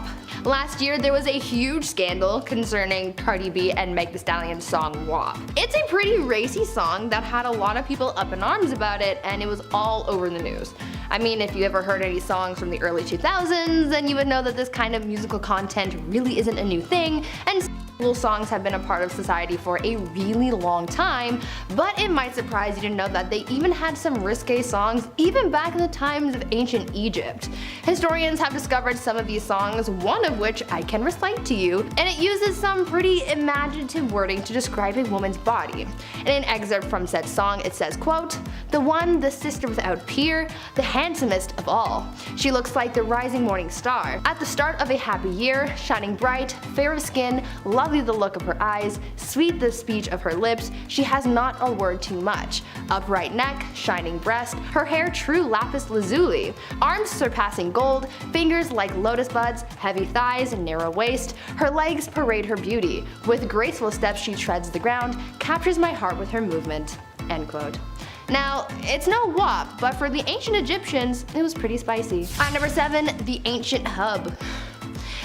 Last year there was a huge scandal concerning Cardi B and Meg Thee Stallion's song WAP. It's a pretty racy song that had a lot of people up in arms about it, and it was all over the news. I mean, if you ever heard any songs from the early 2000s, then you would know that this kind of musical content really isn't a new thing, and school songs have been a part of society for a really long time, but it might surprise you to know that they even had some risque songs even back in the times of ancient Egypt. Historians have discovered some of these songs, one of which I can recite to you, and it uses some pretty imaginative wording to describe a woman's body. In an excerpt from said song, it says, quote, "The one, the sister without peer, the handsomest of all. She looks like the rising morning star. At the start of a happy year, shining bright, fair of skin, lovely the look of her eyes, sweet the speech of her lips, she has not a word too much. Upright neck, shining breast, her hair true lapis lazuli, arms surpassing gold, fingers like lotus buds, heavy thighs and narrow waist, her legs parade her beauty. With graceful steps she treads the ground, captures my heart with her movement." End quote. Now, it's no WAP, but for the ancient Egyptians, it was pretty spicy. On number 7, the ancient hub.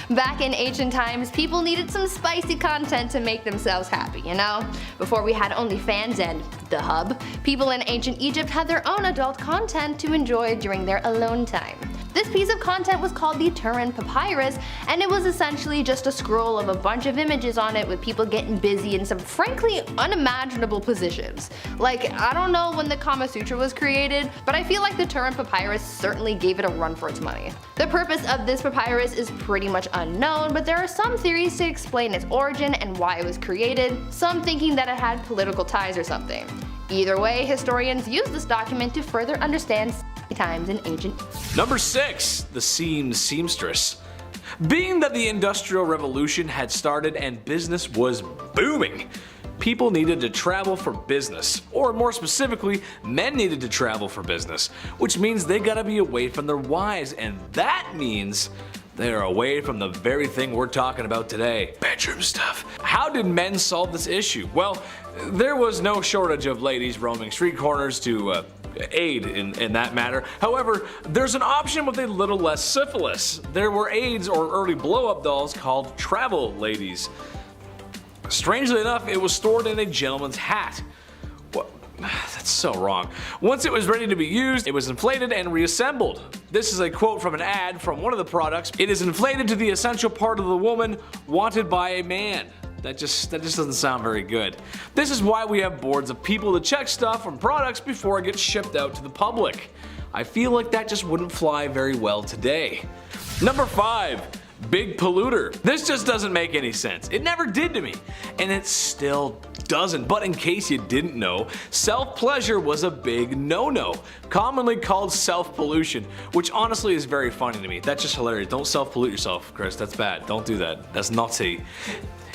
Back in ancient times, people needed some spicy content to make themselves happy, you know? Before we had OnlyFans and the hub, people in ancient Egypt had their own adult content to enjoy during their alone time. This piece of content was called the Turin Papyrus, and it was essentially just a scroll of a bunch of images on it with people getting busy in some frankly unimaginable positions. Like, I don't know when the Kama Sutra was created, but I feel like the Turin Papyrus certainly gave it a run for its money. The purpose of this papyrus is pretty much unknown, but there are some theories to explain its origin and why it was created, some thinking that it had political ties or something. Either way, historians use this document to further understand times in ancient. Number 6, the seamstress. Being that the Industrial Revolution had started and business was booming, people needed to travel for business, or more specifically, men needed to travel for business, which means they gotta be away from their wives, and that means they are away from the very thing we're talking about today, bedroom stuff. How did men solve this issue? Well, there was no shortage of ladies roaming street corners to aid in that matter. However, there's an option with a little less syphilis. There were aids or early blow-up dolls called travel ladies. Strangely enough, it was stored in a gentleman's hat. What? That's so wrong. Once it was ready to be used, it was inflated and reassembled. This is a quote from an ad from one of the products. "It is inflated to the essential part of the woman wanted by a man." That just doesn't sound very good. This is why we have boards of people to check stuff from products before it gets shipped out to the public. I feel like that just wouldn't fly very well today. Number 5, big polluter. This just doesn't make any sense. It never did to me, and it still doesn't. But in case you didn't know, self-pleasure was a big no-no, commonly called self-pollution, which honestly is very funny to me. That's just hilarious. Don't self-pollute yourself, Chris. That's bad. Don't do that. That's naughty.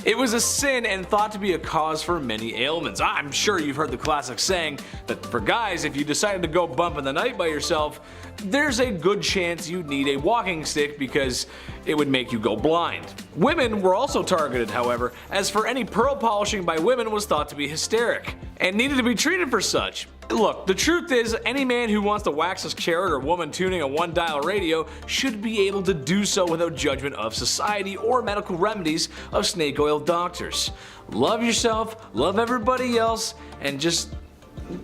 It was a sin and thought to be a cause for many ailments. I'm sure you've heard the classic saying that for guys, if you decided to go bump in the night by yourself, there's a good chance you'd need a walking stick because it would make you go blind. Women were also targeted, however, as for any pearl polishing by women was thought to be hysteric and needed to be treated for such. Look, the truth is, any man who wants to wax his carrot or woman tuning a one-dial radio should be able to do so without judgment of society or medical remedies of snake oil doctors. Love yourself, love everybody else, and just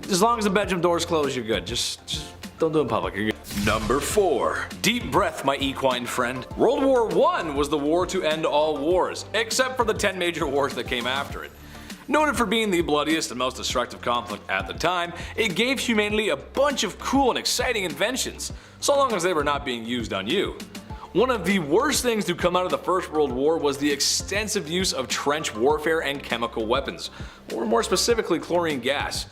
as long as the bedroom door's closed, you're good. Just don't do it in public, you're good. Number 4. Deep breath, my equine friend. World War I was the war to end all wars, except for the 10 major wars that came after it. Noted for being the bloodiest and most destructive conflict at the time, it gave humanity a bunch of cool and exciting inventions, so long as they were not being used on you. One of the worst things to come out of the First World War was the extensive use of trench warfare and chemical weapons, or more specifically chlorine gas.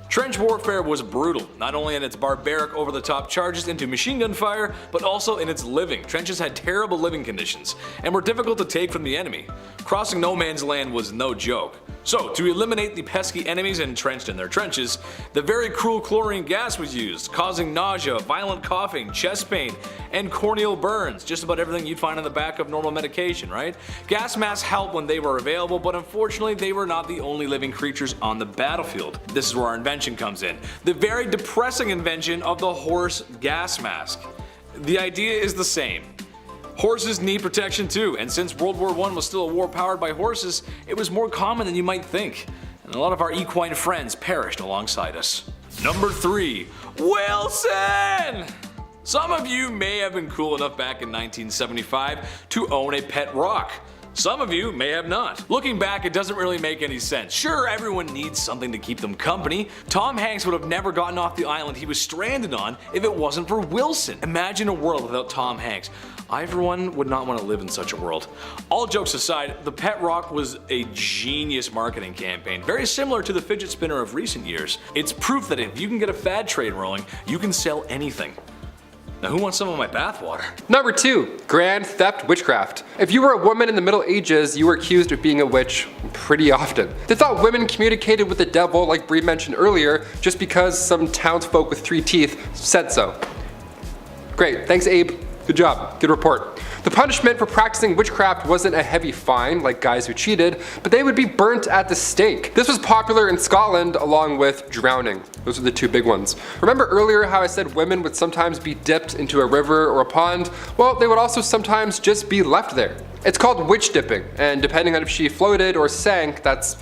Trench warfare was brutal, not only in its barbaric over-the-top charges into machine gun fire, but also in its living. Trenches had terrible living conditions, and were difficult to take from the enemy. Crossing no man's land was no joke. So, to eliminate the pesky enemies entrenched in their trenches, the very cruel chlorine gas was used, causing nausea, violent coughing, chest pain, and corneal burns, just about everything you'd find on the back of normal medication, right? Gas masks helped when they were available, but unfortunately they were not the only living creatures on the battlefield. This is where our invention comes in. The very depressing invention of the horse gas mask. The idea is the same. Horses need protection too, and since World War I was still a war powered by horses, it was more common than you might think, and a lot of our equine friends perished alongside us. Number 3. Wilson! Some of you may have been cool enough back in 1975 to own a pet rock. Some of you may have not. Looking back, it doesn't really make any sense. Sure, everyone needs something to keep them company. Tom Hanks would have never gotten off the island he was stranded on if it wasn't for Wilson. Imagine a world without Tom Hanks. I, for one, would not want to live in such a world. All jokes aside, the pet rock was a genius marketing campaign, very similar to the fidget spinner of recent years. It's proof that if you can get a fad trade rolling, you can sell anything. Now who wants some of my bathwater? Number 2, grand theft witchcraft. If you were a woman in the Middle Ages, you were accused of being a witch pretty often. They thought women communicated with the devil, like Bree mentioned earlier, just because some townsfolk with 3 teeth said so. Great, thanks Abe. Good job, good report. The punishment for practicing witchcraft wasn't a heavy fine like guys who cheated, but they would be burnt at the stake. This was popular in Scotland along with drowning. Those are the 2 big ones. Remember earlier how I said women would sometimes be dipped into a river or a pond? Well, they would also sometimes just be left there. It's called witch dipping, and depending on if she floated or sank, that's,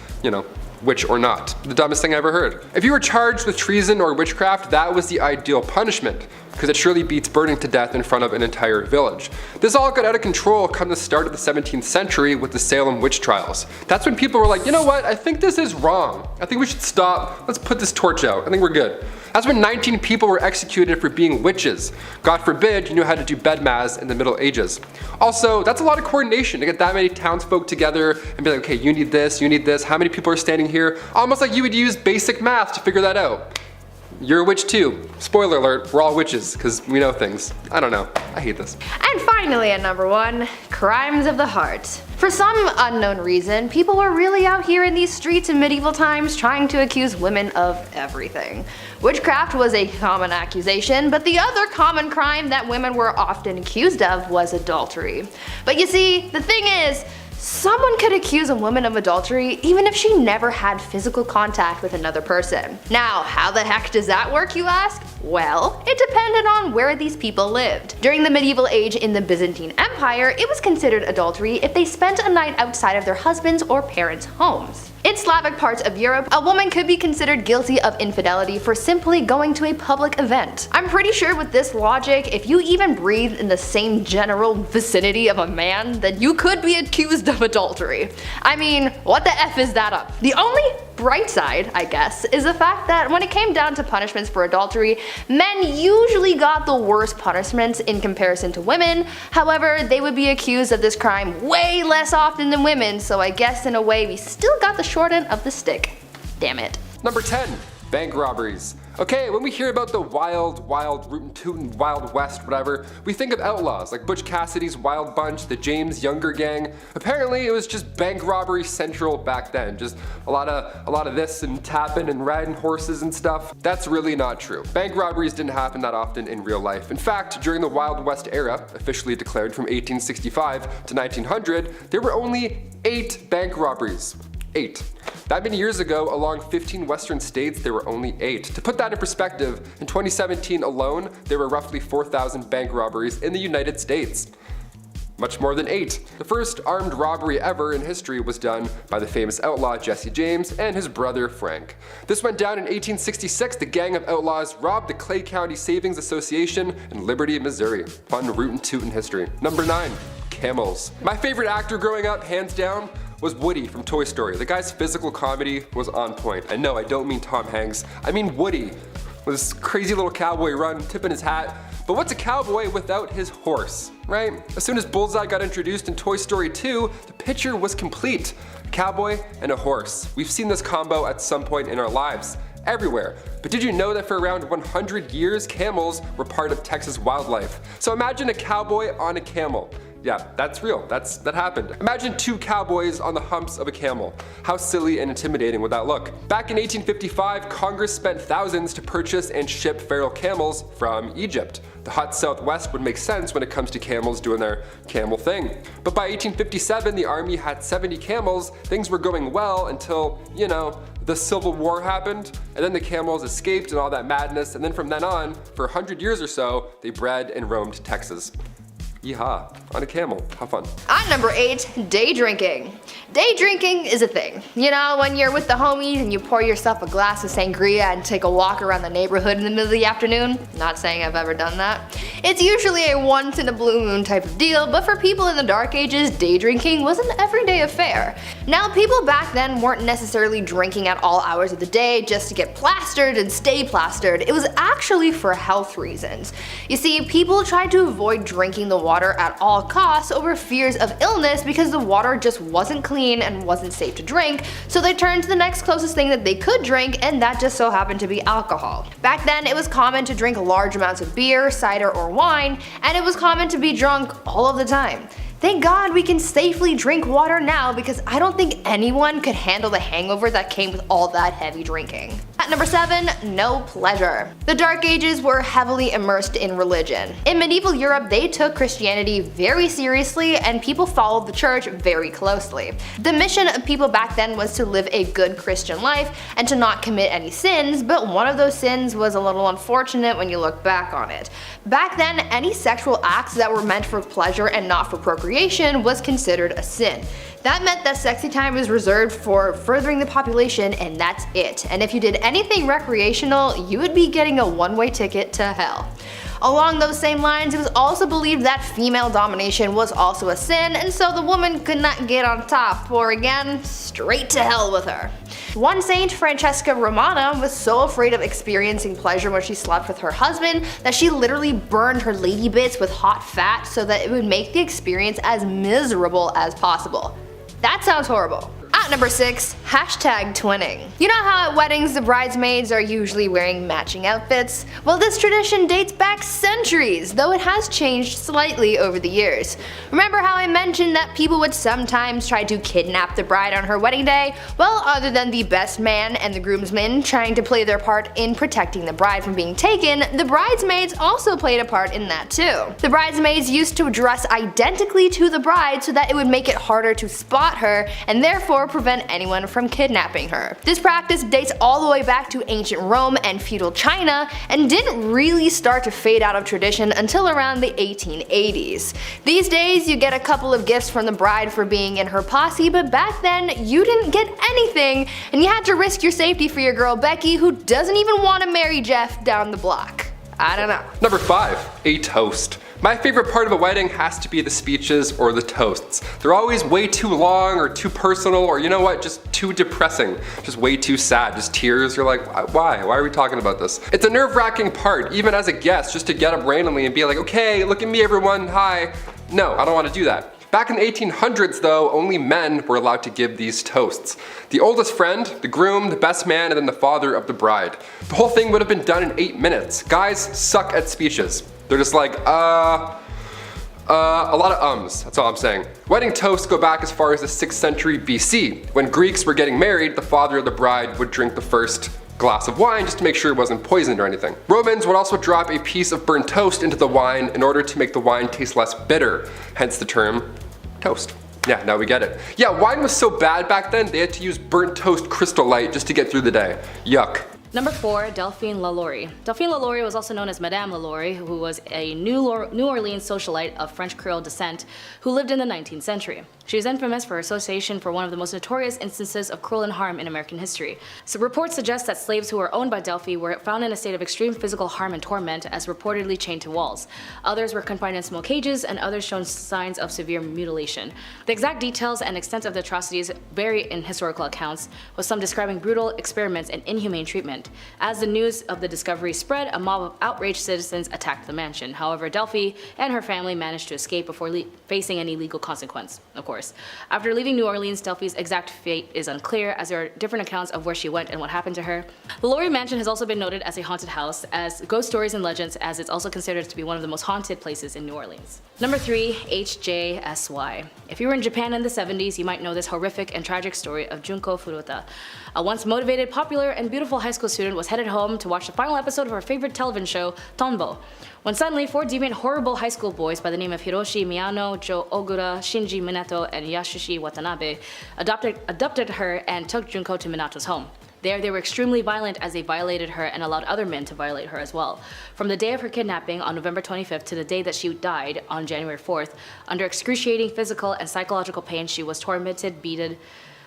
witch or not. The dumbest thing I ever heard. If you were charged with treason or witchcraft, that was the ideal punishment, because it surely beats burning to death in front of an entire village. This all got out of control come the start of the 17th century with the Salem witch trials. That's when people were like, you know what, I think this is wrong. I think we should stop, let's put this torch out, I think we're good. That's when 19 people were executed for being witches. God forbid you knew how to do bed maths in the Middle Ages. Also, that's a lot of coordination to get that many townsfolk together and be like, okay, you need this, how many people are standing here? Almost like you would use basic math to figure that out. You're a witch too. Spoiler alert, we're all witches, because we know things. I don't know, I hate this. And finally at number 1, crimes of the heart. For some unknown reason, people were really out here in these streets in medieval times trying to accuse women of everything. Witchcraft was a common accusation, but the other common crime that women were often accused of was adultery. But you see, the thing is, someone could accuse a woman of adultery even if she never had physical contact with another person. Now, how the heck does that work, you ask? Well, it depended on where these people lived. During the medieval age in the Byzantine Empire, it was considered adultery if they spent a night outside of their husbands' or parents' homes. In Slavic parts of Europe, a woman could be considered guilty of infidelity for simply going to a public event. I'm pretty sure with this logic, if you even breathe in the same general vicinity of a man, then you could be accused of adultery. I mean, what the F is that up? The only bright side, I guess, is the fact that when it came down to punishments for adultery, men usually got the worst punishments in comparison to women. However, they would be accused of this crime way less often than women, so I guess in a way we still got the short end of the stick. Damn it. Number 10, Bank robberies. Okay, when we hear about the wild rootin' tootin' Wild West, whatever, we think of outlaws like Butch Cassidy's Wild Bunch, the James Younger Gang. Apparently it was just bank robbery central back then, just a lot of this and tapping and riding horses and stuff. That's really not true. Bank robberies didn't happen that often in real life. In fact, during the Wild West era, officially declared from 1865 to 1900, there were only 8 bank robberies. 8. That many years ago, along 15 western states, there were only 8. To put that in perspective, in 2017 alone, there were roughly 4,000 bank robberies in the United States. Much more than 8. The first armed robbery ever in history was done by the famous outlaw Jesse James and his brother Frank. This went down in 1866. The gang of outlaws robbed the Clay County Savings Association in Liberty, Missouri. Fun rootin' tootin' history. Number 9. Camels. My favorite actor growing up, hands down, was Woody from Toy Story. The guy's physical comedy was on point. And no, I don't mean Tom Hanks. I mean Woody. With this crazy little cowboy run, tipping his hat. But what's a cowboy without his horse, right? As soon as Bullseye got introduced in Toy Story 2, the picture was complete. A cowboy and a horse. We've seen this combo at some point in our lives. Everywhere. But did you know that for around 100 years, camels were part of Texas wildlife? So imagine a cowboy on a camel. Yeah, that's real. That happened. Imagine 2 cowboys on the humps of a camel. How silly and intimidating would that look? Back in 1855, Congress spent thousands to purchase and ship feral camels from Egypt. The hot Southwest would make sense when it comes to camels doing their camel thing. But by 1857, the army had 70 camels. Things were going well until, you know, the Civil War happened, and then the camels escaped and all that madness, and then from then on, for 100 years or so, they bred and roamed Texas. Yeehaw, on a camel, have fun. At number 8, day drinking. Day drinking is a thing. You know, when you're with the homies and you pour yourself a glass of sangria and take a walk around the neighborhood in the middle of the afternoon. Not saying I've ever done that. It's usually a once in a blue moon type of deal, but for people in the dark ages, day drinking was an everyday affair. Now, people back then weren't necessarily drinking at all hours of the day just to get plastered and stay plastered. It was actually for health reasons. You see, people tried to avoid drinking the water at all costs over fears of illness because the water just wasn't clean and wasn't safe to drink, so they turned to the next closest thing that they could drink, and that just so happened to be alcohol. Back then, it was common to drink large amounts of beer, cider, or wine, and it was common to be drunk all of the time. Thank God we can safely drink water now, because I don't think anyone could handle the hangover that came with all that heavy drinking. At number 7, no pleasure. The Dark Ages were heavily immersed in religion. In medieval Europe, they took Christianity very seriously, and people followed the church very closely. The mission of people back then was to live a good Christian life and to not commit any sins, but one of those sins was a little unfortunate when you look back on it. Back then, any sexual acts that were meant for pleasure and not for procreation was considered a sin. That meant that sexy time was reserved for furthering the population, and that's it. And if you did anything recreational, you would be getting a one-way ticket to hell. Along those same lines, it was also believed that female domination was also a sin, and so the woman could not get on top, or again, straight to hell with her. One saint, Francesca Romana, was so afraid of experiencing pleasure when she slept with her husband that she literally burned her lady bits with hot fat so that it would make the experience as miserable as possible. That sounds horrible. At number 6, hashtag twinning. You know how at weddings the bridesmaids are usually wearing matching outfits? Well, this tradition dates back centuries, though it has changed slightly over the years. Remember how I mentioned that people would sometimes try to kidnap the bride on her wedding day? Well, other than the best man and the groomsmen trying to play their part in protecting the bride from being taken, the bridesmaids also played a part in that too. The bridesmaids used to dress identically to the bride so that it would make it harder to spot her and therefore prevent anyone from kidnapping her. This practice dates all the way back to ancient Rome and feudal China and didn't really start to fade out of tradition until around the 1880s. These days you get a couple of gifts from the bride for being in her posse, but back then you didn't get anything and you had to risk your safety for your girl Becky, who doesn't even want to marry Jeff down the block. I don't know. Number 5, a toast. My favorite part of a wedding has to be the speeches or the toasts. They're always way too long or too personal, or you know what, just too depressing, just way too sad, just tears. You're like, why are we talking about this? It's a nerve-wracking part, even as a guest, just to get up randomly and be like, okay, look at me everyone, hi. No, I don't want to do that. Back in the 1800s though, only men were allowed to give these toasts. The oldest friend, the groom, the best man, and then the father of the bride. The whole thing would have been done in 8 minutes. Guys suck at speeches. They're just like, a lot of ums, that's all I'm saying. Wedding toasts go back as far as the 6th century BC. When Greeks were getting married, the father of the bride would drink the first glass of wine just to make sure it wasn't poisoned or anything. Romans would also drop a piece of burnt toast into the wine in order to make the wine taste less bitter, hence the term toast. Yeah, now we get it. Yeah, wine was so bad back then, they had to use burnt toast Crystal Light just to get through the day. Yuck. Number 4, Delphine Lalaurie. Delphine Lalaurie was also known as Madame Lalaurie, who was a New Orleans socialite of French Creole descent who lived in the 19th century. She is infamous for her association for one of the most notorious instances of cruel and harm in American history. So reports suggest that slaves who were owned by Delphi were found in a state of extreme physical harm and torment, as reportedly chained to walls. Others were confined in small cages, and others shown signs of severe mutilation. The exact details and extent of the atrocities vary in historical accounts, with some describing brutal experiments and inhumane treatment. As the news of the discovery spread, a mob of outraged citizens attacked the mansion. However, Delphi and her family managed to escape before facing any legal consequence, of course. After leaving New Orleans, Delphi's exact fate is unclear, as there are different accounts of where she went and what happened to her. The Lalaurie Mansion has also been noted as a haunted house, as ghost stories and legends, as it's also considered to be one of the most haunted places in New Orleans. Number 3, HJSY. If you were in Japan in the 70s, you might know this horrific and tragic story of Junko Furuta. A once motivated, popular, and beautiful high school student was headed home to watch the final episode of her favorite television show, Tonbo, when suddenly 4 deviant, horrible high school boys by the name of Hiroshi Miyano, Joe Ogura, Shinji Minato, and Yasushi Watanabe abducted her and took Junko to Minato's home. There, they were extremely violent as they violated her and allowed other men to violate her as well. From the day of her kidnapping on November 25th to the day that she died on January 4th, under excruciating physical and psychological pain, she was tormented, beaten,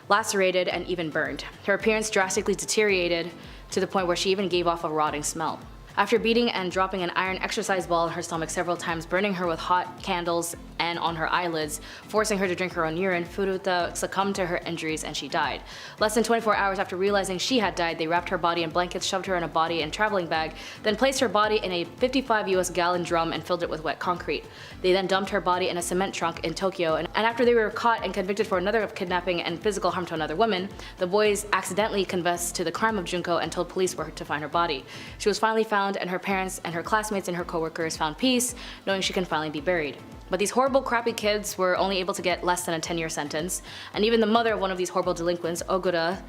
lacerated, and even burned. Her appearance drastically deteriorated to the point where she even gave off a rotting smell. After beating and dropping an iron exercise ball in her stomach several times, burning her with hot candles and on her eyelids, forcing her to drink her own urine, Furuta succumbed to her injuries and she died. Less than 24 hours after realizing she had died, they wrapped her body in blankets, shoved her in a body and traveling bag, then placed her body in a 55 US gallon drum and filled it with wet concrete. They then dumped her body in a cement trunk in Tokyo, and after they were caught and convicted for another of kidnapping and physical harm to another woman, the boys accidentally confessed to the crime of Junko and told police where to find her body. She was finally found, and her parents and her classmates and her co-workers found peace, knowing she can finally be buried. But these horrible, crappy kids were only able to get less than a 10-year sentence, and even the mother of one of these horrible delinquents, Ogura,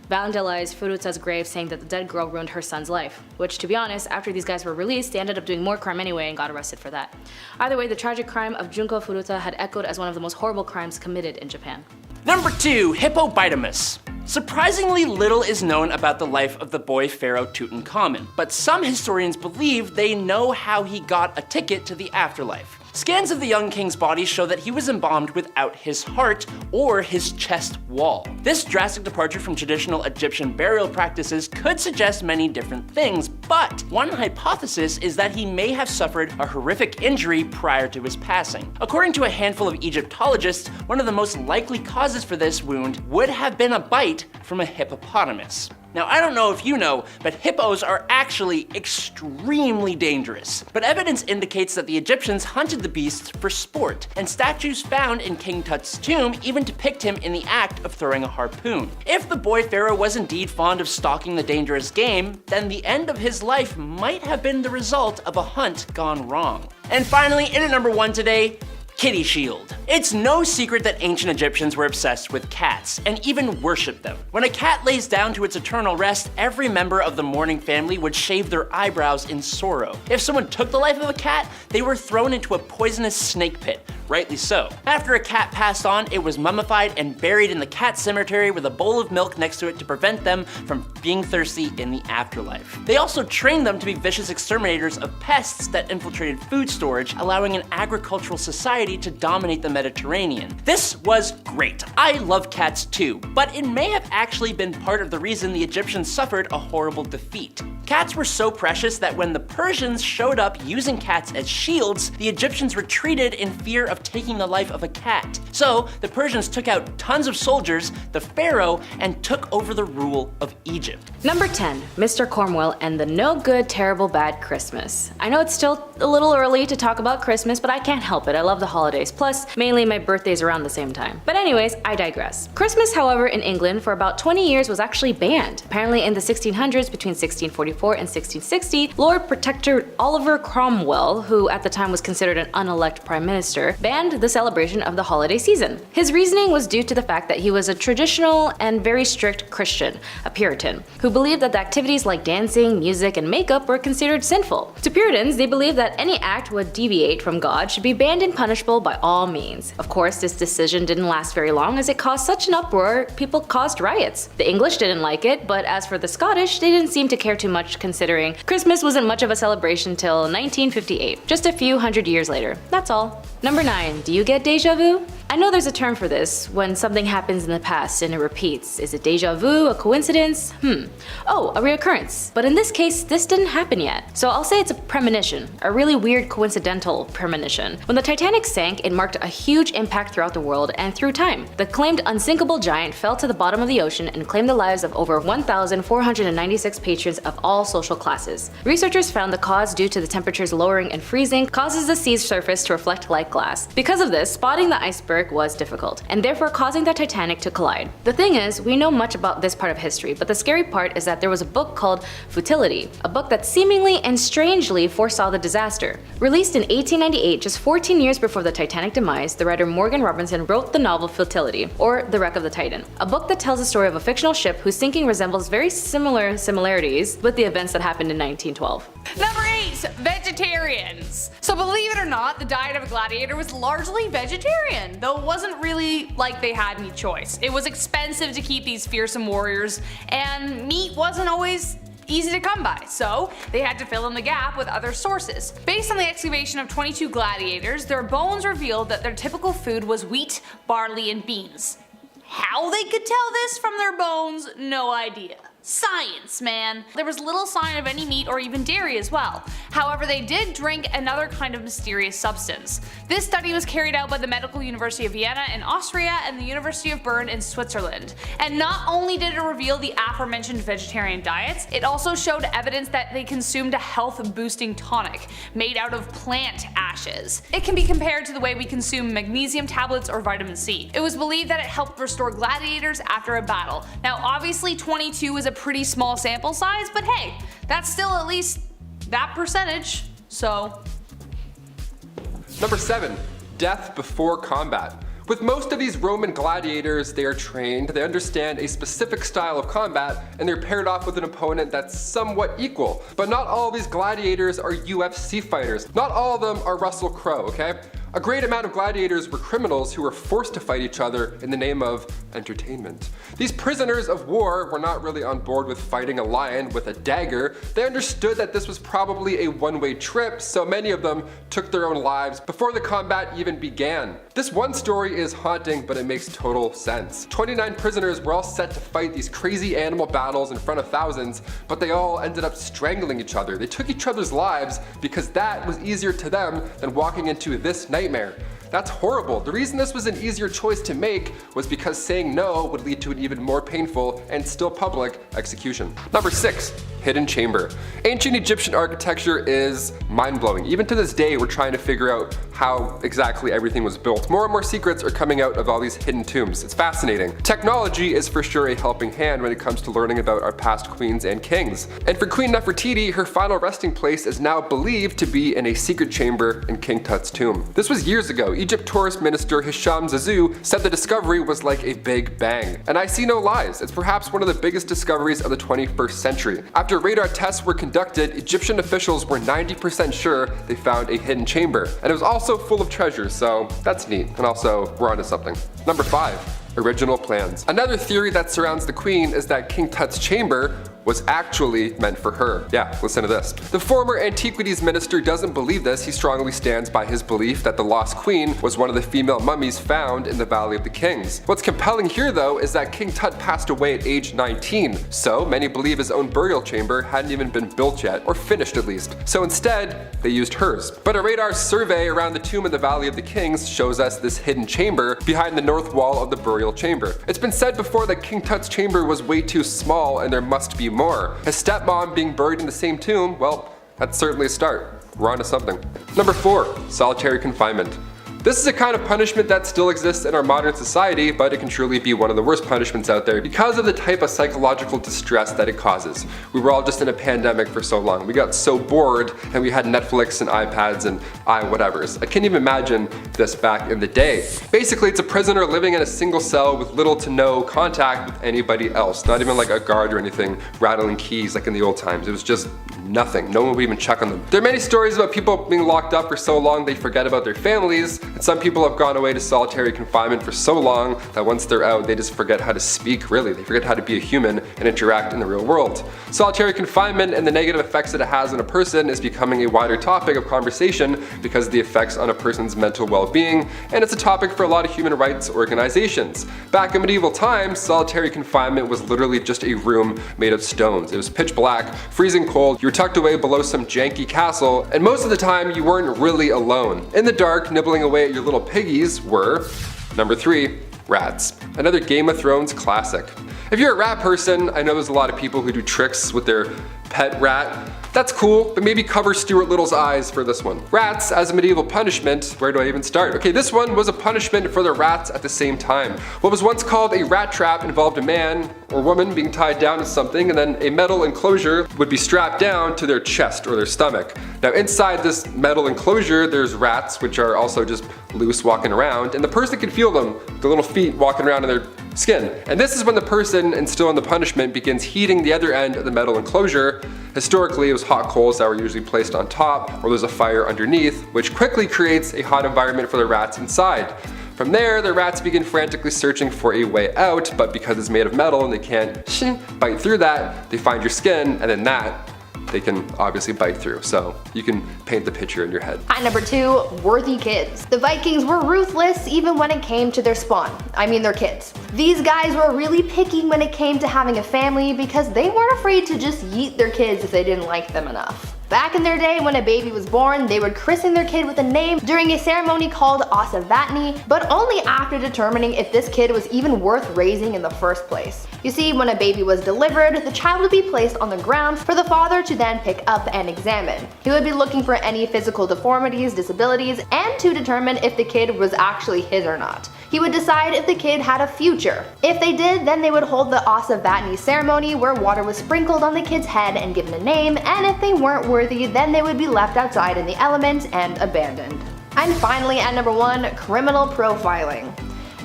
vandalized Furuta's grave, saying that the dead girl ruined her son's life. Which, to be honest, after these guys were released, they ended up doing more crime anyway and got arrested for that. Either way, the tragic crime of Junko Furuta had echoed as one of the most horrible crimes committed in Japan. Number 2, Hippopotamus. Surprisingly little is known about the life of the boy pharaoh Tutankhamun, but some historians believe they know how he got a ticket to the afterlife. Scans of the young king's body show that he was embalmed without his heart or his chest wall. This drastic departure from traditional Egyptian burial practices could suggest many different things, but one hypothesis is that he may have suffered a horrific injury prior to his passing. According to a handful of Egyptologists, one of the most likely causes for this wound would have been a bite from a hippopotamus. Now, I don't know if you know, but hippos are actually extremely dangerous. But evidence indicates that the Egyptians hunted the beasts for sport, and statues found in King Tut's tomb even depict him in the act of throwing a harpoon. If the boy pharaoh was indeed fond of stalking the dangerous game, then the end of his life might have been the result of a hunt gone wrong. And finally, in at number 1 today, Kitty Shield. It's no secret that ancient Egyptians were obsessed with cats, and even worshipped them. When a cat lays down to its eternal rest, every member of the mourning family would shave their eyebrows in sorrow. If someone took the life of a cat, they were thrown into a poisonous snake pit, rightly so. After a cat passed on, it was mummified and buried in the cat cemetery with a bowl of milk next to it to prevent them from being thirsty in the afterlife. They also trained them to be vicious exterminators of pests that infiltrated food storage, allowing an agricultural society to dominate the Mediterranean. This was great. I love cats too, but it may have actually been part of the reason the Egyptians suffered a horrible defeat. Cats were so precious that when the Persians showed up using cats as shields, the Egyptians retreated in fear of taking the life of a cat. So the Persians took out tons of soldiers, the pharaoh, and took over the rule of Egypt. Number 10, Mr. Cornwell and the no good, terrible, bad Christmas. I know it's still a little early to talk about Christmas, but I can't help it. I love the holidays. Plus, mainly my birthday's around the same time. But anyways, I digress. Christmas, however, in England for about 20 years was actually banned. Apparently in the 1600s, between 1644 and 1660, Lord Protector Oliver Cromwell, who at the time was considered an unelect prime minister, banned the celebration of the holiday season. His reasoning was due to the fact that he was a traditional and very strict Christian, a Puritan, who believed that the activities like dancing, music, and makeup were considered sinful. To Puritans, they believed that any act would deviate from God should be banned and punishable by all means. Of course, this decision didn't last very long as it caused such an uproar, people caused riots. The English didn't like it, but as for the Scottish, they didn't seem to care too much considering Christmas wasn't much of a celebration till 1958, just a few hundred years later. That's all. Number 9, do you get deja vu? I know there's a term for this, when something happens in the past and it repeats. Is it deja vu, a coincidence? Oh, a reoccurrence. But in this case, this didn't happen yet. So I'll say it's a premonition, a really weird coincidental premonition. When the Titanic sank, it marked a huge impact throughout the world and through time. The claimed unsinkable giant fell to the bottom of the ocean and claimed the lives of over 1,496 patrons of all social classes. Researchers found the cause due to the temperatures lowering and freezing causes the sea's surface to reflect like glass. Because of this, spotting the iceberg was difficult, and therefore causing the Titanic to collide. The thing is, we know much about this part of history, but the scary part is that there was a book called Futility, a book that seemingly and strangely foresaw the disaster. Released in 1898, just 14 years before the Titanic demise, the writer Morgan Robinson wrote the novel Futility, or The Wreck of the Titan, a book that tells the story of a fictional ship whose sinking resembles very similarities with the events that happened in 1912. Number 8, vegetarians. So believe it or not, the diet of a gladiator was largely vegetarian, though it wasn't really like they had any choice. It was expensive to keep these fearsome warriors, and meat wasn't always easy to come by, so they had to fill in the gap with other sources. Based on the excavation of 22 gladiators, their bones revealed that their typical food was wheat, barley, and beans. How they could tell this from their bones, no idea. Science, man. There was little sign of any meat or even dairy as well. However, they did drink another kind of mysterious substance. This study was carried out by the Medical University of Vienna in Austria and the University of Bern in Switzerland. And not only did it reveal the aforementioned vegetarian diets, it also showed evidence that they consumed a health-boosting tonic made out of plant ashes. It can be compared to the way we consume magnesium tablets or vitamin C. It was believed that it helped restore gladiators after a battle. Now obviously 22 is a pretty small sample size, but hey, that's still at least that percentage, so. Number 7, death before combat. With most of these Roman gladiators, they are trained, they understand a specific style of combat, and they're paired off with an opponent that's somewhat equal. But not all of these gladiators are UFC fighters. Not all of them are Russell Crowe, okay? A great amount of gladiators were criminals who were forced to fight each other in the name of entertainment. These prisoners of war were not really on board with fighting a lion with a dagger. They understood that this was probably a one-way trip, so many of them took their own lives before the combat even began. This one story is haunting, but it makes total sense. 29 prisoners were all set to fight these crazy animal battles in front of thousands, but they all ended up strangling each other. They took each other's lives because that was easier to them than walking into this nightmare. That's horrible. The reason this was an easier choice to make was because saying no would lead to an even more painful and still public execution. Number 6, hidden chamber. Ancient Egyptian architecture is mind-blowing. Even to this day, we're trying to figure out how exactly everything was built. More and more secrets are coming out of all these hidden tombs. It's fascinating. Technology is for sure a helping hand when it comes to learning about our past queens and kings. And for Queen Nefertiti, her final resting place is now believed to be in a secret chamber in King Tut's tomb. This was years ago. Egypt tourist minister Hisham Zazou said the discovery was like a big bang. And I see no lies. It's perhaps one of the biggest discoveries of the 21st century. After radar tests were conducted, Egyptian officials were 90% sure they found a hidden chamber. And it was also full of treasures, so that's neat. And also, we're onto something. Number 5. Original plans. Another theory that surrounds the queen is that King Tut's chamber was actually meant for her. Yeah, listen to this. The former Antiquities Minister doesn't believe this. He strongly stands by his belief that the lost queen was one of the female mummies found in the Valley of the Kings. What's compelling here though is that King Tut passed away at age 19, so many believe his own burial chamber hadn't even been built yet, or finished at least. So instead, they used hers. But a radar survey around the tomb in the Valley of the Kings shows us this hidden chamber behind the north wall of the burial chamber. It's been said before that King Tut's chamber was way too small and there must be more. His stepmom being buried in the same tomb, well, that's certainly a start. We're onto something. Number 4, solitary confinement. This is a kind of punishment that still exists in our modern society, but it can truly be one of the worst punishments out there because of the type of psychological distress that it causes. We were all just in a pandemic for so long. We got so bored and we had Netflix and iPads and whatevers. I can't even imagine this back in the day. Basically, it's a prisoner living in a single cell with little to no contact with anybody else. Not even like a guard or anything rattling keys like in the old times. It was just nothing. No one would even check on them. There are many stories about people being locked up for so long they forget about their families. And some people have gone away to solitary confinement for so long that once they're out, they just forget how to speak, really. They forget how to be a human and interact in the real world. Solitary confinement and the negative effects that it has on a person is becoming a wider topic of conversation because of the effects on a person's mental well-being, and it's a topic for a lot of human rights organizations. Back in medieval times, solitary confinement was literally just a room made of stones. It was pitch black, freezing cold, you were tucked away below some janky castle, and most of the time you weren't really alone. In the dark, nibbling away at your little piggies were, number 3, rats. Another Game of Thrones classic. If you're a rat person, I know there's a lot of people who do tricks with their pet rat. That's cool, but maybe cover Stuart Little's eyes for this one. Rats as a medieval punishment, where do I even start? Okay, this one was a punishment for the rats at the same time. What was once called a rat trap involved a man or woman being tied down to something, and then a metal enclosure would be strapped down to their chest or their stomach. Now inside this metal enclosure, there's rats, which are also just loose walking around, and the person can feel them, the little feet walking around in their skin. And this is when the person, and still in the punishment, begins heating the other end of the metal enclosure. Historically, it was hot coals that were usually placed on top, or there's a fire underneath, which quickly creates a hot environment for the rats inside. From there, the rats begin frantically searching for a way out, but because it's made of metal and they can't bite through that, they find your skin, and then that they can obviously bite through. So you can paint the picture in your head. At number 2, worthy kids. The Vikings were ruthless even when it came to their spawn. I mean their kids. These guys were really picky when it came to having a family because they weren't afraid to just yeet their kids if they didn't like them enough. Back in their day, when a baby was born, they would christen their kid with a name during a ceremony called Ossavatni, but only after determining if this kid was even worth raising in the first place. You see, when a baby was delivered, the child would be placed on the ground for the father to then pick up and examine. He would be looking for any physical deformities, disabilities, and to determine if the kid was actually his or not. He would decide if the kid had a future. If they did, then they would hold the Ossavatni ceremony where water was sprinkled on the kid's head and given a name, and if they weren't worthy, then they would be left outside in the elements and abandoned. And finally, at number 1, criminal profiling.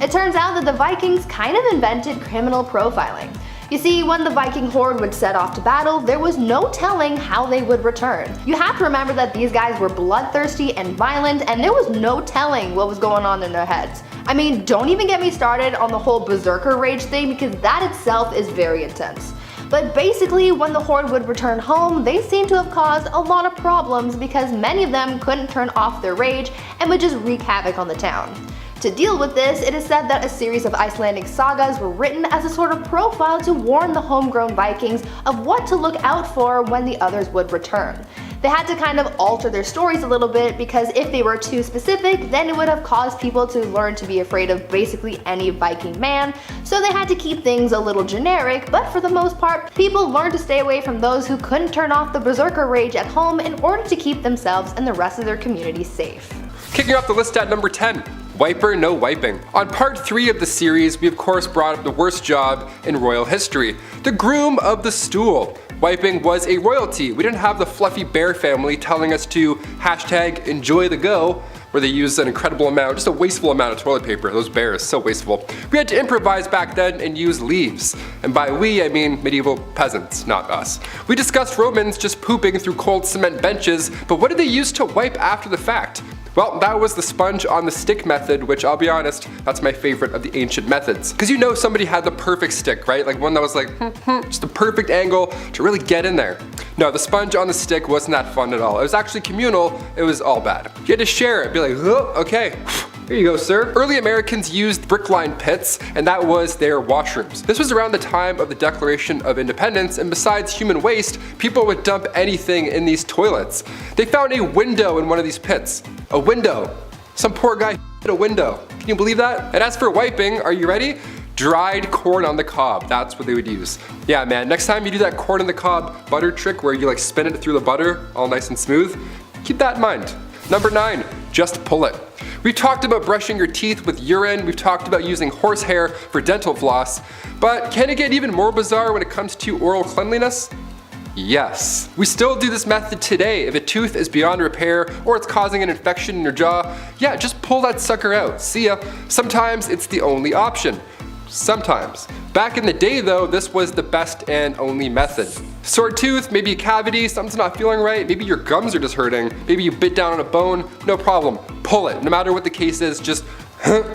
It turns out that the Vikings kind of invented criminal profiling. You see, when the Viking horde would set off to battle, there was no telling how they would return. You have to remember that these guys were bloodthirsty and violent, and there was no telling what was going on in their heads. I mean, don't even get me started on the whole berserker rage thing because that itself is very intense. But basically, when the horde would return home, they seem to have caused a lot of problems because many of them couldn't turn off their rage and would just wreak havoc on the town. To deal with this, it is said that a series of Icelandic sagas were written as a sort of profile to warn the homegrown Vikings of what to look out for when the others would return. They had to kind of alter their stories a little bit because if they were too specific, then it would have caused people to learn to be afraid of basically any Viking man, so they had to keep things a little generic, but for the most part, people learned to stay away from those who couldn't turn off the berserker rage at home in order to keep themselves and the rest of their community safe. Kicking off the list at number 10. Wiper no wiping. On part 3 of the series, we of course brought up the worst job in royal history, the groom of the stool. Wiping was a royalty. We didn't have the fluffy bear family telling us to #enjoy the go, where they used an incredible amount, just a wasteful amount of toilet paper. Those bears, so wasteful. We had to improvise back then and use leaves. And by we, I mean medieval peasants, not us. We discussed Romans just pooping through cold cement benches, but what did they use to wipe after the fact? Well, that was the sponge on the stick method, which I'll be honest, that's my favorite of the ancient methods. Because you know somebody had the perfect stick, right? Like one that was like, just the perfect angle to really get in there. No, the sponge on the stick wasn't that fun at all. It was actually communal, it was all bad. You had to share it, be like, oh, okay. Here you go, sir. Early Americans used brick-lined pits, and that was their washrooms. This was around the time of the Declaration of Independence, and besides human waste, people would dump anything in these toilets. They found a window in one of these pits. A window. Some poor guy hit a window. Can you believe that? And as for wiping, are you ready? Dried corn on the cob, that's what they would use. Yeah man, next time you do that corn on the cob butter trick where you like spin it through the butter, all nice and smooth, keep that in mind. Number 9, just pull it. We've talked about brushing your teeth with urine, we've talked about using horsehair for dental floss, but can it get even more bizarre when it comes to oral cleanliness? Yes. We still do this method today. If a tooth is beyond repair or it's causing an infection in your jaw, yeah, just pull that sucker out. See ya. Sometimes it's the only option. Sometimes. Back in the day though, this was the best and only method. Sore tooth, maybe a cavity, something's not feeling right, maybe your gums are just hurting, maybe you bit down on a bone, no problem. Pull it. No matter what the case is, just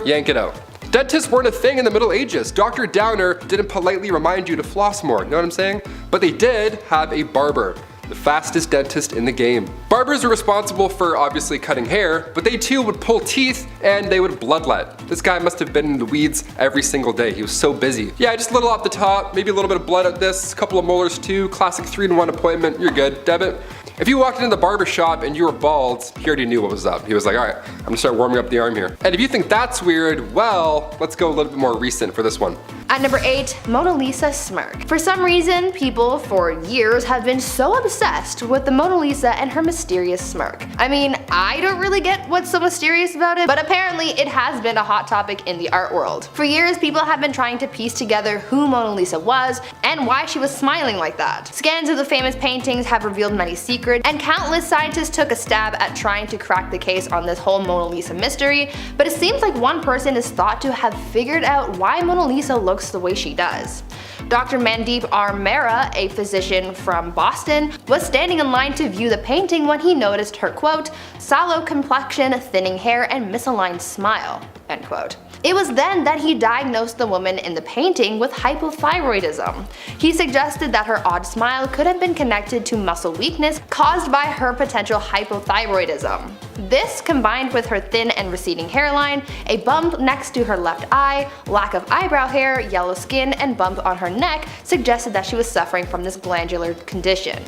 yank it out. Dentists weren't a thing in the Middle Ages. Dr. Downer didn't politely remind you to floss more, you know what I'm saying? But they did have a barber. The fastest dentist in the game. Barbers were responsible for obviously cutting hair, but they too would pull teeth and they would bloodlet. This guy must have been in the weeds every single day. He was so busy. Yeah, just a little off the top, maybe a little bit of blood at this, a couple of molars too, classic 3-in-1 appointment, you're good, debit. If you walked into the barber shop and you were bald, he already knew what was up. He was like, all right, I'm gonna start warming up the arm here. And if you think that's weird, well, let's go a little bit more recent for this one. At number 8, Mona Lisa smirk. For some reason, people for years have been so obsessed with the Mona Lisa and her mysterious smirk. I mean, I don't really get what's so mysterious about it, but apparently it has been a hot topic in the art world. For years, people have been trying to piece together who Mona Lisa was and why she was smiling like that. Scans of the famous paintings have revealed many secrets, and countless scientists took a stab at trying to crack the case on this whole Mona Lisa mystery, but it seems like one person is thought to have figured out why Mona Lisa looks the way she does. Dr. Mandeep R. Mehra, a physician from Boston, was standing in line to view the painting when he noticed her quote, sallow complexion, thinning hair, and misaligned smile, end quote. It was then that he diagnosed the woman in the painting with hypothyroidism. He suggested that her odd smile could have been connected to muscle weakness caused by her potential hypothyroidism. This, combined with her thin and receding hairline, a bump next to her left eye, lack of eyebrow hair, yellow skin, and bump on her neck, suggested that she was suffering from this glandular condition.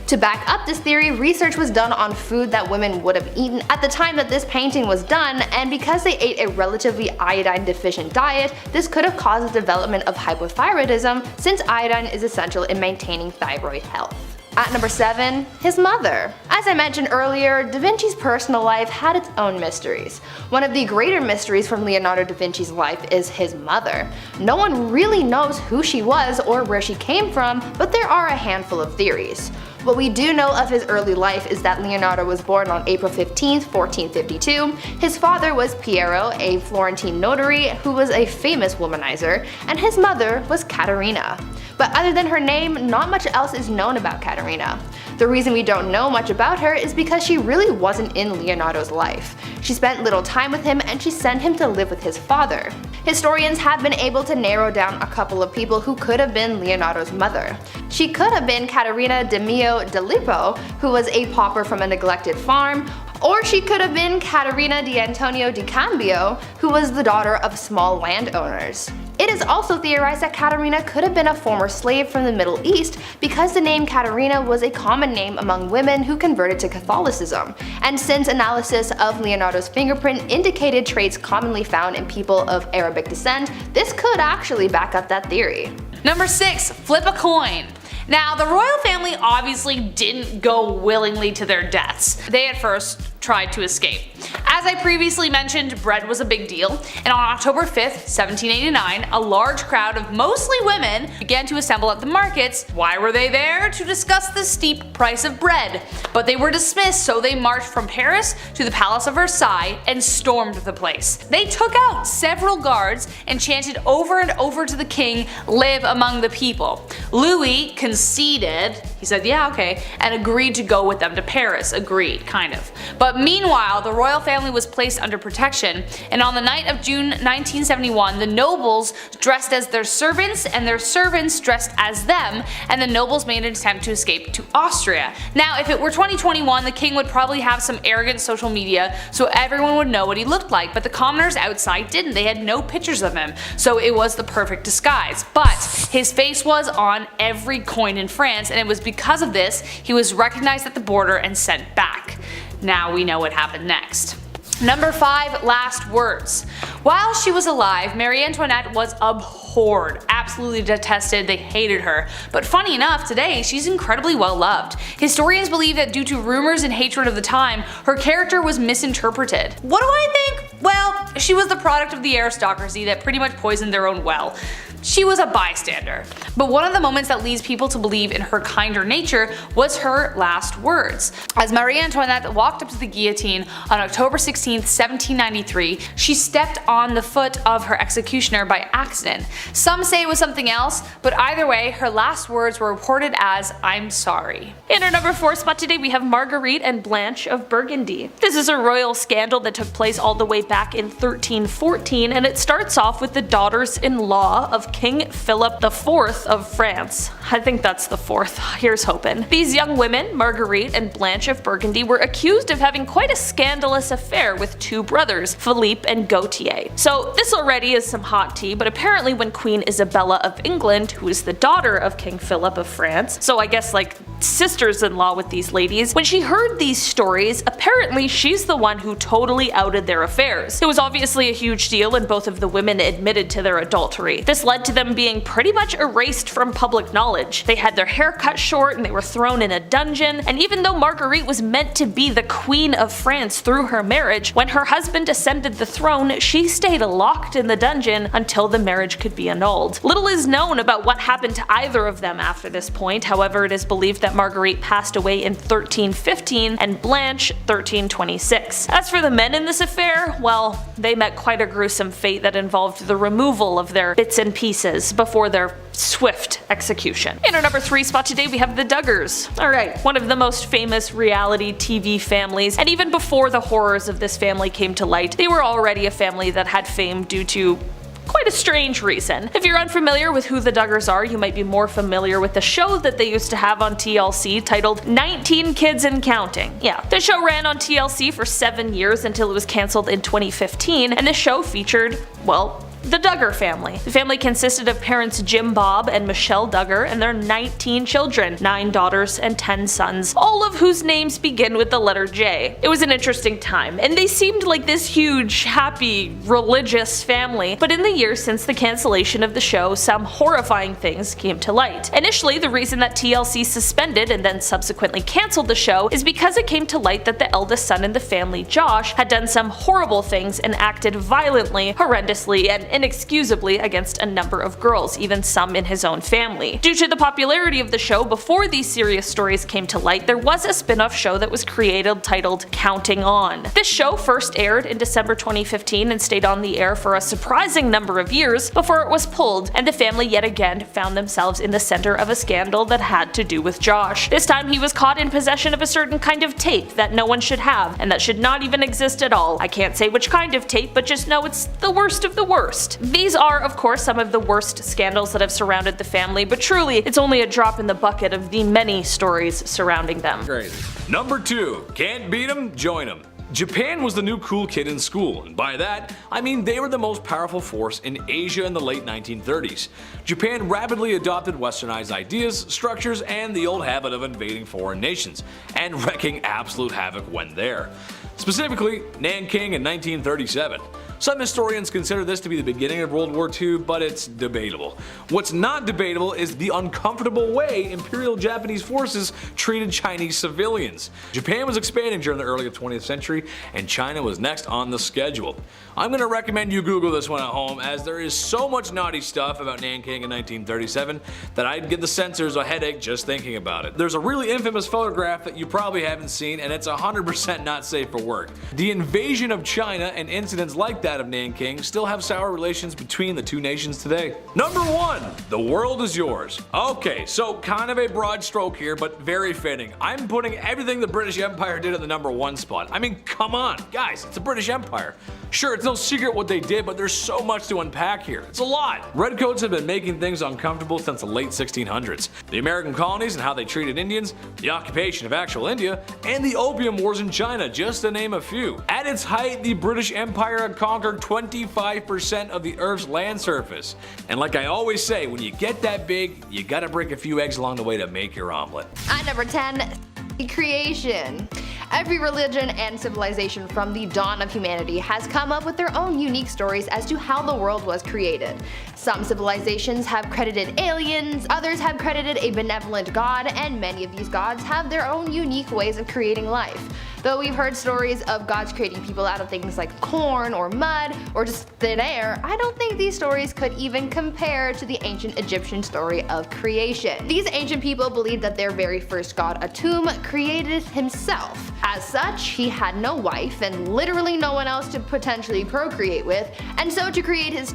To back up this theory, research was done on food that women would have eaten at the time that this painting was done, and because they ate a relatively iodine deficient diet, this could have caused the development of hypothyroidism, since iodine is essential in maintaining thyroid health. At number 7, his mother. As I mentioned earlier, Da Vinci's personal life had its own mysteries. One of the greater mysteries from Leonardo da Vinci's life is his mother. No one really knows who she was or where she came from, but there are a handful of theories. What we do know of his early life is that Leonardo was born on April 15, 1452. His father was Piero, a Florentine notary who was a famous womanizer, and his mother was Caterina. But other than her name, not much else is known about Caterina. The reason we don't know much about her is because she really wasn't in Leonardo's life. She spent little time with him and she sent him to live with his father. Historians have been able to narrow down a couple of people who could have been Leonardo's mother. She could have been Caterina de Mio de Lippo, who was a pauper from a neglected farm, or she could have been Caterina di Antonio di Cambio, who was the daughter of small landowners. It is also theorized that Caterina could have been a former slave from the Middle East because the name Caterina was a common name among women who converted to Catholicism, and since analysis of Leonardo's fingerprint indicated traits commonly found in people of Arabic descent, this could actually back up that theory. Number 6, flip a coin. Now, the royal family obviously didn't go willingly to their deaths. They at first tried to escape. As I previously mentioned, bread was a big deal, and on October 5th, 1789, a large crowd of mostly women began to assemble at the markets. Why were they there? To discuss the steep price of bread. But they were dismissed, so they marched from Paris to the Palace of Versailles and stormed the place. They took out several guards and chanted over and over to the king, "Live among the people." Louis conceded. He said, yeah, okay, and agreed to go with them to Paris. Agreed, kind of. But meanwhile, the royal family was placed under protection, and on the night of June 1971, the nobles dressed as their servants and their servants dressed as them, and the nobles made an attempt to escape to Austria. Now, if it were 2021, the king would probably have some arrogant social media so everyone would know what he looked like, but the commoners outside didn't. They had no pictures of him, so it was the perfect disguise. But his face was on every coin in France, and it was because of this he was recognized at the border and sent back. Now we know what happened next. Number 5, last words. While she was alive, Marie Antoinette was abhorred, absolutely detested, they hated her. But funny enough, today she's incredibly well loved. Historians believe that due to rumors and hatred of the time, her character was misinterpreted. What do I think? Well, she was the product of the aristocracy that pretty much poisoned their own well. She was a bystander. But one of the moments that leads people to believe in her kinder nature was her last words. As Marie Antoinette walked up to the guillotine on October 16, 1793, she stepped on the foot of her executioner by accident. Some say it was something else, but either way, her last words were reported as, "I'm sorry." In our number 4 spot today we have Marguerite and Blanche of Burgundy. This is a royal scandal that took place all the way back in 1314, and it starts off with the daughters-in-law of King Philip IV of France. I think that's the 4th. Here's hoping. These young women, Marguerite and Blanche of Burgundy, were accused of having quite a scandalous affair with 2 brothers, Philippe and Gautier. So this already is some hot tea, but apparently when Queen Isabella of England, who is the daughter of King Philip of France, so I guess like sisters-in-law with these ladies, when she heard these stories, apparently she's the one who totally outed their affairs. It was obviously a huge deal and both of the women admitted to their adultery. This led to them being pretty much erased from public knowledge. They had their hair cut short and they were thrown in a dungeon, and even though Marguerite was meant to be the Queen of France through her marriage, when her husband ascended the throne, she stayed locked in the dungeon until the marriage could be annulled. Little is known about what happened to either of them after this point. However, it is believed that Marguerite passed away in 1315 and Blanche 1326. As for the men in this affair, well, they met quite a gruesome fate that involved the removal of their bits and pieces before their swift execution. In our number 3 spot today we have the Duggars. Alright, one of the most famous reality TV families, and even before the horrors of this family came to light, they were already a family that had fame due to quite a strange reason. If you're unfamiliar with who the Duggars are, you might be more familiar with the show that they used to have on TLC titled 19 Kids and Counting. Yeah, the show ran on TLC for 7 years until it was cancelled in 2015, and the show featured, well, the Duggar family. The family consisted of parents Jim Bob and Michelle Duggar and their 19 children, 9 daughters and 10 sons, all of whose names begin with the letter J. It was an interesting time, and they seemed like this huge, happy, religious family, but in the years since the cancellation of the show, some horrifying things came to light. Initially, the reason that TLC suspended and then subsequently cancelled the show is because it came to light that the eldest son in the family, Josh, had done some horrible things and acted violently, horrendously, and inexcusably against a number of girls, even some in his own family. Due to the popularity of the show before these serious stories came to light, there was a spin-off show that was created titled Counting On. This show first aired in December 2015 and stayed on the air for a surprising number of years before it was pulled, and the family yet again found themselves in the center of a scandal that had to do with Josh. This time he was caught in possession of a certain kind of tape that no one should have, and that should not even exist at all. I can't say which kind of tape, but just know it's the worst of the worst. These are, of course, some of the worst scandals that have surrounded the family, but truly, it's only a drop in the bucket of the many stories surrounding them. Crazy. Number 2. Can't beat 'em, join 'em. Japan was the new cool kid in school, and by that, I mean they were the most powerful force in Asia in the late 1930s. Japan rapidly adopted westernized ideas, structures, and the old habit of invading foreign nations, and wreaking absolute havoc when there. Specifically, Nanking in 1937. Some historians consider this to be the beginning of World War II, but it's debatable. What's not debatable is the uncomfortable way Imperial Japanese forces treated Chinese civilians. Japan was expanding during the early 20th century, and China was next on the schedule. I'm going to recommend you Google this one at home, as there is so much naughty stuff about Nanking in 1937 that I'd give the censors a headache just thinking about it. There's a really infamous photograph that you probably haven't seen, and it's 100% not safe for work. The invasion of China and incidents like that that of Nanking still have sour relations between the two nations today. Number 1. The world is yours. Okay, so kind of a broad stroke here, but very fitting. I'm putting everything the British Empire did at the number 1 spot. I mean, come on, guys, it's the British Empire. Sure, it's no secret what they did, but there's so much to unpack here. It's a lot. Redcoats have been making things uncomfortable since the late 1600s. The American colonies and how they treated Indians, the occupation of actual India, and the Opium Wars in China, just to name a few. At its height, the British Empire had conquered 25% of the Earth's land surface. And like I always say, when you get that big, you gotta break a few eggs along the way to make your omelet. At number 10, creation. Every religion and civilization from the dawn of humanity has come up with their own unique stories as to how the world was created. Some civilizations have credited aliens, others have credited a benevolent god, and many of these gods have their own unique ways of creating life. Though we've heard stories of gods creating people out of things like corn or mud or just thin air, I don't think these stories could even compare to the ancient Egyptian story of creation. These ancient people believed that their very first god, Atum, created himself. As such, he had no wife and literally no one else to potentially procreate with, and so to create his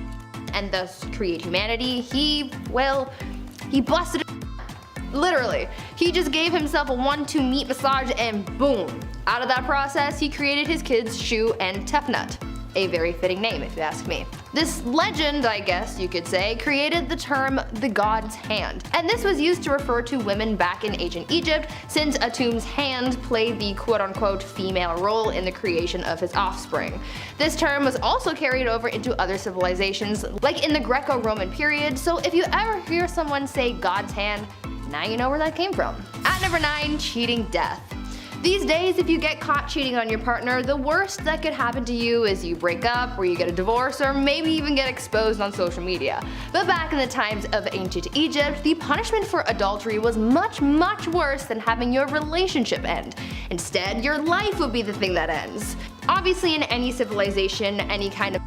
and thus create humanity, he busted it. Literally. He just gave himself a 1-2 meat massage and boom. Out of that process, he created his kids Shu and Tefnut. A very fitting name if you ask me. This legend, I guess you could say, created the term the god's hand, and this was used to refer to women back in ancient Egypt since Atum's hand played the quote-unquote female role in the creation of his offspring. This term was also carried over into other civilizations like in the Greco-Roman period, so if you ever hear someone say god's hand, now you know where that came from. At number 9, cheating death. These days, if you get caught cheating on your partner, the worst that could happen to you is you break up, or you get a divorce, or maybe even get exposed on social media. But back in the times of ancient Egypt, the punishment for adultery was much, much worse than having your relationship end. Instead, your life would be the thing that ends. Obviously, in any civilization, any kind of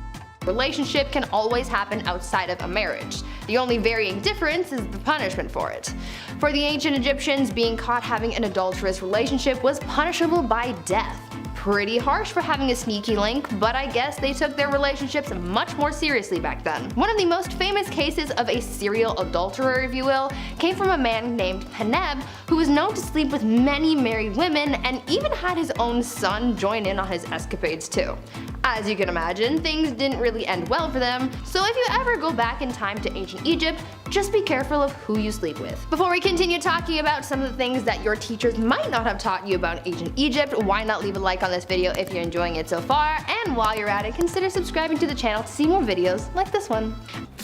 relationship can always happen outside of a marriage. The only varying difference is the punishment for it. For the ancient Egyptians, being caught having an adulterous relationship was punishable by death. Pretty harsh for having a sneaky link, but I guess they took their relationships much more seriously back then. One of the most famous cases of a serial adulterer, if you will, came from a man named Peneb, who was known to sleep with many married women and even had his own son join in on his escapades too. As you can imagine, things didn't really end well for them, so if you ever go back in time to ancient Egypt, just be careful of who you sleep with. Before we continue talking about some of the things that your teachers might not have taught you about ancient Egypt, why not leave a like on this video if you're enjoying it so far, and while you're at it, consider subscribing to the channel to see more videos like this one.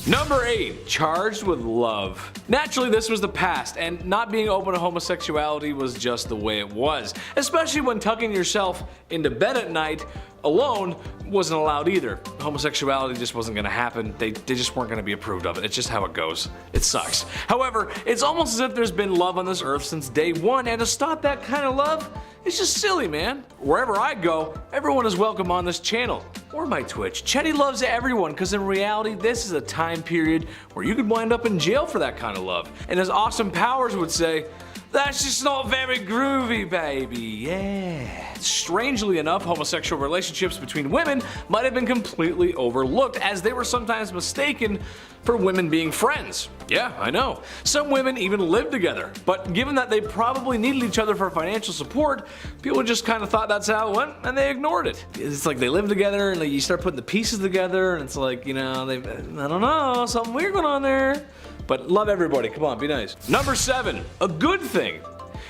Number 8. Charged with love. Naturally, this was the past, and not being open to homosexuality was just the way it was, especially when tucking yourself into bed at night alone wasn't allowed either. Homosexuality just wasn't gonna happen. They just weren't gonna be approved of it. It's just how it goes. It sucks. However, it's almost as if there's been love on this earth since day one, and to stop that kind of love, it's just silly, man. Wherever I go, everyone is welcome on this channel. Or my Twitch. Chetty loves everyone, because in reality, this is a time period where you could wind up in jail for that kind of love. And as Austin Powers would say, that's just not very groovy, baby, yeah. Strangely enough, homosexual relationships between women might have been completely overlooked, as they were sometimes mistaken for women being friends. Yeah, I know. Some women even lived together, but given that they probably needed each other for financial support, people just kind of thought that's how it went, and they ignored it. It's like they live together, and like you start putting the pieces together, and it's like, you know, I don't know, something weird going on there. But love everybody, come on, be nice. Number 7, a good thing.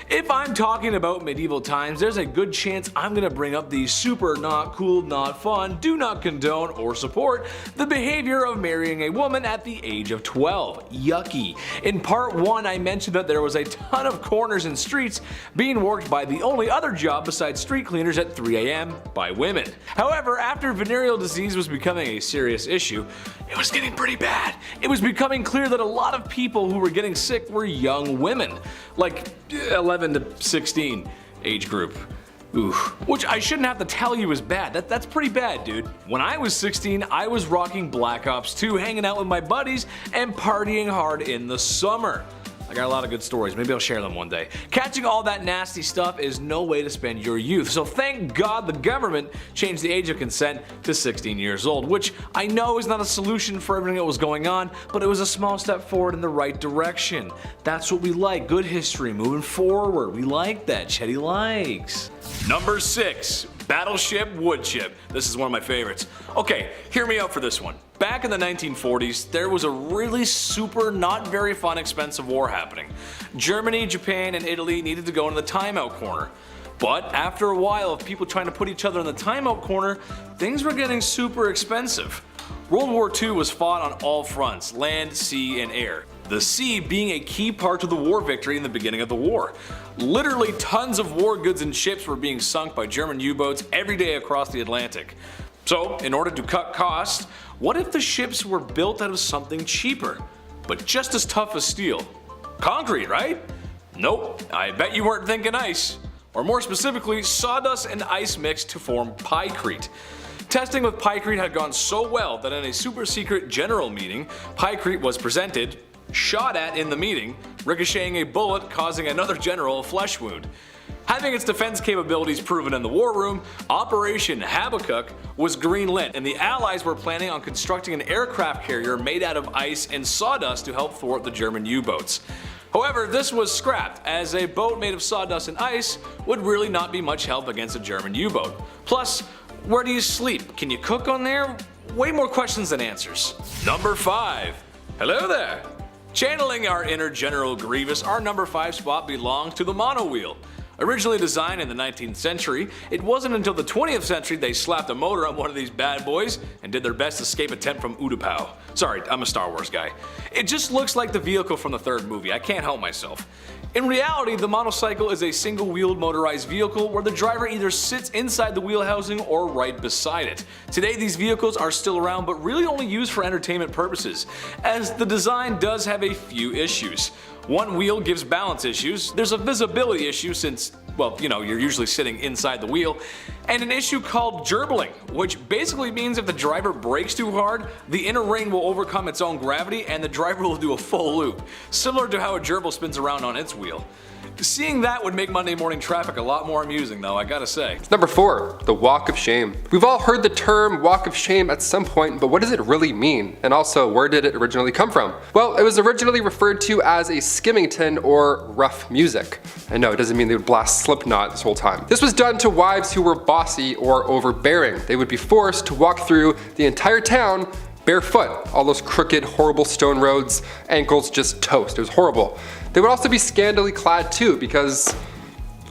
If I'm talking about medieval times, there's a good chance I'm gonna bring up the super not cool, not fun, do not condone or support the behavior of marrying a woman at the age of 12. Yucky. In part 1, I mentioned that there was a ton of corners and streets being worked by the only other job besides street cleaners at 3 AM by women. However, after venereal disease was becoming a serious issue, it was getting pretty bad. It was becoming clear that a lot of people who were getting sick were young women, like 11 to 16 age group. Ooh. Which I shouldn't have to tell you is bad. That's pretty bad, dude. When I was 16, I was rocking Black Ops 2, hanging out with my buddies and partying hard in the summer. I got a lot of good stories. Maybe I'll share them one day. Catching all that nasty stuff is no way to spend your youth, so thank God the government changed the age of consent to 16 years old, which I know is not a solution for everything that was going on, but it was a small step forward in the right direction. That's what we like. Good history moving forward. We like that. Chetty likes. Number 6. Battleship Woodship. This is one of my favorites. Okay, hear me out for this one. Back in the 1940s, there was a really super not very fun expensive war happening. Germany, Japan, and Italy needed to go into the timeout corner. But after a while of people trying to put each other in the timeout corner, things were getting super expensive. World War II was fought on all fronts, land, sea, and air. The sea being a key part of the war victory in the beginning of the war. Literally tons of war goods and ships were being sunk by German U-boats every day across the Atlantic. So, in order to cut costs, what if the ships were built out of something cheaper, but just as tough as steel? Concrete, right? Nope, I bet you weren't thinking ice. Or more specifically, sawdust and ice mixed to form pykrete. Testing with pykrete had gone so well that in a super secret general meeting, pykrete was presented, shot at in the meeting, ricocheting a bullet causing another general a flesh wound. Having its defense capabilities proven in the war room, Operation Habakkuk was greenlit, and the Allies were planning on constructing an aircraft carrier made out of ice and sawdust to help thwart the German U-boats. However, this was scrapped, as a boat made of sawdust and ice would really not be much help against a German U-boat. Plus, where do you sleep? Can you cook on there? Way more questions than answers. Number 5. Hello there! Channeling our inner General Grievous, our number 5 spot belongs to the monowheel. Originally designed in the 19th century, it wasn't until the 20th century they slapped a motor on one of these bad boys and did their best escape attempt from Utapau. Sorry, I'm a Star Wars guy. It just looks like the vehicle from the third movie, I can't help myself. In reality, the monocycle is a single-wheeled motorized vehicle where the driver either sits inside the wheel housing or right beside it. Today these vehicles are still around but really only used for entertainment purposes, as the design does have a few issues. One wheel gives balance issues, there's a visibility issue since, well, you know, you're usually sitting inside the wheel, and an issue called gerbling, which basically means if the driver brakes too hard, the inner ring will overcome its own gravity and the driver will do a full loop, similar to how a gerbil spins around on its wheel. Seeing that would make Monday morning traffic a lot more amusing though, I gotta say. Number 4, the Walk of Shame. We've all heard the term Walk of Shame at some point, but what does it really mean? And also, where did it originally come from? Well, it was originally referred to as a skimmington or rough music. And no, it doesn't mean they would blast Slipknot this whole time. This was done to wives who were bossy or overbearing. They would be forced to walk through the entire town barefoot. All those crooked, horrible stone roads, ankles just toast. It was horrible. They would also be scantily clad too, because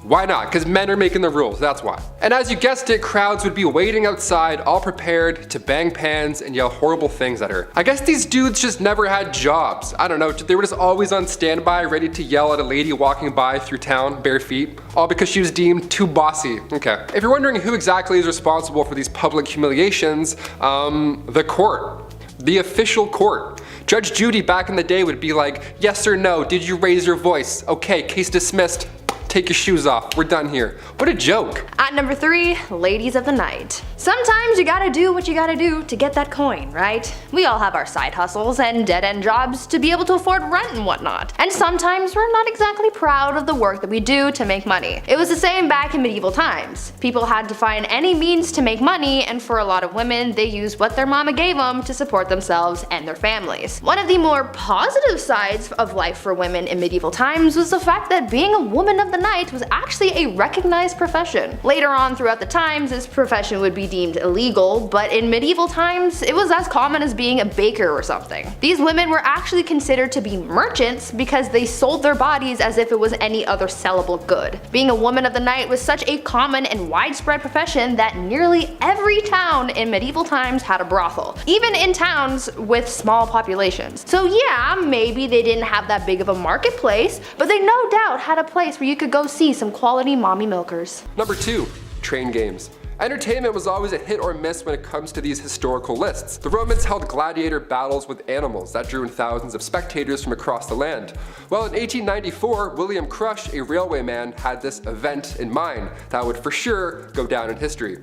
why not? Because men are making the rules, that's why. And as you guessed it, crowds would be waiting outside, all prepared to bang pans and yell horrible things at her. I guess these dudes just never had jobs. I don't know, they were just always on standby, ready to yell at a lady walking by through town, bare feet, all because she was deemed too bossy. Okay. If you're wondering who exactly is responsible for these public humiliations, the court. The official court. Judge Judy back in the day would be like, yes or no, did you raise your voice? Okay, case dismissed. Take your shoes off, we're done here. What a joke. At number 3, ladies of the night. Sometimes you gotta do what you gotta do to get that coin, right? We all have our side hustles and dead-end jobs to be able to afford rent and whatnot. And sometimes we're not exactly proud of the work that we do to make money. It was the same back in medieval times. People had to find any means to make money, and for a lot of women, they used what their mama gave them to support themselves and their families. One of the more positive sides of life for women in medieval times was the fact that being a woman of the night was actually a recognized profession. Later on throughout the times, this profession would be deemed illegal, but in medieval times, it was as common as being a baker or something. These women were actually considered to be merchants because they sold their bodies as if it was any other sellable good. Being a woman of the night was such a common and widespread profession that nearly every town in medieval times had a brothel, even in towns with small populations. So yeah, maybe they didn't have that big of a marketplace, but they no doubt had a place where you could go see some quality mommy milkers. Number 2, train games. Entertainment was always a hit or miss when it comes to these historical lists. The Romans held gladiator battles with animals that drew in thousands of spectators from across the land. Well, in 1894, William Crush, a railwayman, had this event in mind that would for sure go down in history.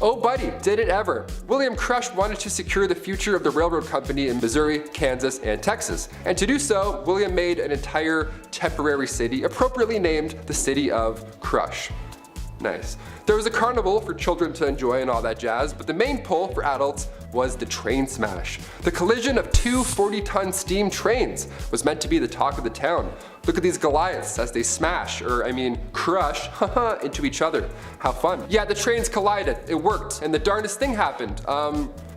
Oh buddy, did it ever. William Crush wanted to secure the future of the railroad company in Missouri, Kansas, and Texas. And to do so, William made an entire temporary city appropriately named the city of Crush. Nice. There was a carnival for children to enjoy and all that jazz, but the main pull for adults was the train smash. The collision of two 40-ton steam trains was meant to be the talk of the town. Look at these Goliaths as they smash, crush, into each other. How fun. Yeah, the trains collided, it worked, and the darndest thing happened.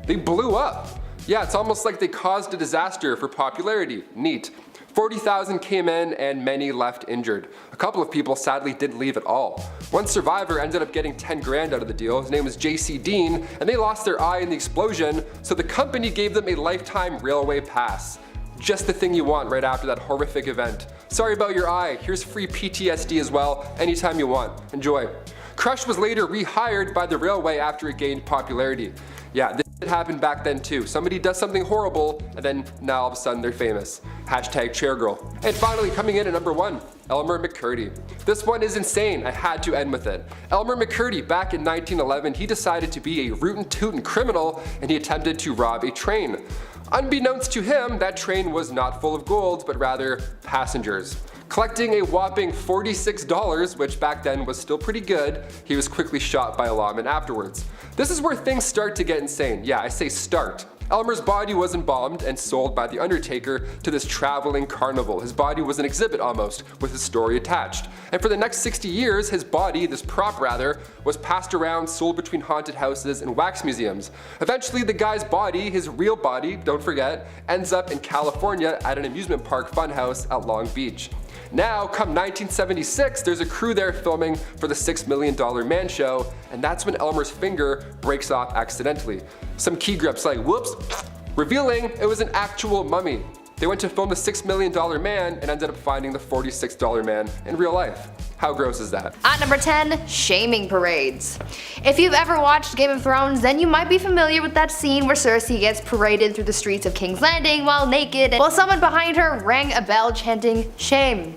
They blew up. Yeah, it's almost like they caused a disaster for popularity. Neat. 40,000 came in and many left injured. A couple of people sadly didn't leave at all. One survivor ended up getting 10 grand out of the deal. His name was J.C. Dean, and they lost their eye in the explosion, so the company gave them a lifetime railway pass. Just the thing you want right after that horrific event. Sorry about your eye, here's free PTSD as well, anytime you want. Enjoy. Crush was later rehired by the railway after it gained popularity. Yeah, this happened back then too. Somebody does something horrible, and then now all of a sudden they're famous. Hashtag chairgirl. And finally, coming in at number 1, Elmer McCurdy. This one is insane, I had to end with it. Elmer McCurdy, back in 1911, he decided to be a rootin' tootin' criminal, and he attempted to rob a train. Unbeknownst to him, that train was not full of gold, but rather passengers. Collecting a whopping $46, which back then was still pretty good, he was quickly shot by a lawman afterwards. This is where things start to get insane. Yeah, I say start. Elmer's body was embalmed and sold by the Undertaker to this traveling carnival. His body was an exhibit almost, with his story attached. And for the next 60 years, his body, this prop rather, was passed around, sold between haunted houses and wax museums. Eventually the guy's body, his real body, don't forget, ends up in California at an amusement park funhouse at Long Beach. Now, come 1976, there's a crew there filming for the $6 Million Man Show, and that's when Elmer's finger breaks off accidentally. Some key grips like, whoops, revealing it was an actual mummy. They went to film the $6 Million Man and ended up finding the $46 man in real life. How gross is that? At number 10, shaming parades. If you've ever watched Game of Thrones, then you might be familiar with that scene where Cersei gets paraded through the streets of King's Landing while naked, while someone behind her rang a bell chanting, "Shame.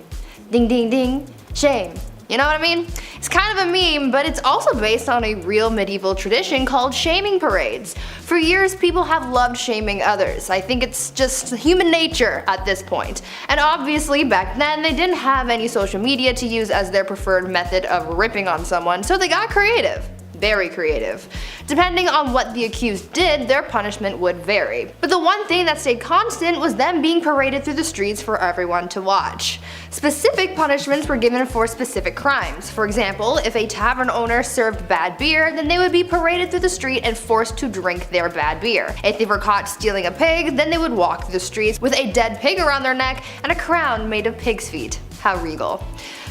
Ding ding ding, shame." You know what I mean? It's kind of a meme, but it's also based on a real medieval tradition called shaming parades. For years, people have loved shaming others. I think it's just human nature at this point. And obviously, back then, they didn't have any social media to use as their preferred method of ripping on someone, so they got creative. Very creative. Depending on what the accused did, their punishment would vary. But the one thing that stayed constant was them being paraded through the streets for everyone to watch. Specific punishments were given for specific crimes. For example, if a tavern owner served bad beer, then they would be paraded through the street and forced to drink their bad beer. If they were caught stealing a pig, then they would walk through the streets with a dead pig around their neck and a crown made of pig's feet. How regal.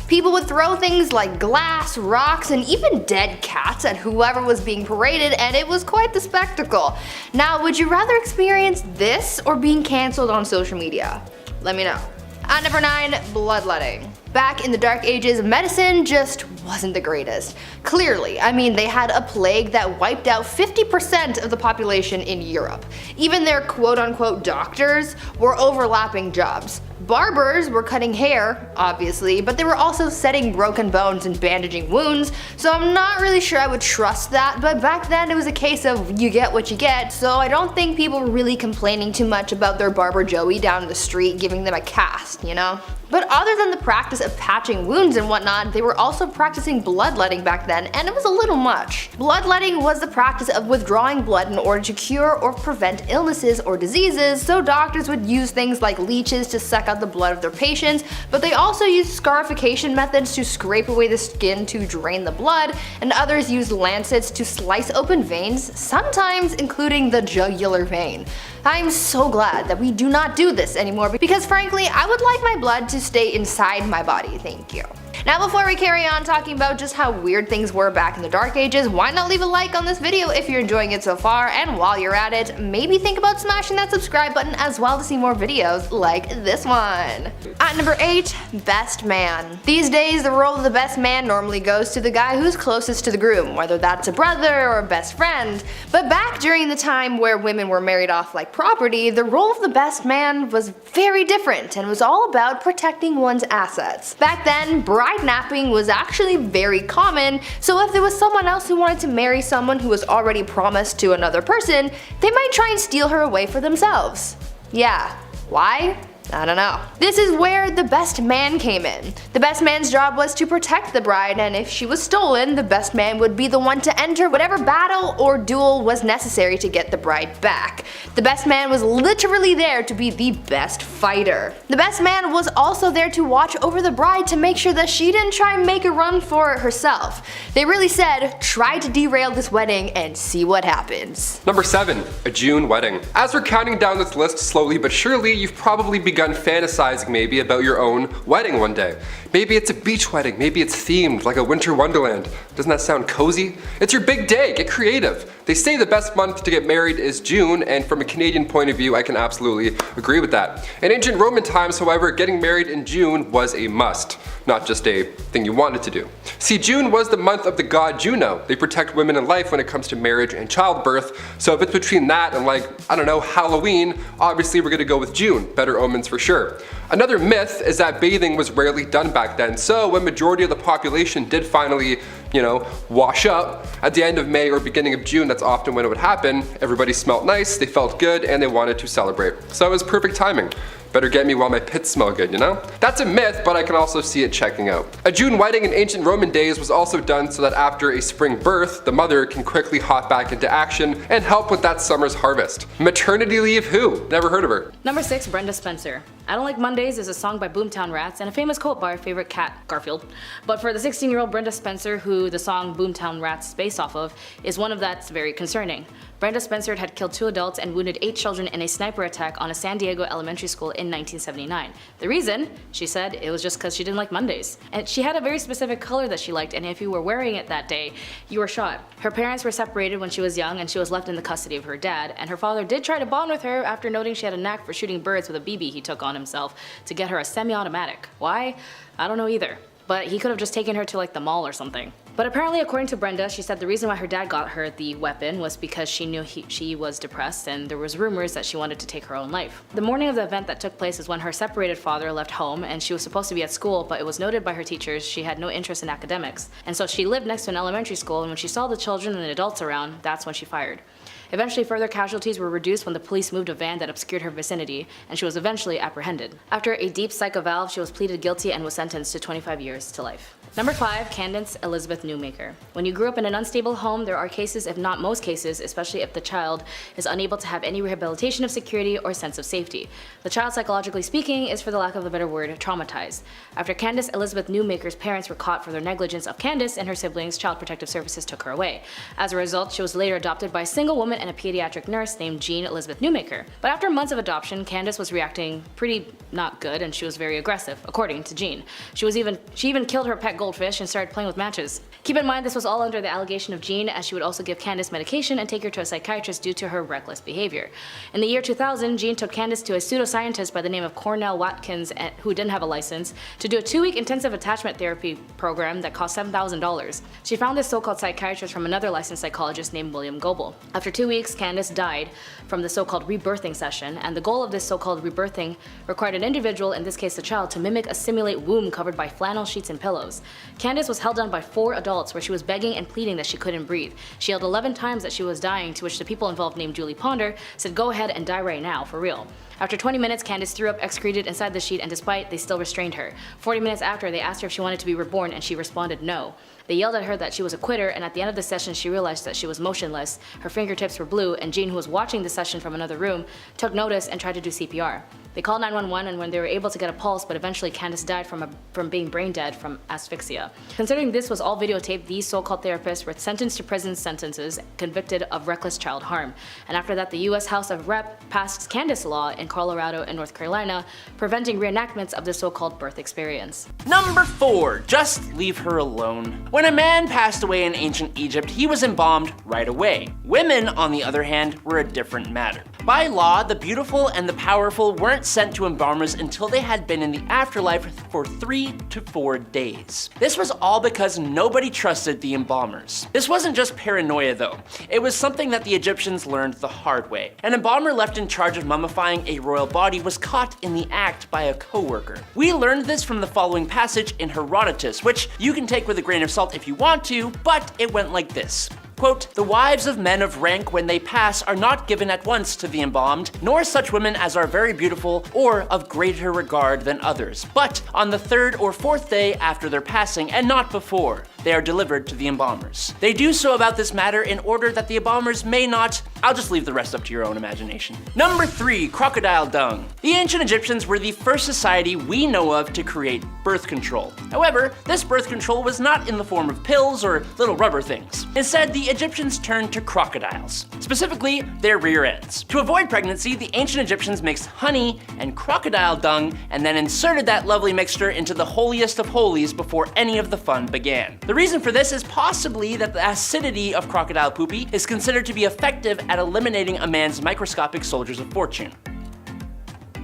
People would throw things like glass, rocks, and even dead cats at whoever was being paraded, and it was quite the spectacle. Now, would you rather experience this or being cancelled on social media? Let me know. At number 9, bloodletting. Back in the Dark Ages, medicine just wasn't the greatest. Clearly, I mean, they had a plague that wiped out 50% of the population in Europe. Even their quote-unquote doctors were overlapping jobs. Barbers were cutting hair, obviously, but they were also setting broken bones and bandaging wounds, so I'm not really sure I would trust that, but back then it was a case of you get what you get, so I don't think people were really complaining too much about their barber Joey down the street giving them a cast, you know? But other than the practice of patching wounds and whatnot, they were also practicing bloodletting back then, and it was a little much. Bloodletting was the practice of withdrawing blood in order to cure or prevent illnesses or diseases, so doctors would use things like leeches to suck out the blood of their patients, but they also used scarification methods to scrape away the skin to drain the blood, and others used lancets to slice open veins, sometimes including the jugular vein. I'm so glad that we do not do this anymore because frankly, I would like my blood to stay inside my body, thank you. Now before we carry on talking about just how weird things were back in the Dark Ages, why not leave a like on this video if you're enjoying it so far, and while you're at it, maybe think about smashing that subscribe button as well to see more videos like this one. At number 8, best man. These days, the role of the best man normally goes to the guy who's closest to the groom, whether that's a brother or a best friend. But back during the time where women were married off like property, the role of the best man was very different and was all about protecting one's assets. Back then, bride napping was actually very common, so if there was someone else who wanted to marry someone who was already promised to another person, they might try and steal her away for themselves. Yeah, why? I don't know. This is where the best man came in. The best man's job was to protect the bride, and if she was stolen, the best man would be the one to enter whatever battle or duel was necessary to get the bride back. The best man was literally there to be the best fighter. The best man was also there to watch over the bride to make sure that she didn't try and make a run for it herself. They really said, try to derail this wedding and see what happens. Number 7, a June wedding. As we're counting down this list slowly but surely, you've probably begun fantasizing maybe about your own wedding one day. Maybe it's a beach wedding, maybe it's themed like a winter wonderland. Doesn't that sound cozy? It's your big day, get creative. They say the best month to get married is June, and from a Canadian point of view, I can absolutely agree with that. In ancient Roman times, however, getting married in June was a must, not just a thing you wanted to do. See, June was the month of the god Juno. They protect women in life when it comes to marriage and childbirth, so if it's between that and like, I don't know, Halloween, obviously we're gonna go with June. Better omens for sure. Another myth is that bathing was rarely done back then, so when majority of the population did finally, wash up at the end of May or beginning of June, that's often when it would happen. Everybody smelled nice, they felt good, and they wanted to celebrate. So it was perfect timing. Better get me while my pits smell good, That's a myth, but I can also see it checking out. A June wedding in ancient Roman days was also done so that after a spring birth, the mother can quickly hop back into action and help with that summer's harvest. Maternity leave who? Never heard of her. Number 6, Brenda Spencer. I Don't Like Mondays is a song by Boomtown Rats and a famous quote by our favorite cat, Garfield. But for the 16-year-old Brenda Spencer, who the song Boomtown Rats is based off of, is one of that's very concerning. Brenda Spencer had killed 2 adults and wounded 8 children in a sniper attack on a San Diego elementary school in 1979. The reason? She said it was just because she didn't like Mondays. And she had a very specific color that she liked, and if you were wearing it that day, you were shot. Her parents were separated when she was young, and she was left in the custody of her dad, and her father did try to bond with her after noting she had a knack for shooting birds with a BB he took on himself to get her a semi-automatic. Why? I don't know either. But he could have just taken her to like the mall or something. But apparently, according to Brenda, she said the reason why her dad got her the weapon was because she knew she was depressed and there was rumors that she wanted to take her own life. The morning of the event that took place is when her separated father left home and she was supposed to be at school, but it was noted by her teachers she had no interest in academics. And so she lived next to an elementary school, and when she saw the children and adults around, that's when she fired. Eventually, further casualties were reduced when the police moved a van that obscured her vicinity, and she was eventually apprehended. After a deep psych eval, she was pleaded guilty and was sentenced to 25 years to life. Number 5, Candace Elizabeth Newmaker. When you grew up in an unstable home, there are cases, if not most cases, especially if the child is unable to have any rehabilitation of security or sense of safety. The child, psychologically speaking, is, for the lack of a better word, traumatized. After Candace Elizabeth Newmaker's parents were caught for their negligence of Candace and her siblings, Child Protective Services took her away. As a result, she was later adopted by a single woman and a pediatric nurse named Jean Elizabeth Newmaker. But after months of adoption, Candace was reacting pretty not good, and she was very aggressive, according to Jean. She even killed her pet goldfish and started playing with matches. Keep in mind this was all under the allegation of Jean, as she would also give Candace medication and take her to a psychiatrist due to her reckless behavior. In the year 2000, Jean took Candace to a pseudoscientist by the name of Cornell Watkins, who didn't have a license, to do a 2-week intensive attachment therapy program that cost $7,000. She found this so-called psychiatrist from another licensed psychologist named William Goebel. After 2 weeks, Candace died from the so-called rebirthing session, and the goal of this so-called rebirthing required an individual, in this case the child, to mimic a simulate womb covered by flannel sheets and pillows. Candace was held down by 4 adults where she was begging and pleading that she couldn't breathe. She yelled 11 times that she was dying, to which the people involved, named Julie Ponder, said go ahead and die right now, for real. After 20 minutes, Candace threw up, excreted inside the sheet, and despite, they still restrained her. 40 minutes after, they asked her if she wanted to be reborn, and she responded no. They yelled at her that she was a quitter, and at the end of the session she realized that she was motionless, her fingertips were blue, and Jean, who was watching the session from another room, took notice and tried to do CPR. They called 911, and when they were able to get a pulse, but eventually Candace died from being brain dead from asphyxia. Considering this was all videotaped, these so-called therapists were sentenced to prison sentences, convicted of reckless child harm. And after that, the US House of Rep passed Candace law in Colorado and North Carolina, preventing reenactments of the so-called birth experience. Number 4, just leave her alone. When a man passed away in ancient Egypt, he was embalmed right away. Women, on the other hand, were a different matter. By law, the beautiful and the powerful weren't weren't sent to embalmers until they had been in the afterlife for 3 to 4 days. This was all because nobody trusted the embalmers. This wasn't just paranoia though. It was something that the Egyptians learned the hard way. An embalmer left in charge of mummifying a royal body was caught in the act by a co-worker. We learned this from the following passage in Herodotus, which you can take with a grain of salt if you want to, but it went like this. Quote, "The wives of men of rank when they pass are not given at once to the embalmed, nor such women as are very beautiful or of greater regard than others, but on the 3rd or 4th day after their passing, and not before, they are delivered to the embalmers. They do so about this matter in order that the embalmers may not..." I'll just leave the rest up to your own imagination. Number 3, crocodile dung. The ancient Egyptians were the first society we know of to create birth control. However, this birth control was not in the form of pills or little rubber things. Instead, the Egyptians turned to crocodiles, specifically their rear ends. To avoid pregnancy, the ancient Egyptians mixed honey and crocodile dung and then inserted that lovely mixture into the holiest of holies before any of the fun began. The reason for this is possibly that the acidity of crocodile poopy is considered to be effective at eliminating a man's microscopic soldiers of fortune.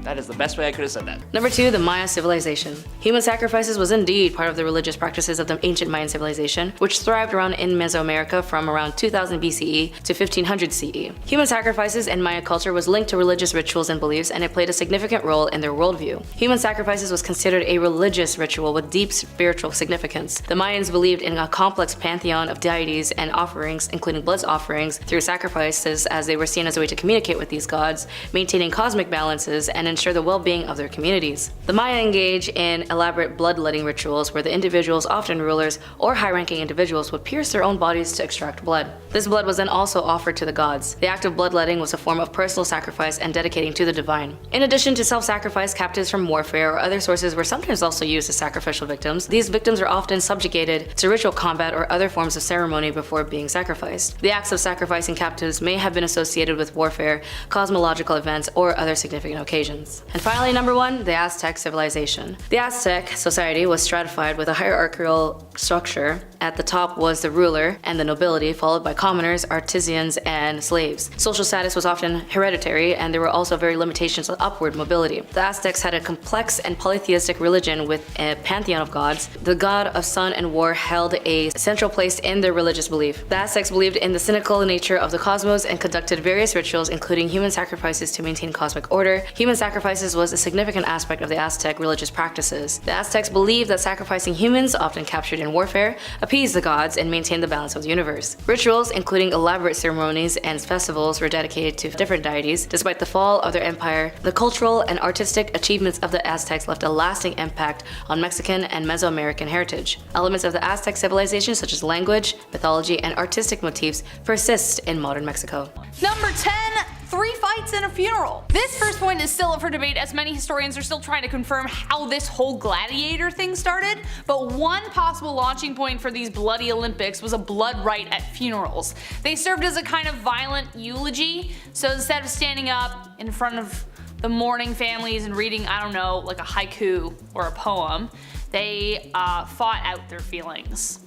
That is the best way I could have said that. Number 2, the Maya civilization. Human sacrifices was indeed part of the religious practices of the ancient Mayan civilization, which thrived around in Mesoamerica from around 2000 BCE to 1500 CE. Human sacrifices in Maya culture was linked to religious rituals and beliefs, and it played a significant role in their worldview. Human sacrifices was considered a religious ritual with deep spiritual significance. The Mayans believed in a complex pantheon of deities and offerings, including blood offerings, through sacrifices, as they were seen as a way to communicate with these gods, maintaining cosmic balances, and ensure the well-being of their communities. The Maya engage in elaborate bloodletting rituals where the individuals, often rulers or high-ranking individuals, would pierce their own bodies to extract blood. This blood was then also offered to the gods. The act of bloodletting was a form of personal sacrifice and dedicating to the divine. In addition to self-sacrifice, captives from warfare or other sources were sometimes also used as sacrificial victims. These victims are often subjugated to ritual combat or other forms of ceremony before being sacrificed. The acts of sacrificing captives may have been associated with warfare, cosmological events, or other significant occasions. And finally, number 1, the Aztec civilization. The Aztec society was stratified with a hierarchical structure. At the top was the ruler and the nobility, followed by commoners, artisans, and slaves. Social status was often hereditary, and there were also very limitations on upward mobility. The Aztecs had a complex and polytheistic religion with a pantheon of gods. The god of sun and war held a central place in their religious belief. The Aztecs believed in the cyclical nature of the cosmos and conducted various rituals, including human sacrifices to maintain cosmic order. Human sacrifices was a significant aspect of the Aztec religious practices. The Aztecs believed that sacrificing humans, often captured in warfare, appeased the gods and maintained the balance of the universe. Rituals, including elaborate ceremonies and festivals, were dedicated to different deities. Despite the fall of their empire, the cultural and artistic achievements of the Aztecs left a lasting impact on Mexican and Mesoamerican heritage. Elements of the Aztec civilization, such as language, mythology, and artistic motifs, persist in modern Mexico. Number 10, 3 fights and a funeral. This first point is still up for debate, as many historians are still trying to confirm how this whole gladiator thing started, but one possible launching point for these bloody Olympics was a blood rite at funerals. They served as a kind of violent eulogy, so instead of standing up in front of the mourning families and reading, I don't know, like a haiku or a poem, they fought out their feelings.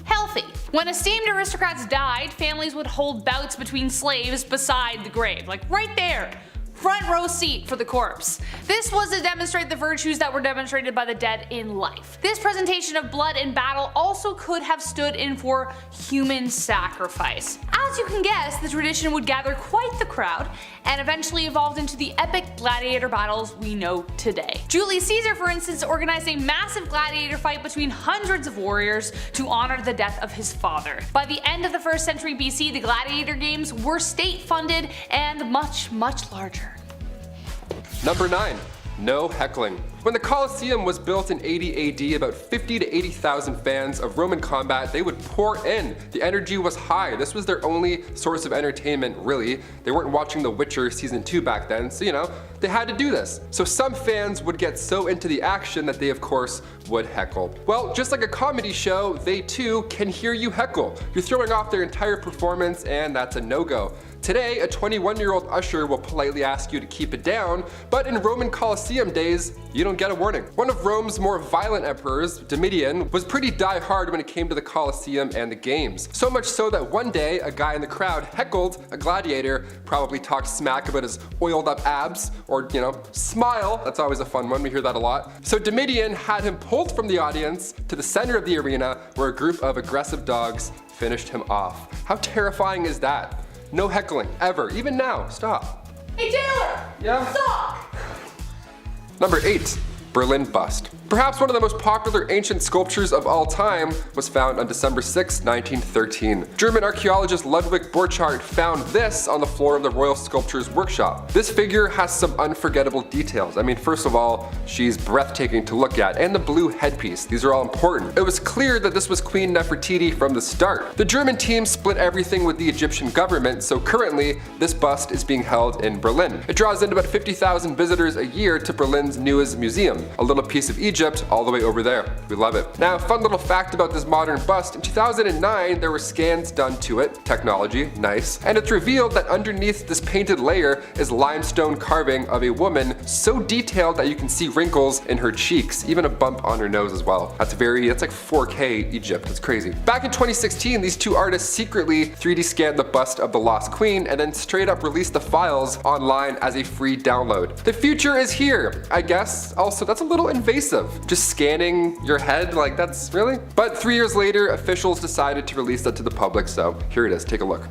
Healthy. When esteemed aristocrats died, families would hold bouts between slaves beside the grave, like right there. Front row seat for the corpse. This was to demonstrate the virtues that were demonstrated by the dead in life. This presentation of blood in battle also could have stood in for human sacrifice. As you can guess, the tradition would gather quite the crowd and eventually evolved into the epic gladiator battles we know today. Julius Caesar, for instance, organized a massive gladiator fight between hundreds of warriors to honor the death of his father. By the end of the 1st century BC, the gladiator games were state-funded and much, much larger. Number 9, no heckling. When the Colosseum was built in 80 AD, about 50 to 80,000 fans of Roman combat, they would pour in. The energy was high. This was their only source of entertainment, really. They weren't watching The Witcher season 2 back then, so they had to do this. So some fans would get so into the action that they of course would heckle. Well, just like a comedy show, they too can hear you heckle. You're throwing off their entire performance, and that's a no-go. Today, a 21-year-old usher will politely ask you to keep it down, but in Roman Colosseum days, you don't get a warning. One of Rome's more violent emperors, Domitian, was pretty die-hard when it came to the Colosseum and the games. So much so that one day, a guy in the crowd heckled a gladiator, probably talked smack about his oiled up abs, or, smile. That's always a fun one, we hear that a lot. So Domitian had him pulled from the audience to the center of the arena where a group of aggressive dogs finished him off. How terrifying is that? No heckling, ever, even now, stop. Hey Taylor! Yeah? Stop! Number 8. Berlin bust. Perhaps one of the most popular ancient sculptures of all time was found on December 6, 1913. German archaeologist Ludwig Borchardt found this on the floor of the Royal Sculptures Workshop. This figure has some unforgettable details. I mean, first of all, she's breathtaking to look at, and the blue headpiece. These are all important. It was clear that this was Queen Nefertiti from the start. The German team split everything with the Egyptian government, so currently this bust is being held in Berlin. It draws in about 50,000 visitors a year to Berlin's newest museum, a little piece of Egypt all the way over there. We love it. Now, fun little fact about this modern bust, in 2009 there were scans done to it, technology, nice, and it's revealed that underneath this painted layer is limestone carving of a woman so detailed that you can see wrinkles in her cheeks, even a bump on her nose as well. That's like 4K Egypt, it's crazy. Back in 2016, these two artists secretly 3D scanned the bust of the lost queen and then straight up released the files online as a free download. The future is here, I guess. Also, that's a little invasive. Just scanning your head, like that's really? But 3 years later, officials decided to release that to the public, so here it is, take a look.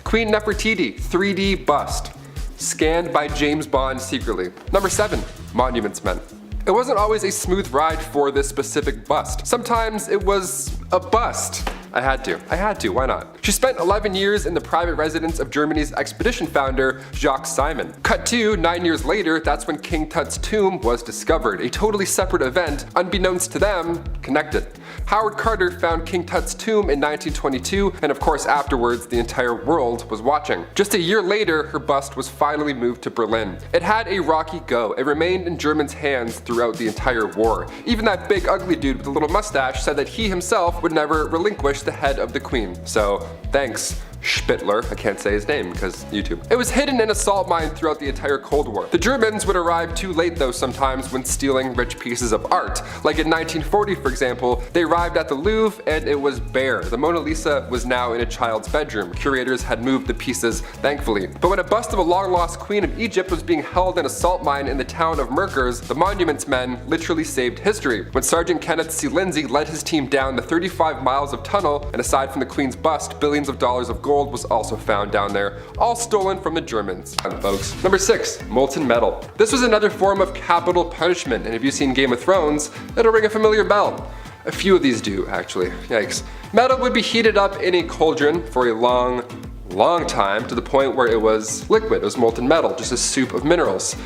Queen Nefertiti 3D bust, scanned by James Bond secretly. Number 7, Monuments Men. It wasn't always a smooth ride for this specific bust. Sometimes it was a bust. I had to, why not? She spent 11 years in the private residence of Germany's expedition founder, Jacques Simon. Cut to 9 years later, that's when King Tut's tomb was discovered, a totally separate event, unbeknownst to them, connected. Howard Carter found King Tut's tomb in 1922, and of course afterwards the entire world was watching. Just a year later, her bust was finally moved to Berlin. It had a rocky go. It remained in Germans' hands throughout the entire war. Even that big ugly dude with a little mustache said that he himself would never relinquish the head of the queen. So thanks, Spittler. I can't say his name because YouTube. It was hidden in a salt mine throughout the entire Cold War. The Germans would arrive too late though sometimes when stealing rich pieces of art. Like in 1940, for example, they arrived at the Louvre and it was bare. The Mona Lisa was now in a child's bedroom. Curators had moved the pieces, thankfully. But when a bust of a long-lost queen of Egypt was being held in a salt mine in the town of Merkers, the Monuments Men literally saved history. When Sergeant Kenneth C. Lindsay led his team down the 35 miles of tunnel, and aside from the queen's bust, billions of dollars of gold was also found down there, all stolen from the Germans. Folks. Number 6, molten metal. This was another form of capital punishment, and if you've seen Game of Thrones, it'll ring a familiar bell. A few of these do, actually. Yikes. Metal would be heated up in a cauldron for a long time, to the point where it was liquid. It was molten metal, just a soup of minerals.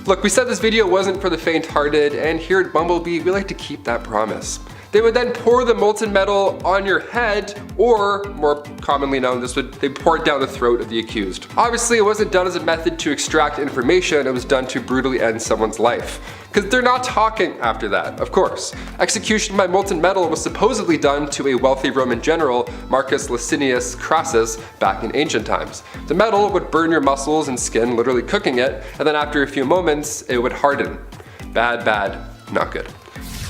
Look, we said this video wasn't for the faint-hearted, and here at Bumblebee, we like to keep that promise. They would then pour the molten metal on your head, or more commonly known, they pour it down the throat of the accused. Obviously, it wasn't done as a method to extract information, it was done to brutally end someone's life. Because they're not talking after that, of course. Execution by molten metal was supposedly done to a wealthy Roman general, Marcus Licinius Crassus, back in ancient times. The metal would burn your muscles and skin, literally cooking it, and then after a few moments, it would harden. Bad, not good.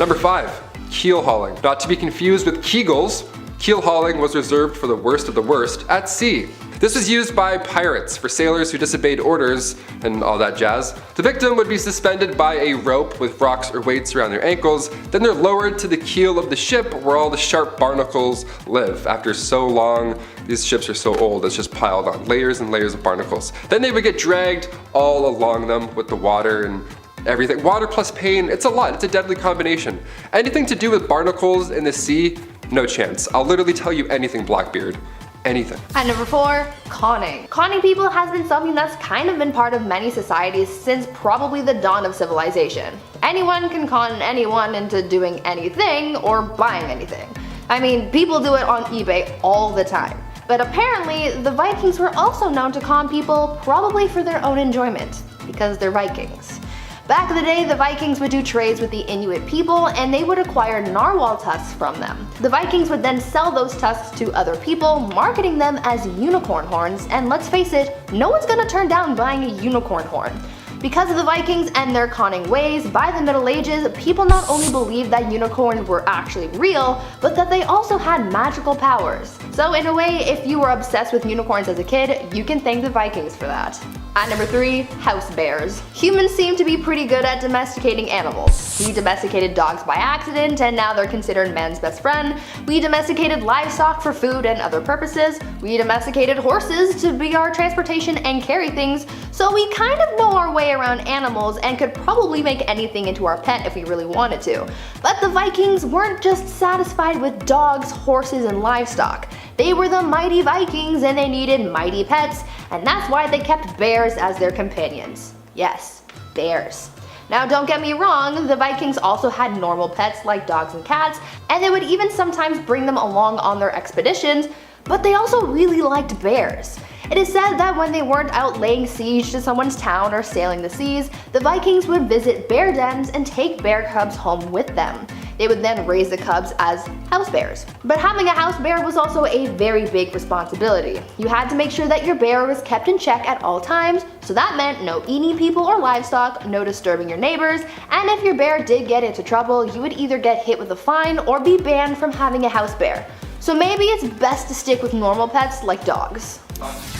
Number 5. Keel hauling. Not to be confused with Kegels, keel hauling was reserved for the worst of the worst at sea. This was used by pirates for sailors who disobeyed orders and all that jazz. The victim would be suspended by a rope with rocks or weights around their ankles, then they're lowered to the keel of the ship where all the sharp barnacles live. After so long, these ships are so old, it's just piled on, layers and layers of barnacles. Then they would get dragged all along them with the water and everything. Water plus pain, it's a lot, it's a deadly combination. Anything to do with barnacles in the sea, no chance. I'll literally tell you anything, Blackbeard. Anything. And number 4, conning. Conning people has been something that's kind of been part of many societies since probably the dawn of civilization. Anyone can con anyone into doing anything or buying anything. I mean, people do it on eBay all the time. But apparently, the Vikings were also known to con people probably for their own enjoyment, because they're Vikings. Back in the day, the Vikings would do trades with the Inuit people and they would acquire narwhal tusks from them. The Vikings would then sell those tusks to other people, marketing them as unicorn horns, and let's face it, no one's gonna turn down buying a unicorn horn. Because of the Vikings and their conning ways, by the Middle Ages, people not only believed that unicorns were actually real, but that they also had magical powers. So in a way, if you were obsessed with unicorns as a kid, you can thank the Vikings for that. At number 3, house bears. Humans seem to be pretty good at domesticating animals. We domesticated dogs by accident and now they're considered man's best friend. We domesticated livestock for food and other purposes. We domesticated horses to be our transportation and carry things. So we kind of know our way around animals and could probably make anything into our pet if we really wanted to. But the Vikings weren't just satisfied with dogs, horses, and livestock. They were the mighty Vikings and they needed mighty pets, and that's why they kept bears as their companions. Yes, bears. Now don't get me wrong, the Vikings also had normal pets like dogs and cats, and they would even sometimes bring them along on their expeditions, but they also really liked bears. It is said that when they weren't out laying siege to someone's town or sailing the seas, the Vikings would visit bear dens and take bear cubs home with them. They would then raise the cubs as house bears. But having a house bear was also a very big responsibility. You had to make sure that your bear was kept in check at all times, so that meant no eating people or livestock, no disturbing your neighbors, and if your bear did get into trouble, you would either get hit with a fine or be banned from having a house bear. So maybe it's best to stick with normal pets like dogs.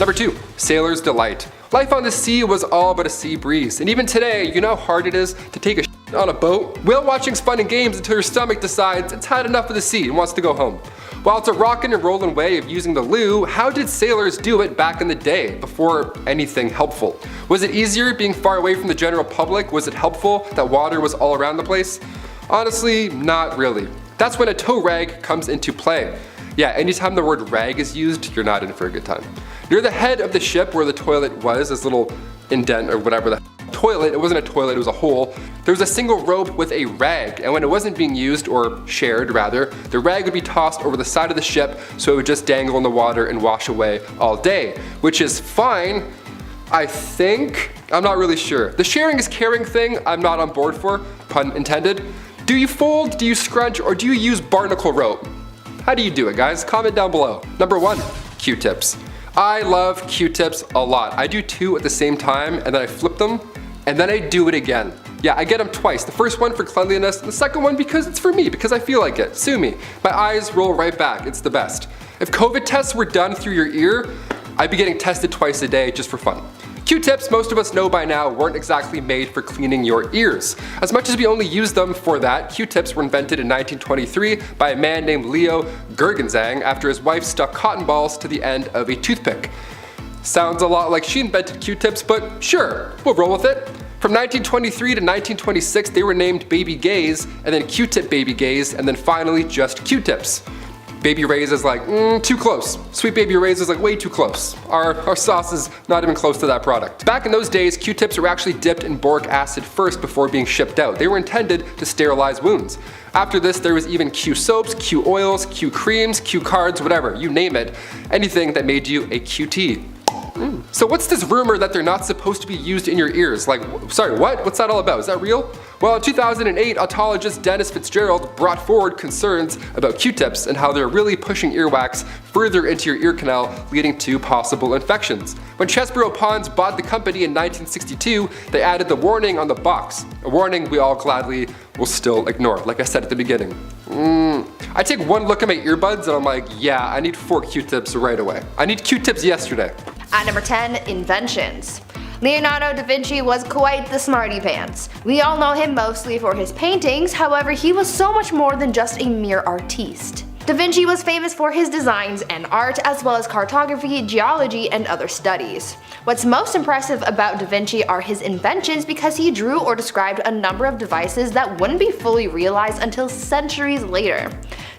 Number 2, sailor's delight. Life on the sea was all but a sea breeze, and even today, you know how hard it is to take a shit on a boat? Whale watching's fun and games until your stomach decides it's had enough of the sea and wants to go home. While it's a rockin' and rollin' way of using the loo, how did sailors do it back in the day, before anything helpful? Was it easier being far away from the general public? Was it helpful that water was all around the place? Honestly, not really. That's when a tow rag comes into play. Yeah, anytime the word rag is used, you're not in for a good time. Near the head of the ship where the toilet was, this little indent or whatever the toilet, it wasn't a toilet, it was a hole, there was a single rope with a rag, and when it wasn't being used, or shared rather, the rag would be tossed over the side of the ship so it would just dangle in the water and wash away all day, which is fine, I think. I'm not really sure. The sharing is caring thing, I'm not on board for, pun intended. Do you fold, do you scrunch, or do you use barnacle rope? How do you do it, guys? Comment down below. Number 1, Q-tips. I love Q-tips a lot. I do 2 at the same time, and then I flip them, and then I do it again. Yeah, I get them twice. The first one for cleanliness, and the second one because it's for me, because I feel like it. Sue me. My eyes roll right back. It's the best. If COVID tests were done through your ear, I'd be getting tested twice a day just for fun. Q-tips, most of us know by now, weren't exactly made for cleaning your ears. As much as we only use them for that, Q-tips were invented in 1923 by a man named Leo Gergenzang after his wife stuck cotton balls to the end of a toothpick. Sounds a lot like she invented Q-tips, but sure, we'll roll with it. From 1923 to 1926, they were named Baby Gays, and then Q-tip Baby Gays, and then finally just Q-tips. Baby Ray's is like, too close. Sweet Baby Ray's is like way too close. Our sauce is not even close to that product. Back in those days, Q-tips were actually dipped in boric acid first before being shipped out. They were intended to sterilize wounds. After this, there was even Q soaps, Q oils, Q creams, Q cards, whatever, you name it. Anything that made you a QT. So what's this rumor that they're not supposed to be used in your ears? Like, sorry, what? What's that all about? Is that real? Well, in 2008, otologist Dennis Fitzgerald brought forward concerns about Q-tips and how they're really pushing earwax further into your ear canal, leading to possible infections. When Chesbrough Ponds bought the company in 1962, they added the warning on the box, a warning we all gladly will still ignore, like I said at the beginning. I take one look at my earbuds and I'm like, yeah, I need 4 Q-tips right away. I need Q-tips yesterday. At number 10, inventions. Leonardo da Vinci was quite the smarty pants. We all know him mostly for his paintings, however he was so much more than just a mere artiste. Da Vinci was famous for his designs and art, as well as cartography, geology, and other studies. What's most impressive about Da Vinci are his inventions because he drew or described a number of devices that wouldn't be fully realized until centuries later.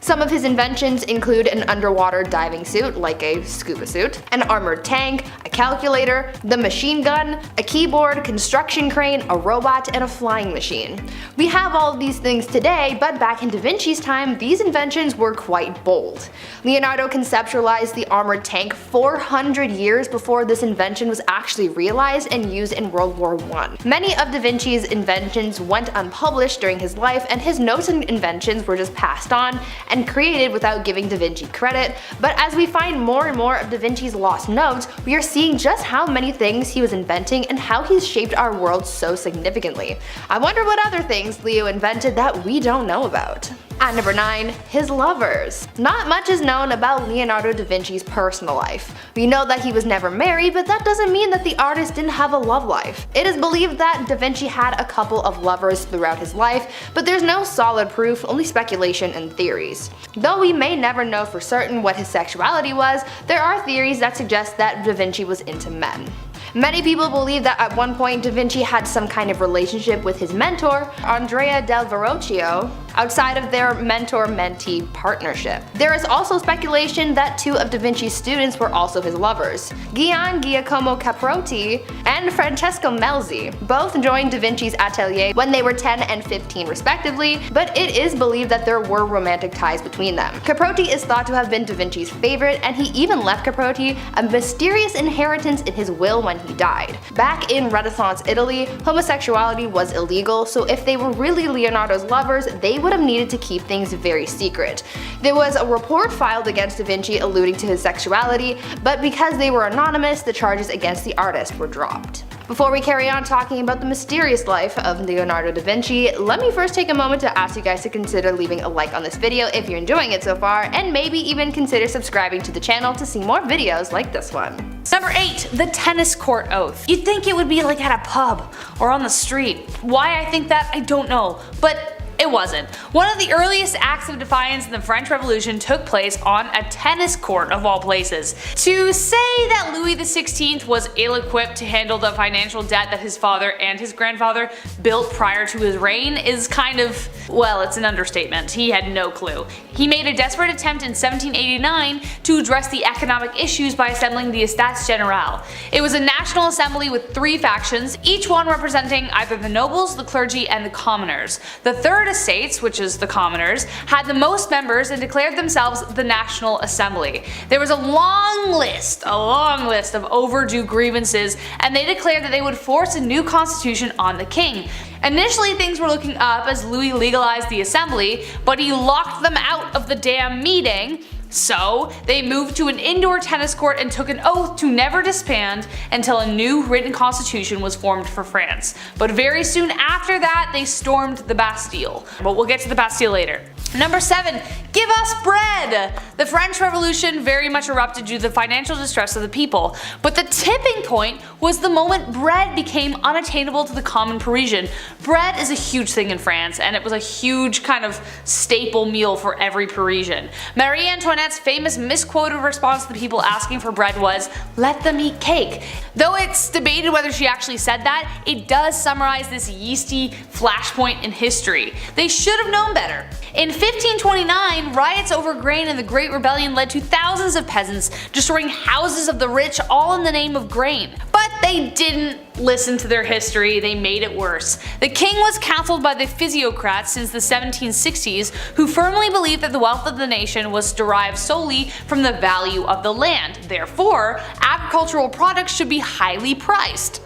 Some of his inventions include an underwater diving suit, like a scuba suit, an armored tank, a calculator, the machine gun, a keyboard, construction crane, a robot, and a flying machine. We have all of these things today, but back in Da Vinci's time, these inventions were quite bold. Leonardo conceptualized the armored tank 400 years before this invention was actually realized and used in World War I. Many of Da Vinci's inventions went unpublished during his life, and his notes and inventions were just passed on and created without giving Da Vinci credit, but as we find more and more of Da Vinci's lost notes, we are seeing just how many things he was inventing and how he's shaped our world so significantly. I wonder what other things Leo invented that we don't know about. At number 9, his lovers. Not much is known about Leonardo da Vinci's personal life. We know that he was never married, but that doesn't mean that the artist didn't have a love life. It is believed that da Vinci had a couple of lovers throughout his life, but there's no solid proof, only speculation and theories. Though we may never know for certain what his sexuality was, there are theories that suggest that da Vinci was into men. Many people believe that at one point Da Vinci had some kind of relationship with his mentor, Andrea del Verrocchio, outside of their mentor-mentee partnership. There is also speculation that 2 of Da Vinci's students were also his lovers, Gian Giacomo Caprotti and Francesco Melzi. Both joined Da Vinci's atelier when they were 10 and 15 respectively, but it is believed that there were romantic ties between them. Caprotti is thought to have been Da Vinci's favorite, and he even left Caprotti a mysterious inheritance in his will when he died. Back in Renaissance Italy, homosexuality was illegal, so if they were really Leonardo's lovers, they would have needed to keep things very secret. There was a report filed against Da Vinci alluding to his sexuality, but because they were anonymous, the charges against the artist were dropped. Before we carry on talking about the mysterious life of Leonardo da Vinci, let me first take a moment to ask you guys to consider leaving a like on this video if you're enjoying it so far, and maybe even consider subscribing to the channel to see more videos like this one. Number 8, the tennis court oath. You'd think it would be like at a pub or on the street. Why I think that, I don't know, but it wasn't. One of the earliest acts of defiance in the French Revolution took place on a tennis court of all places. To say that Louis XVI was ill-equipped to handle the financial debt that his father and his grandfather built prior to his reign is kind of, well, it's an understatement. He had no clue. He made a desperate attempt in 1789 to address the economic issues by assembling the Estates Generales. It was a national assembly with 3 factions, each one representing either the nobles, the clergy, and the commoners. The Third Estates, which is the commoners, had the most members and declared themselves the National Assembly. There was a long list of overdue grievances, and they declared that they would force a new constitution on the king. Initially things were looking up as Louis legalized the assembly, but he locked them out of the damn meeting. So they moved to an indoor tennis court and took an oath to never disband until a new written constitution was formed for France. But very soon after that, they stormed the Bastille. But we'll get to the Bastille later. Number 7, give us bread! The French Revolution very much erupted due to the financial distress of the people, but the tipping point was the moment bread became unattainable to the common Parisian. Bread is a huge thing in France, and it was a huge kind of staple meal for every Parisian. Marie Antoinette's famous misquoted response to the people asking for bread was, "Let them eat cake." Though it's debated whether she actually said that, it does summarize this yeasty flashpoint in history. They should have known better. In 1529, riots over grain in the Great Rebellion led to thousands of peasants destroying houses of the rich, all in the name of grain. But they didn't listen to their history, they made it worse. The king was counseled by the physiocrats since the 1760s, who firmly believed that the wealth of the nation was derived solely from the value of the land. Therefore, agricultural products should be highly priced.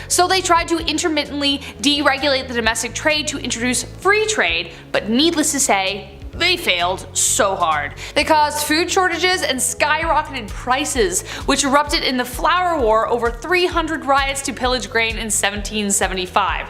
So they tried to intermittently deregulate the domestic trade to introduce free trade, but needless to say, they failed so hard. They caused food shortages and skyrocketed prices, which erupted in the Flour War over 300 riots to pillage grain in 1775.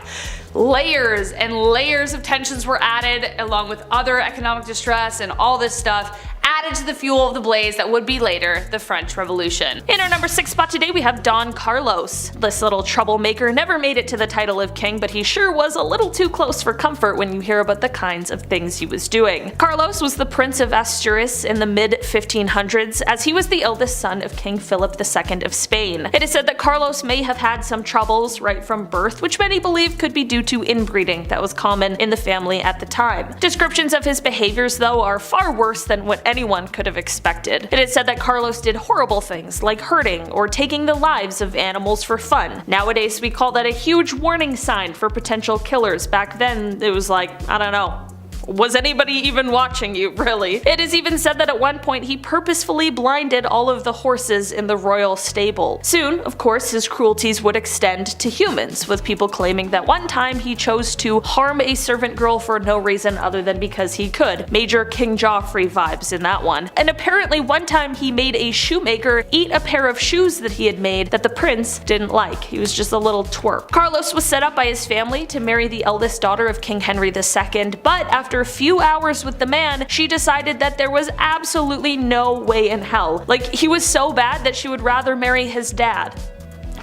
Layers and layers of tensions were added, along with other economic distress and all this stuff added to the fuel of the blaze that would be later the French Revolution. In our number 6 spot today we have Don Carlos. This little troublemaker never made it to the title of king, but he sure was a little too close for comfort when you hear about the kinds of things he was doing. Carlos was the Prince of Asturias in the mid-1500s, as he was the eldest son of King Philip II of Spain. It is said that Carlos may have had some troubles right from birth, which many believe could be due to inbreeding that was common in the family at the time. Descriptions of his behaviors, though, are far worse than what anyone could have expected. It is said that Carlos did horrible things like hurting or taking the lives of animals for fun. Nowadays we call that a huge warning sign for potential killers. Back then it was like, I don't know. Was anybody even watching you, really? It is even said that at one point he purposefully blinded all of the horses in the royal stable. Soon, of course, his cruelties would extend to humans, with people claiming that one time he chose to harm a servant girl for no reason other than because he could. Major King Joffrey vibes in that one. And apparently one time he made a shoemaker eat a pair of shoes that he had made that the prince didn't like. He was just a little twerp. Carlos was set up by his family to marry the eldest daughter of King Henry II, but after a few hours with the man, she decided that there was absolutely no way in hell. Like, he was so bad that she would rather marry his dad.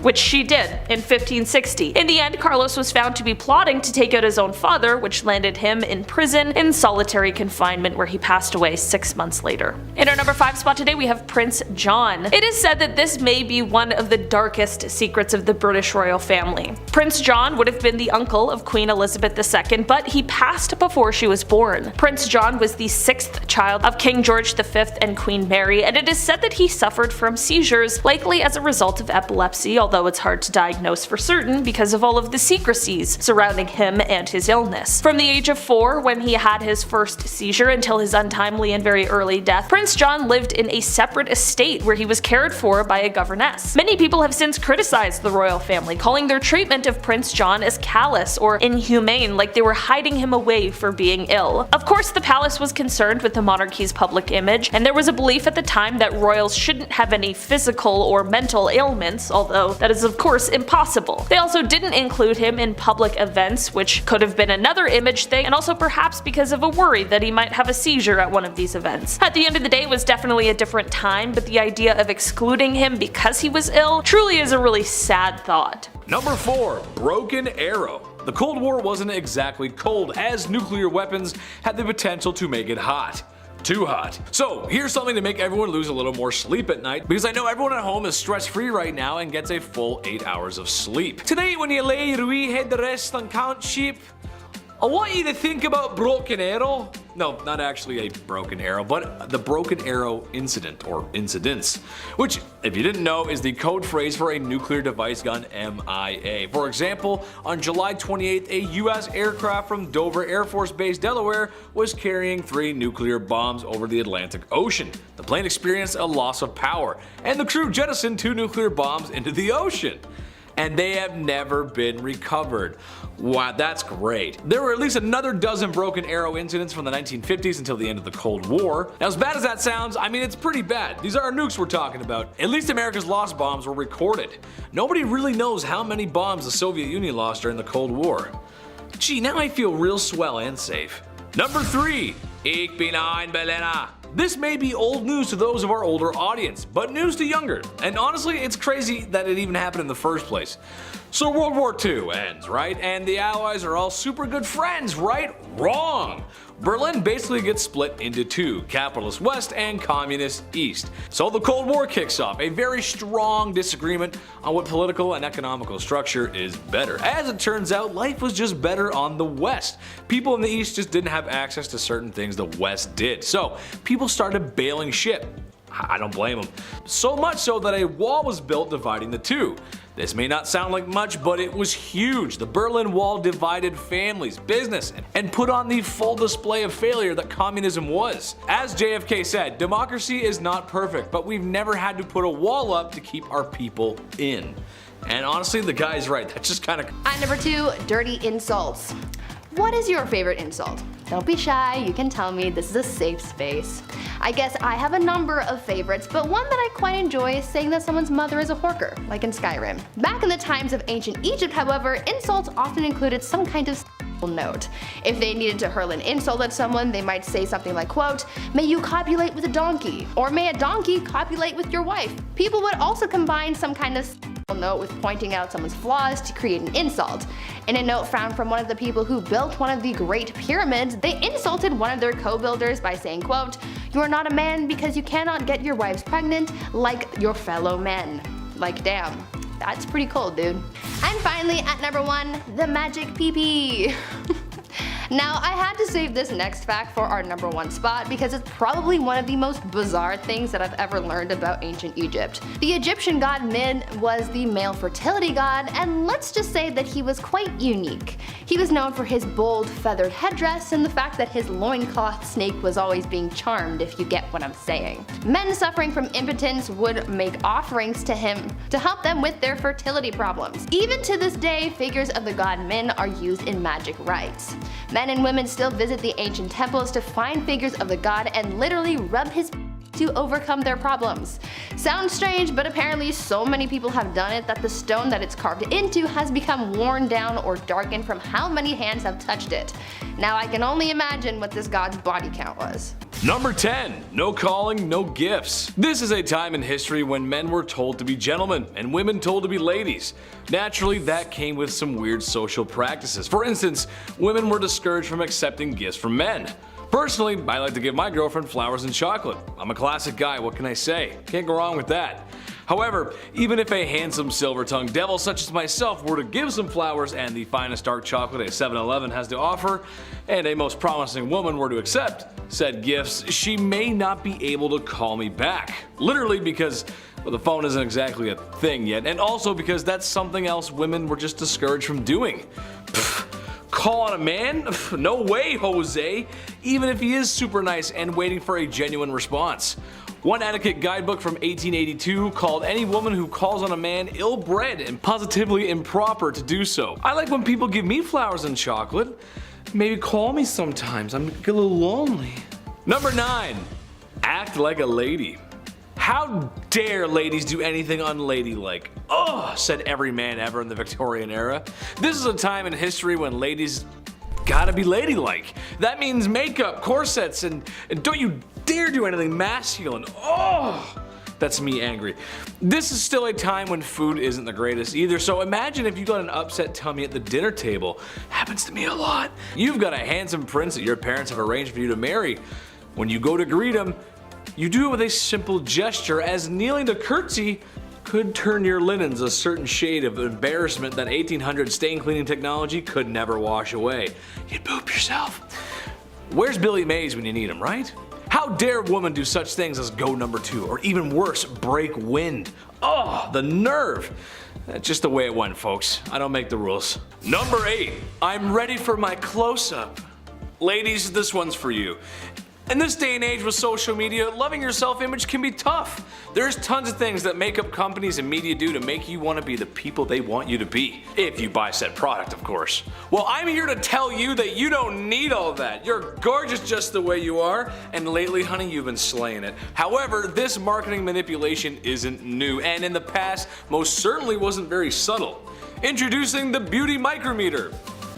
Which she did in 1560. In the end, Carlos was found to be plotting to take out his own father, which landed him in prison in solitary confinement, where he passed away 6 months later. In our number 5 spot today we have Prince John. It is said that this may be one of the darkest secrets of the British royal family. Prince John would have been the uncle of Queen Elizabeth II, but he passed before she was born. Prince John was the 6th child of King George V and Queen Mary, and it is said that he suffered from seizures, likely as a result of epilepsy, although it's hard to diagnose for certain because of all of the secrecies surrounding him and his illness. From the age of 4, when he had his first seizure, until his untimely and very early death, Prince John lived in a separate estate where he was cared for by a governess. Many people have since criticized the royal family, calling their treatment of Prince John as callous or inhumane, like they were hiding him away for being ill. Of course, the palace was concerned with the monarchy's public image, and there was a belief at the time that royals shouldn't have any physical or mental ailments, although that is of course impossible. They also didn't include him in public events, which could have been another image thing, and also perhaps because of a worry that he might have a seizure at one of these events. At the end of the day, it was definitely a different time, but the idea of excluding him because he was ill truly is a really sad thought. Number 4. Broken Arrow. The Cold War wasn't exactly cold, as nuclear weapons had the potential to make it hot. Too hot. So here's something to make everyone lose a little more sleep at night, because I know everyone at home is stress free right now and gets a full 8 hours of sleep. Tonight when you lay your wee head to rest and count sheep, I want you to think about Broken Arrow. No, not actually a broken arrow, but the Broken Arrow incident, or incidents, which, if you didn't know, is the code phrase for a nuclear device gun, MIA. For example, on July 28th, a US aircraft from Dover Air Force Base, Delaware, was carrying 3 nuclear bombs over the Atlantic Ocean. The plane experienced a loss of power, and the crew jettisoned 2 nuclear bombs into the ocean. And they have never been recovered. Wow, that's great. There were at least another dozen Broken Arrow incidents from the 1950s until the end of the Cold War. Now, as bad as that sounds, I mean, it's pretty bad. These are our nukes we're talking about. At least America's lost bombs were recorded. Nobody really knows how many bombs the Soviet Union lost during the Cold War. Gee, now I feel real swell and safe. Number 3. Ik ben een Berliner. This may be old news to those of our older audience, but news to younger. And honestly, it's crazy that it even happened in the first place. So World War II ends, right? And the Allies are all super good friends, right? Wrong! Berlin basically gets split into 2, capitalist West and communist East. So the Cold War kicks off, a very strong disagreement on what political and economical structure is better. As it turns out, life was just better on the West. People in the East just didn't have access to certain things the West did. So people started bailing ship. I don't blame them. So much so that a wall was built dividing the 2. This may not sound like much, but it was huge. The Berlin Wall divided families, business, and put on the full display of failure that communism was. As JFK said, democracy is not perfect, but we've never had to put a wall up to keep our people in. And honestly, the guy's right. That's just kind of... At number 2, dirty insults. What is your favorite insult? Don't be shy, you can tell me, this is a safe space. I guess I have a number of favorites, but one that I quite enjoy is saying that someone's mother is a horker, like in Skyrim. Back in the times of ancient Egypt, however, insults often included some kind of note. If they needed to hurl an insult at someone, they might say something like, quote, "May you copulate with a donkey," or "May a donkey copulate with your wife." People would also combine some kind of note with pointing out someone's flaws to create an insult. In a note found from one of the people who built one of the Great Pyramids, they insulted one of their co-builders by saying, quote, "You are not a man because you cannot get your wives pregnant like your fellow men." Like, damn. That's pretty cold, dude. And finally, at number 1, the magic pee-pee. Now, I had to save this next fact for our number 1 spot because it's probably one of the most bizarre things that I've ever learned about ancient Egypt. The Egyptian god Min was the male fertility god, and let's just say that he was quite unique. He was known for his bold feathered headdress and the fact that his loincloth snake was always being charmed, if you get what I'm saying. Men suffering from impotence would make offerings to him to help them with their fertility problems. Even to this day, figures of the god Min are used in magic rites. Men and women still visit the ancient temples to find figures of the god and literally rub his to overcome their problems. Sounds strange, but apparently so many people have done it that the stone that it's carved into has become worn down or darkened from how many hands have touched it. Now I can only imagine what this god's body count was. Number 10. No calling, no gifts. This is a time in history when men were told to be gentlemen and women told to be ladies. Naturally, that came with some weird social practices. For instance, women were discouraged from accepting gifts from men. Personally, I like to give my girlfriend flowers and chocolate. I'm a classic guy, what can I say? Can't go wrong with that. However, even if a handsome silver-tongued devil such as myself were to give some flowers and the finest dark chocolate a 7-Eleven has to offer, and a most promising woman were to accept said gifts, she may not be able to call me back. Literally because, well, the phone isn't exactly a thing yet, and also because that's something else women were just discouraged from doing. Call on a man? No way, Jose! Even if he is super nice and waiting for a genuine response. One etiquette guidebook from 1882 called any woman who calls on a man ill-bred and positively improper to do so. I like when people give me flowers and chocolate. Maybe call me sometimes, I'm a little lonely. Number 9. Act like a lady. How dare ladies do anything unladylike? Ugh, said every man ever in the Victorian era. This is a time in history when ladies gotta be ladylike. That means makeup, corsets, and don't you dare do anything masculine. Oh, that's me angry. This is still a time when food isn't the greatest either, so imagine if you got an upset tummy at the dinner table. Happens to me a lot. You've got a handsome prince that your parents have arranged for you to marry. When you go to greet him, you do it with a simple gesture, as kneeling to curtsy could turn your linens a certain shade of embarrassment that 1800 stain cleaning technology could never wash away. You'd poop yourself. Where's Billy Mays when you need him, right? How dare a woman do such things as go number 2, or even worse, break wind? Oh, the nerve! That's just the way it went, folks. I don't make the rules. Number 8. I'm ready for my close-up. Ladies, this one's for you. In this day and age with social media, loving your self-image can be tough. There's tons of things that makeup companies and media do to make you want to be the people they want you to be. If you buy said product, of course. Well, I'm here to tell you that you don't need all that. You're gorgeous just the way you are, and lately, honey, you've been slaying it. However, this marketing manipulation isn't new, and in the past, most certainly wasn't very subtle. Introducing the Beauty Micrometer,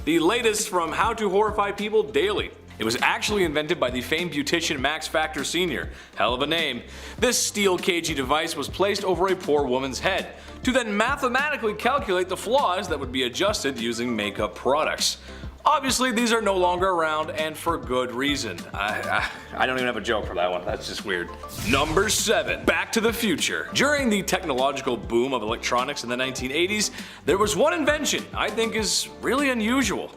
the latest from How to Horrify People Daily. It was actually invented by the famed beautician Max Factor Sr. Hell of a name. This steel cagey device was placed over a poor woman's head, to then mathematically calculate the flaws that would be adjusted using makeup products. Obviously, these are no longer around, and for good reason. I don't even have a joke for that one, that's just weird. Number 7. Back to the Future. During the technological boom of electronics in the 1980s, there was one invention I think is really unusual.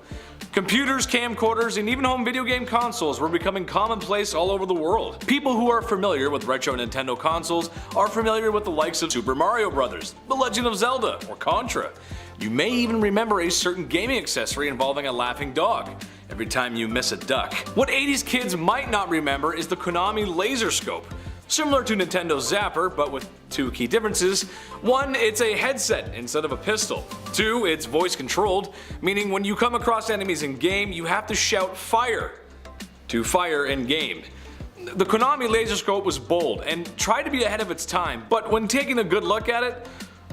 Computers, camcorders, and even home video game consoles were becoming commonplace all over the world. People who are familiar with retro Nintendo consoles are familiar with the likes of Super Mario Bros., The Legend of Zelda, or Contra. You may even remember a certain gaming accessory involving a laughing dog every time you miss a duck. What 80s kids might not remember is the Konami Laser Scope. Similar to Nintendo's Zapper, but with 2 key differences. 1, it's a headset instead of a pistol. 2, it's voice controlled, meaning when you come across enemies in game, you have to shout fire to fire in game. The Konami Laser Scope was bold and tried to be ahead of its time, but when taking a good look at it,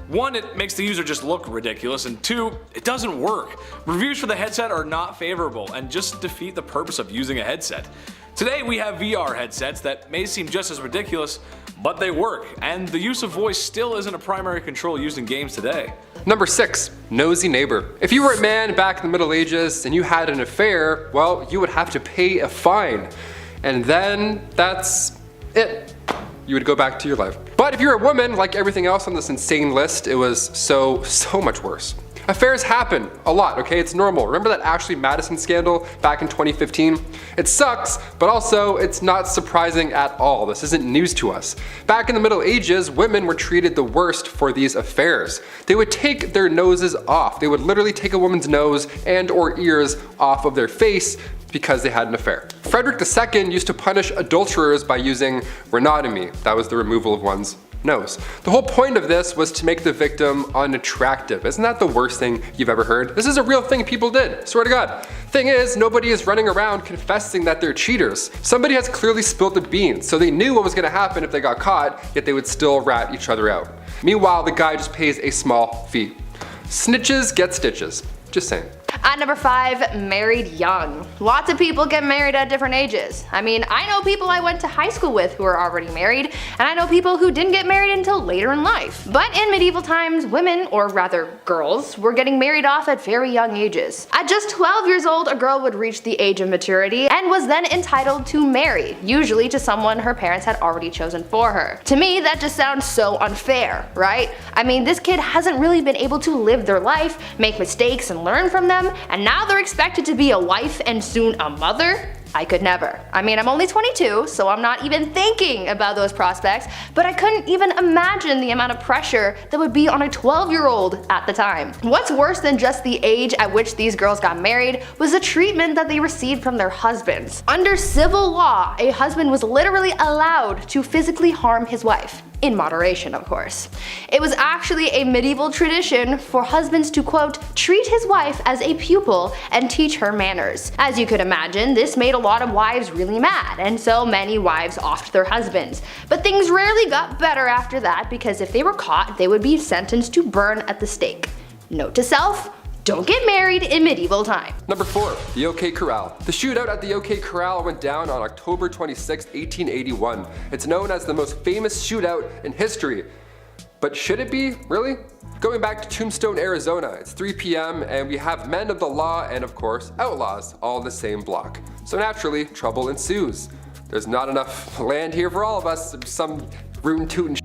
1, it makes the user just look ridiculous, and 2, it doesn't work. Reviews for the headset are not favorable and just defeat the purpose of using a headset. Today we have VR headsets that may seem just as ridiculous, but they work, and the use of voice still isn't a primary control used in games today. Number 6, nosy neighbor. If you were a man back in the Middle Ages and you had an affair, well, you would have to pay a fine. And then that's it. You would go back to your life. But if you're a woman, like everything else on this insane list, it was so much worse. Affairs happen a lot, okay? It's normal. Remember that Ashley Madison scandal back in 2015? It sucks, but also it's not surprising at all. This isn't news to us. Back in the Middle Ages, women were treated the worst for these affairs. They would take their noses off. They would literally take a woman's nose and or ears off of their face because they had an affair. Frederick II used to punish adulterers by using rhinotomy. That was the removal of one's nose. The whole point of this was to make the victim unattractive. Isn't that the worst thing you've ever heard? This is a real thing people did, swear to God. Thing is, nobody is running around confessing that they're cheaters. Somebody has clearly spilled the beans, so they knew what was gonna happen if they got caught, yet they would still rat each other out. Meanwhile, the guy just pays a small fee. Snitches get stitches. Just saying. At number 5, married young. Lots of people get married at different ages. I mean, I know people I went to high school with who are already married, and I know people who didn't get married until later in life. But in medieval times, women, or rather girls, were getting married off at very young ages. At just 12 years old, a girl would reach the age of maturity and was then entitled to marry, usually to someone her parents had already chosen for her. To me, that just sounds so unfair, right? I mean, this kid hasn't really been able to live their life, make mistakes and learn from them, and now they're expected to be a wife and soon a mother? I could never. I mean, I'm only 22, so I'm not even thinking about those prospects, but I couldn't even imagine the amount of pressure that would be on a 12-year-old at the time. What's worse than just the age at which these girls got married was the treatment that they received from their husbands. Under civil law, a husband was literally allowed to physically harm his wife. In moderation, of course. It was actually a medieval tradition for husbands to, quote, treat his wife as a pupil and teach her manners. As you could imagine, this made a lot of wives really mad, and so many wives offed their husbands. But things rarely got better after that, because if they were caught, they would be sentenced to burn at the stake. Note to self, don't get married in medieval time. Number 4, the OK Corral. The shootout at the OK Corral went down on October 26, 1881. It's known as the most famous shootout in history. But should it be? Really? Going back to Tombstone, Arizona, it's 3 p.m. and we have men of the law and of course outlaws all in the same block. So naturally, trouble ensues. There's not enough land here for all of us, some rootin' tootin' shit.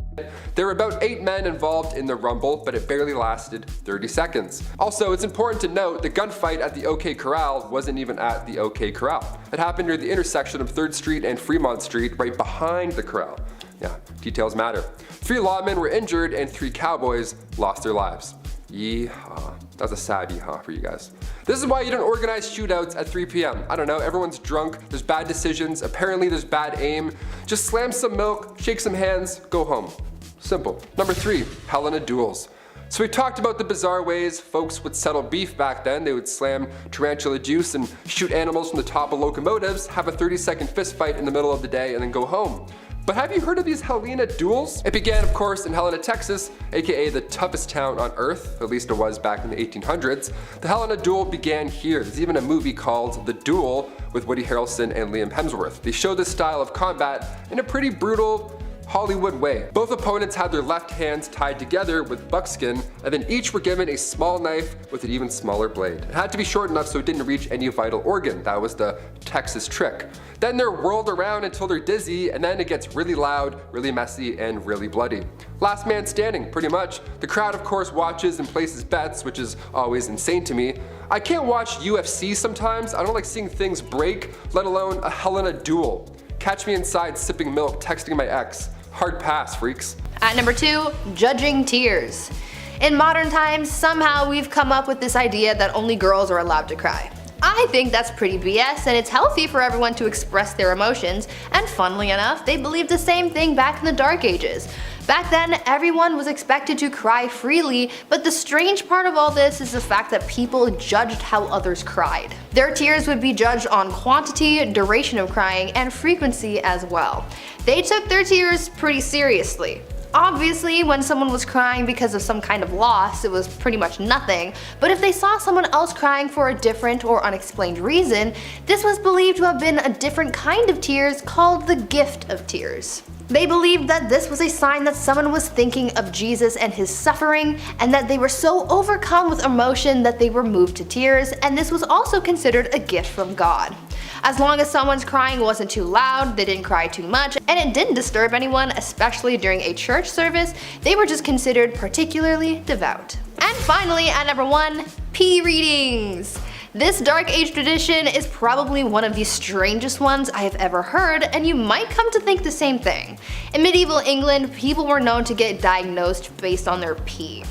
There were about 8 men involved in the rumble, but it barely lasted 30 seconds. Also, it's important to note the gunfight at the OK Corral wasn't even at the OK Corral. It happened near the intersection of 3rd Street and Fremont Street, right behind the corral. Yeah, details matter. 3 lawmen were injured and 3 cowboys lost their lives. Yeehaw. That was a sad yeehaw for you guys. This is why you don't organize shootouts at 3 p.m. I don't know, everyone's drunk, there's bad decisions, apparently there's bad aim. Just slam some milk, shake some hands, go home. Simple. Number 3, Helena duels. So we talked about the bizarre ways folks would settle beef back then. They would slam tarantula juice and shoot animals from the top of locomotives, have a 30-second fist fight in the middle of the day, and then go home. But have you heard of these Helena duels? It began, of course, in Helena, Texas, aka the toughest town on earth, at least it was back in the 1800s. The Helena duel began here. There's even a movie called The Duel with Woody Harrelson and Liam Hemsworth. They show this style of combat in a pretty brutal, Hollywood way. Both opponents had their left hands tied together with buckskin, and then each were given a small knife with an even smaller blade. It had to be short enough so it didn't reach any vital organ. That was the Texas trick. Then they're whirled around until they're dizzy, and then it gets really loud, really messy, and really bloody. Last man standing, pretty much. The crowd, of course, watches and places bets, which is always insane to me. I can't watch UFC sometimes. I don't like seeing things break, let alone a Helena duel. Catch me inside sipping milk, texting my ex. Hard pass, freaks. At number 2, judging tears. In modern times, somehow we've come up with this idea that only girls are allowed to cry. I think that's pretty BS, and it's healthy for everyone to express their emotions, and funnily enough, they believed the same thing back in the Dark Ages. Back then, everyone was expected to cry freely, but the strange part of all this is the fact that people judged how others cried. Their tears would be judged on quantity, duration of crying, and frequency as well. They took their tears pretty seriously. Obviously, when someone was crying because of some kind of loss, it was pretty much nothing, but if they saw someone else crying for a different or unexplained reason, this was believed to have been a different kind of tears called the gift of tears. They believed that this was a sign that someone was thinking of Jesus and his suffering, and that they were so overcome with emotion that they were moved to tears, and this was also considered a gift from God. As long as someone's crying wasn't too loud, they didn't cry too much, and it didn't disturb anyone, especially during a church service, they were just considered particularly devout. And finally, at number 1, pee readings. This Dark Age tradition is probably one of the strangest ones I have ever heard, and you might come to think the same thing. In medieval England, people were known to get diagnosed based on their pee.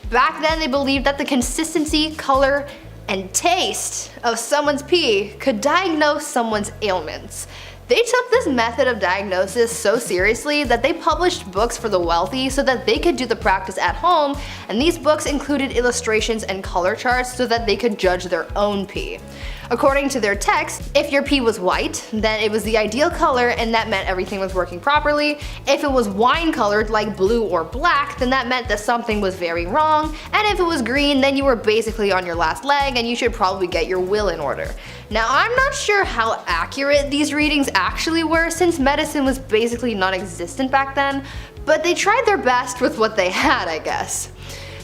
Back then, they believed that the consistency, color, and taste of someone's pee could diagnose someone's ailments. They took this method of diagnosis so seriously that they published books for the wealthy so that they could do the practice at home, and these books included illustrations and color charts so that they could judge their own pee. According to their text, if your pee was white, then it was the ideal color and that meant everything was working properly. If it was wine colored like blue or black, then that meant that something was very wrong. And if it was green, then you were basically on your last leg and you should probably get your will in order. Now, I'm not sure how accurate these readings actually were since medicine was basically non-existent back then, but they tried their best with what they had, I guess.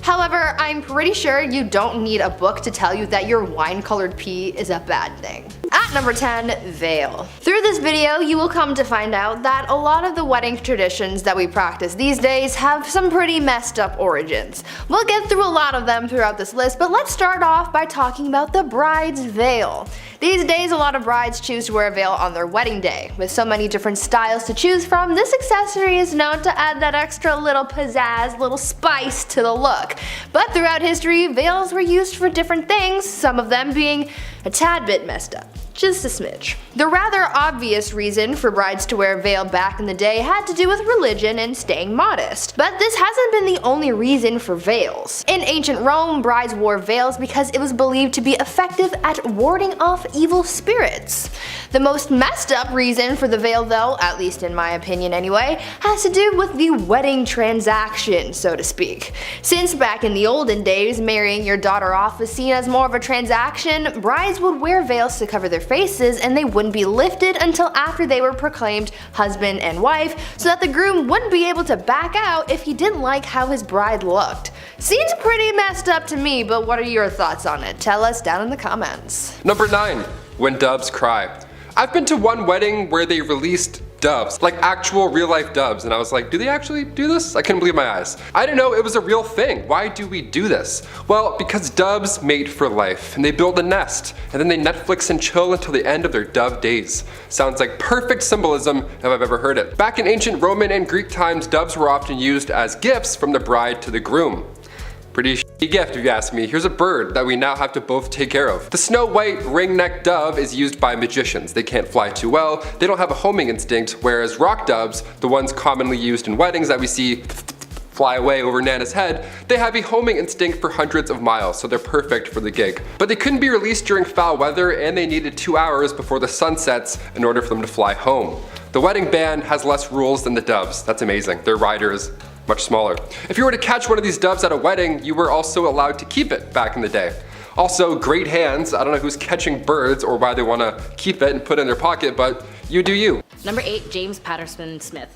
However, I'm pretty sure you don't need a book to tell you that your wine-colored pee is a bad thing. At number 10, veil. Through this video, you will come to find out that a lot of the wedding traditions that we practice these days have some pretty messed up origins. We'll get through a lot of them throughout this list, but let's start off by talking about the bride's veil. These days, a lot of brides choose to wear a veil on their wedding day. With so many different styles to choose from, this accessory is known to add that extra little pizzazz, little spice to the look. But throughout history, veils were used for different things, some of them being a tad bit messed up. Just a smidge. The rather obvious reason for brides to wear a veil back in the day had to do with religion and staying modest. But this hasn't been the only reason for veils. In ancient Rome, brides wore veils because it was believed to be effective at warding off evil spirits. The most messed up reason for the veil though, at least in my opinion anyway, has to do with the wedding transaction, so to speak. Since back in the olden days, marrying your daughter off was seen as more of a transaction, brides would wear veils to cover their faces and they wouldn't be lifted until after they were proclaimed husband and wife, so that the groom wouldn't be able to back out if he didn't like how his bride looked. Seems pretty messed up to me, but what are your thoughts on it? Tell us down in the comments. Number 9, when doves cry. I've been to one wedding where they released doves, like actual real life doves, and I was like, do they actually do this? I couldn't believe my eyes. I didn't know it was a real thing. Why do we do this? Well, because doves mate for life, and they build a nest, and then they Netflix and chill until the end of their dove days. Sounds like perfect symbolism if I've ever heard it. Back in ancient Roman and Greek times, doves were often used as gifts from the bride to the groom. Pretty shitty gift if you ask me. Here's a bird that we now have to both take care of. The snow white ring-necked dove is used by magicians. They can't fly too well, they don't have a homing instinct, whereas rock doves, the ones commonly used in weddings that we see fly away over Nana's head, they have a homing instinct for hundreds of miles, so they're perfect for the gig. But they couldn't be released during foul weather, and they needed 2 hours before the sun sets in order for them to fly home. The wedding band has less rules than the doves. That's amazing. Their rider is much smaller. If you were to catch one of these doves at a wedding, you were also allowed to keep it back in the day. Also, great hands. I don't know who's catching birds or why they want to keep it and put it in their pocket, but you do you. Number 8, James Patterson Smith.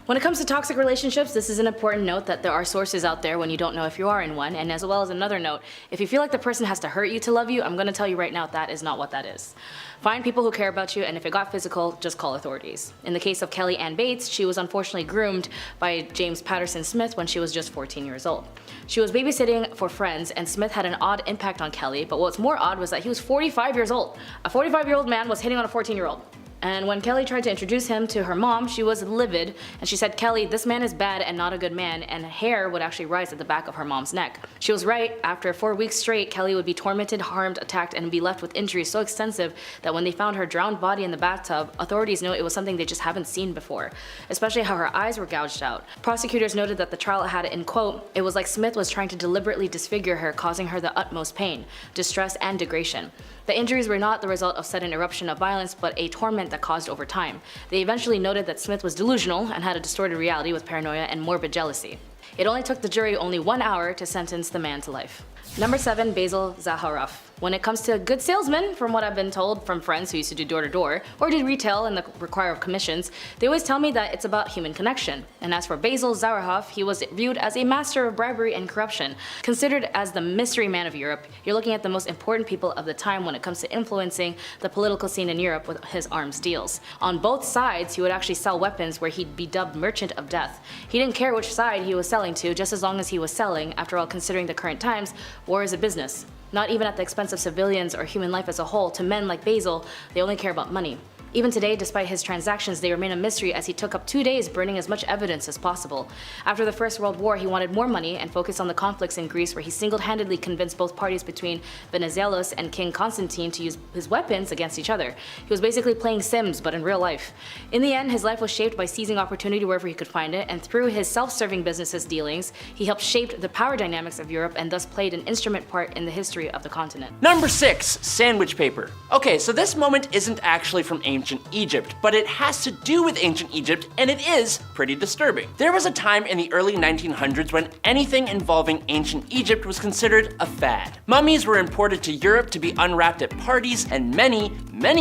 When it comes to toxic relationships, this is an important note that there are sources out there when you don't know if you are in one, and as well as another note, if you feel like the person has to hurt you to love you, I'm going to tell you right now that is not what that is. Find people who care about you, and if it got physical, just call authorities. In the case of Kelly Ann Bates, she was unfortunately groomed by James Patterson Smith when she was just 14 years old. She was babysitting for friends, and Smith had an odd impact on Kelly, but what's more odd was that he was 45 years old. A 45-year-old man was hitting on a 14-year-old. And when Kelly tried to introduce him to her mom, she was livid, and she said, "Kelly, this man is bad and not a good man," and hair would actually rise at the back of her mom's neck. She was right. After 4 weeks straight, Kelly would be tormented, harmed, attacked, and be left with injuries so extensive that when they found her drowned body in the bathtub, authorities knew it was something they just haven't seen before, especially how her eyes were gouged out. Prosecutors noted that the trial had, in quote, "It was like Smith was trying to deliberately disfigure her, causing her the utmost pain, distress, and degradation." The injuries were not the result of sudden eruption of violence, but a torment that caused over time. They eventually noted that Smith was delusional and had a distorted reality with paranoia and morbid jealousy. It only took the jury only 1 hour to sentence the man to life. Number 7, Basil Zaharoff. When it comes to a good salesman, from what I've been told from friends who used to do door-to-door or did retail and the require of commissions, they always tell me that it's about human connection. And as for Basil Zaharoff, he was viewed as a master of bribery and corruption. Considered as the mystery man of Europe, you're looking at the most important people of the time when it comes to influencing the political scene in Europe with his arms deals. On both sides, he would actually sell weapons where he'd be dubbed Merchant of Death. He didn't care which side he was selling to, just as long as he was selling. After all, considering the current times, war is a business. Not even at the expense of civilians or human life as a whole. To men like Basil, they only care about money. Even today, despite his transactions, they remain a mystery as he took up 2 days burning as much evidence as possible. After the First World War, he wanted more money and focused on the conflicts in Greece, where he single-handedly convinced both parties between Venizelos and King Constantine to use his weapons against each other. He was basically playing Sims, but in real life. In the end, his life was shaped by seizing opportunity wherever he could find it, and through his self-serving businesses dealings, he helped shape the power dynamics of Europe and thus played an instrument part in the history of the continent. Number 6, sandwich paper. Okay, so this moment isn't actually from ancient Egypt, but it has to do with ancient Egypt, and it is pretty disturbing. There was a time in the early 1900s when anything involving ancient Egypt was considered a fad. Mummies were imported to Europe to be unwrapped at parties, and many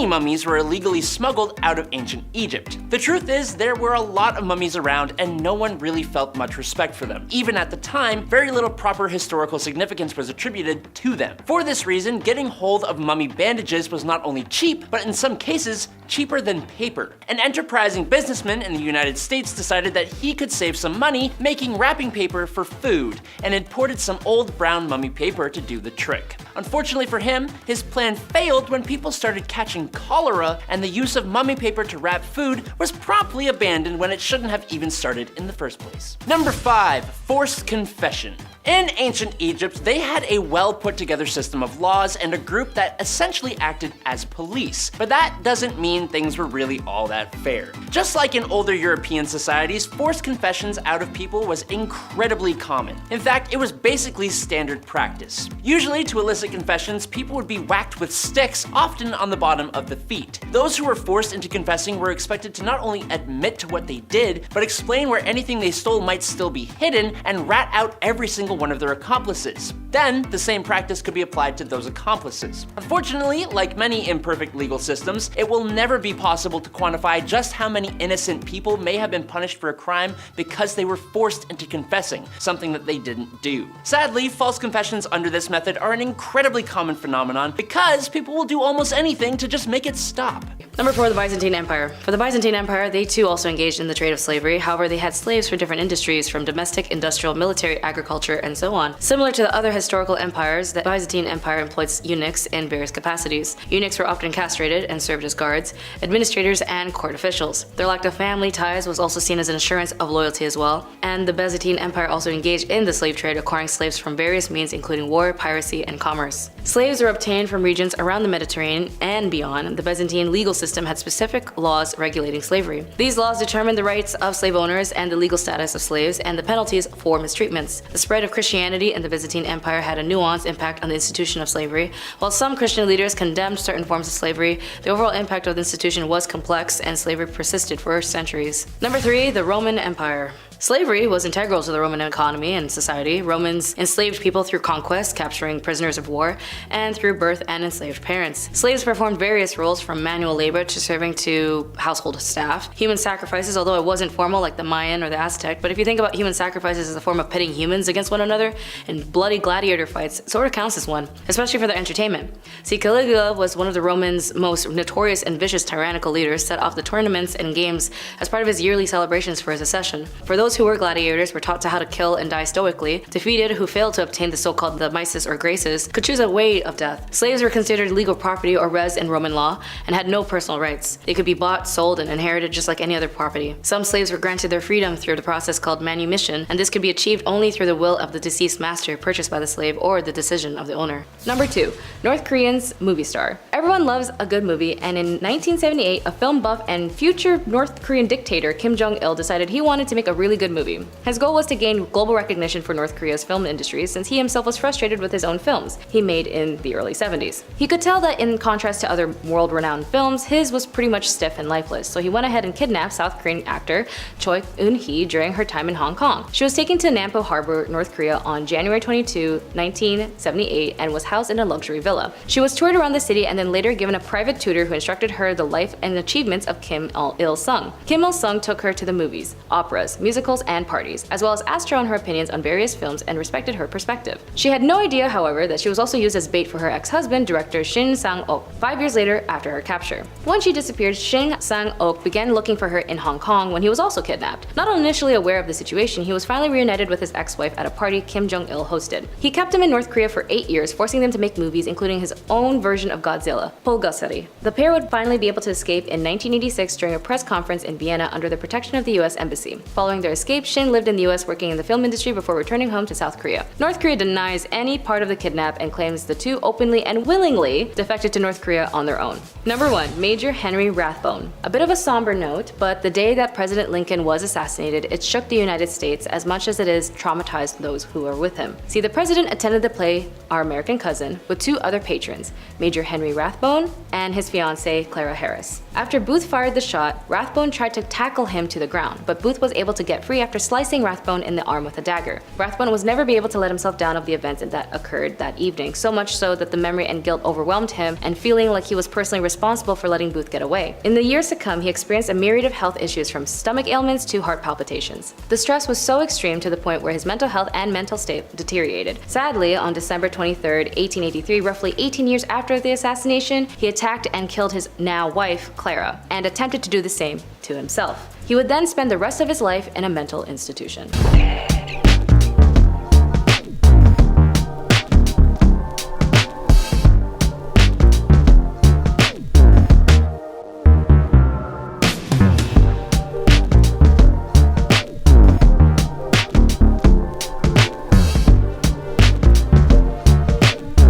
mummies were illegally smuggled out of ancient Egypt. The truth is, there were a lot of mummies around, and no one really felt much respect for them. Even at the time, very little proper historical significance was attributed to them. For this reason, getting hold of mummy bandages was not only cheap, but in some cases, cheaper than paper. An enterprising businessman in the United States decided that he could save some money making wrapping paper for food, and imported some old brown mummy paper to do the trick. Unfortunately for him, his plan failed when people started catching cholera, and the use of mummy paper to wrap food was promptly abandoned when it shouldn't have even started in the first place. Number 5, forced confession. In ancient Egypt, they had a well put together system of laws and a group that essentially acted as police. But that doesn't mean things were really all that fair. Just like in older European societies, forced confessions out of people was incredibly common. In fact, it was basically standard practice. Usually to elicit confessions, people would be whacked with sticks, often on the bottom of the feet. Those who were forced into confessing were expected to not only admit to what they did, but explain where anything they stole might still be hidden and rat out every single one of their accomplices. Then, the same practice could be applied to those accomplices. Unfortunately, like many imperfect legal systems, it will never be possible to quantify just how many innocent people may have been punished for a crime because they were forced into confessing, something that they didn't do. Sadly, false confessions under this method are an incredibly common phenomenon because people will do almost anything to just make it stop. Number 4, the Byzantine Empire. For the Byzantine Empire, they too also engaged in the trade of slavery. However, they had slaves for different industries, from domestic, industrial, military, agriculture, and so on. Similar to the other historical empires, the Byzantine Empire employed eunuchs in various capacities. Eunuchs were often castrated and served as guards, administrators, and court officials. Their lack of family ties was also seen as an assurance of loyalty as well, and the Byzantine Empire also engaged in the slave trade, acquiring slaves from various means including war, piracy, and commerce. Slaves were obtained from regions around the Mediterranean and beyond. The Byzantine legal system had specific laws regulating slavery. These laws determined the rights of slave owners and the legal status of slaves and the penalties for mistreatments. The spread of Christianity in the Byzantine Empire had a nuanced impact on the institution of slavery. While some Christian leaders condemned certain forms of slavery, the overall impact of the institution was complex and slavery persisted for centuries. Number 3, the Roman Empire. Slavery was integral to the Roman economy and society. Romans enslaved people through conquest, capturing prisoners of war, and through birth and enslaved parents. Slaves performed various roles from manual labor to serving to household staff. Human sacrifices, although it wasn't formal like the Mayan or the Aztec, but if you think about human sacrifices as a form of pitting humans against one another in bloody gladiator fights, it sort of counts as one, especially for their entertainment. See, Caligula was one of the Romans' most notorious and vicious tyrannical leaders, set off the tournaments and games as part of his yearly celebrations for his accession. For those who were gladiators were taught to how to kill and die stoically. Defeated, who failed to obtain the so-called the mises or graces, could choose a way of death. Slaves were considered legal property or res in Roman law and had no personal rights. They could be bought, sold, and inherited just like any other property. Some slaves were granted their freedom through the process called manumission, and this could be achieved only through the will of the deceased master purchased by the slave or the decision of the owner. Number 2, North Korean's movie star. Everyone loves a good movie, and in 1978, a film buff and future North Korean dictator Kim Jong-il decided he wanted to make a really good movie. His goal was to gain global recognition for North Korea's film industry since he himself was frustrated with his own films he made in the early 70s. He could tell that in contrast to other world-renowned films, his was pretty much stiff and lifeless, so he went ahead and kidnapped South Korean actor Choi Eun-hee during her time in Hong Kong. She was taken to Nampo Harbor, North Korea on January 22, 1978 and was housed in a luxury villa. She was toured around the city and then later given a private tutor who instructed her the life and achievements of Kim Il-sung. Kim Il-sung took her to the movies, operas, musicals, and parties, as well as asked her on her opinions on various films and respected her perspective. She had no idea, however, that she was also used as bait for her ex-husband, director Shin Sang-ok, 5 years later after her capture. When she disappeared, Shin Sang-ok began looking for her in Hong Kong when he was also kidnapped. Not initially aware of the situation, he was finally reunited with his ex-wife at a party Kim Jong-il hosted. He kept him in North Korea for 8 years, forcing them to make movies, including his own version of Godzilla, Polgasari. The pair would finally be able to escape in 1986 during a press conference in Vienna under the protection of the US Embassy. Following their escape, Shin lived in the US working in the film industry before returning home to South Korea. North Korea denies any part of the kidnap and claims the two openly and willingly defected to North Korea on their own. Number 1. Major Henry Rathbone. A bit of a somber note, but the day that President Lincoln was assassinated, it shook the United States as much as it is traumatized those who were with him. See, the president attended the play Our American Cousin with 2 other patrons, Major Henry Rathbone and his fiancée Clara Harris. After Booth fired the shot, Rathbone tried to tackle him to the ground, but Booth was able to get free after slicing Rathbone in the arm with a dagger. Rathbone was never be able to let himself down of the events that occurred that evening, so much so that the memory and guilt overwhelmed him and feeling like he was personally responsible for letting Booth get away. In the years to come, he experienced a myriad of health issues from stomach ailments to heart palpitations. The stress was so extreme to the point where his mental health and mental state deteriorated. Sadly, on December 23, 1883, roughly 18 years after the assassination, he attacked and killed his now wife, Clara, and attempted to do the same to himself. He would then spend the rest of his life in a mental institution.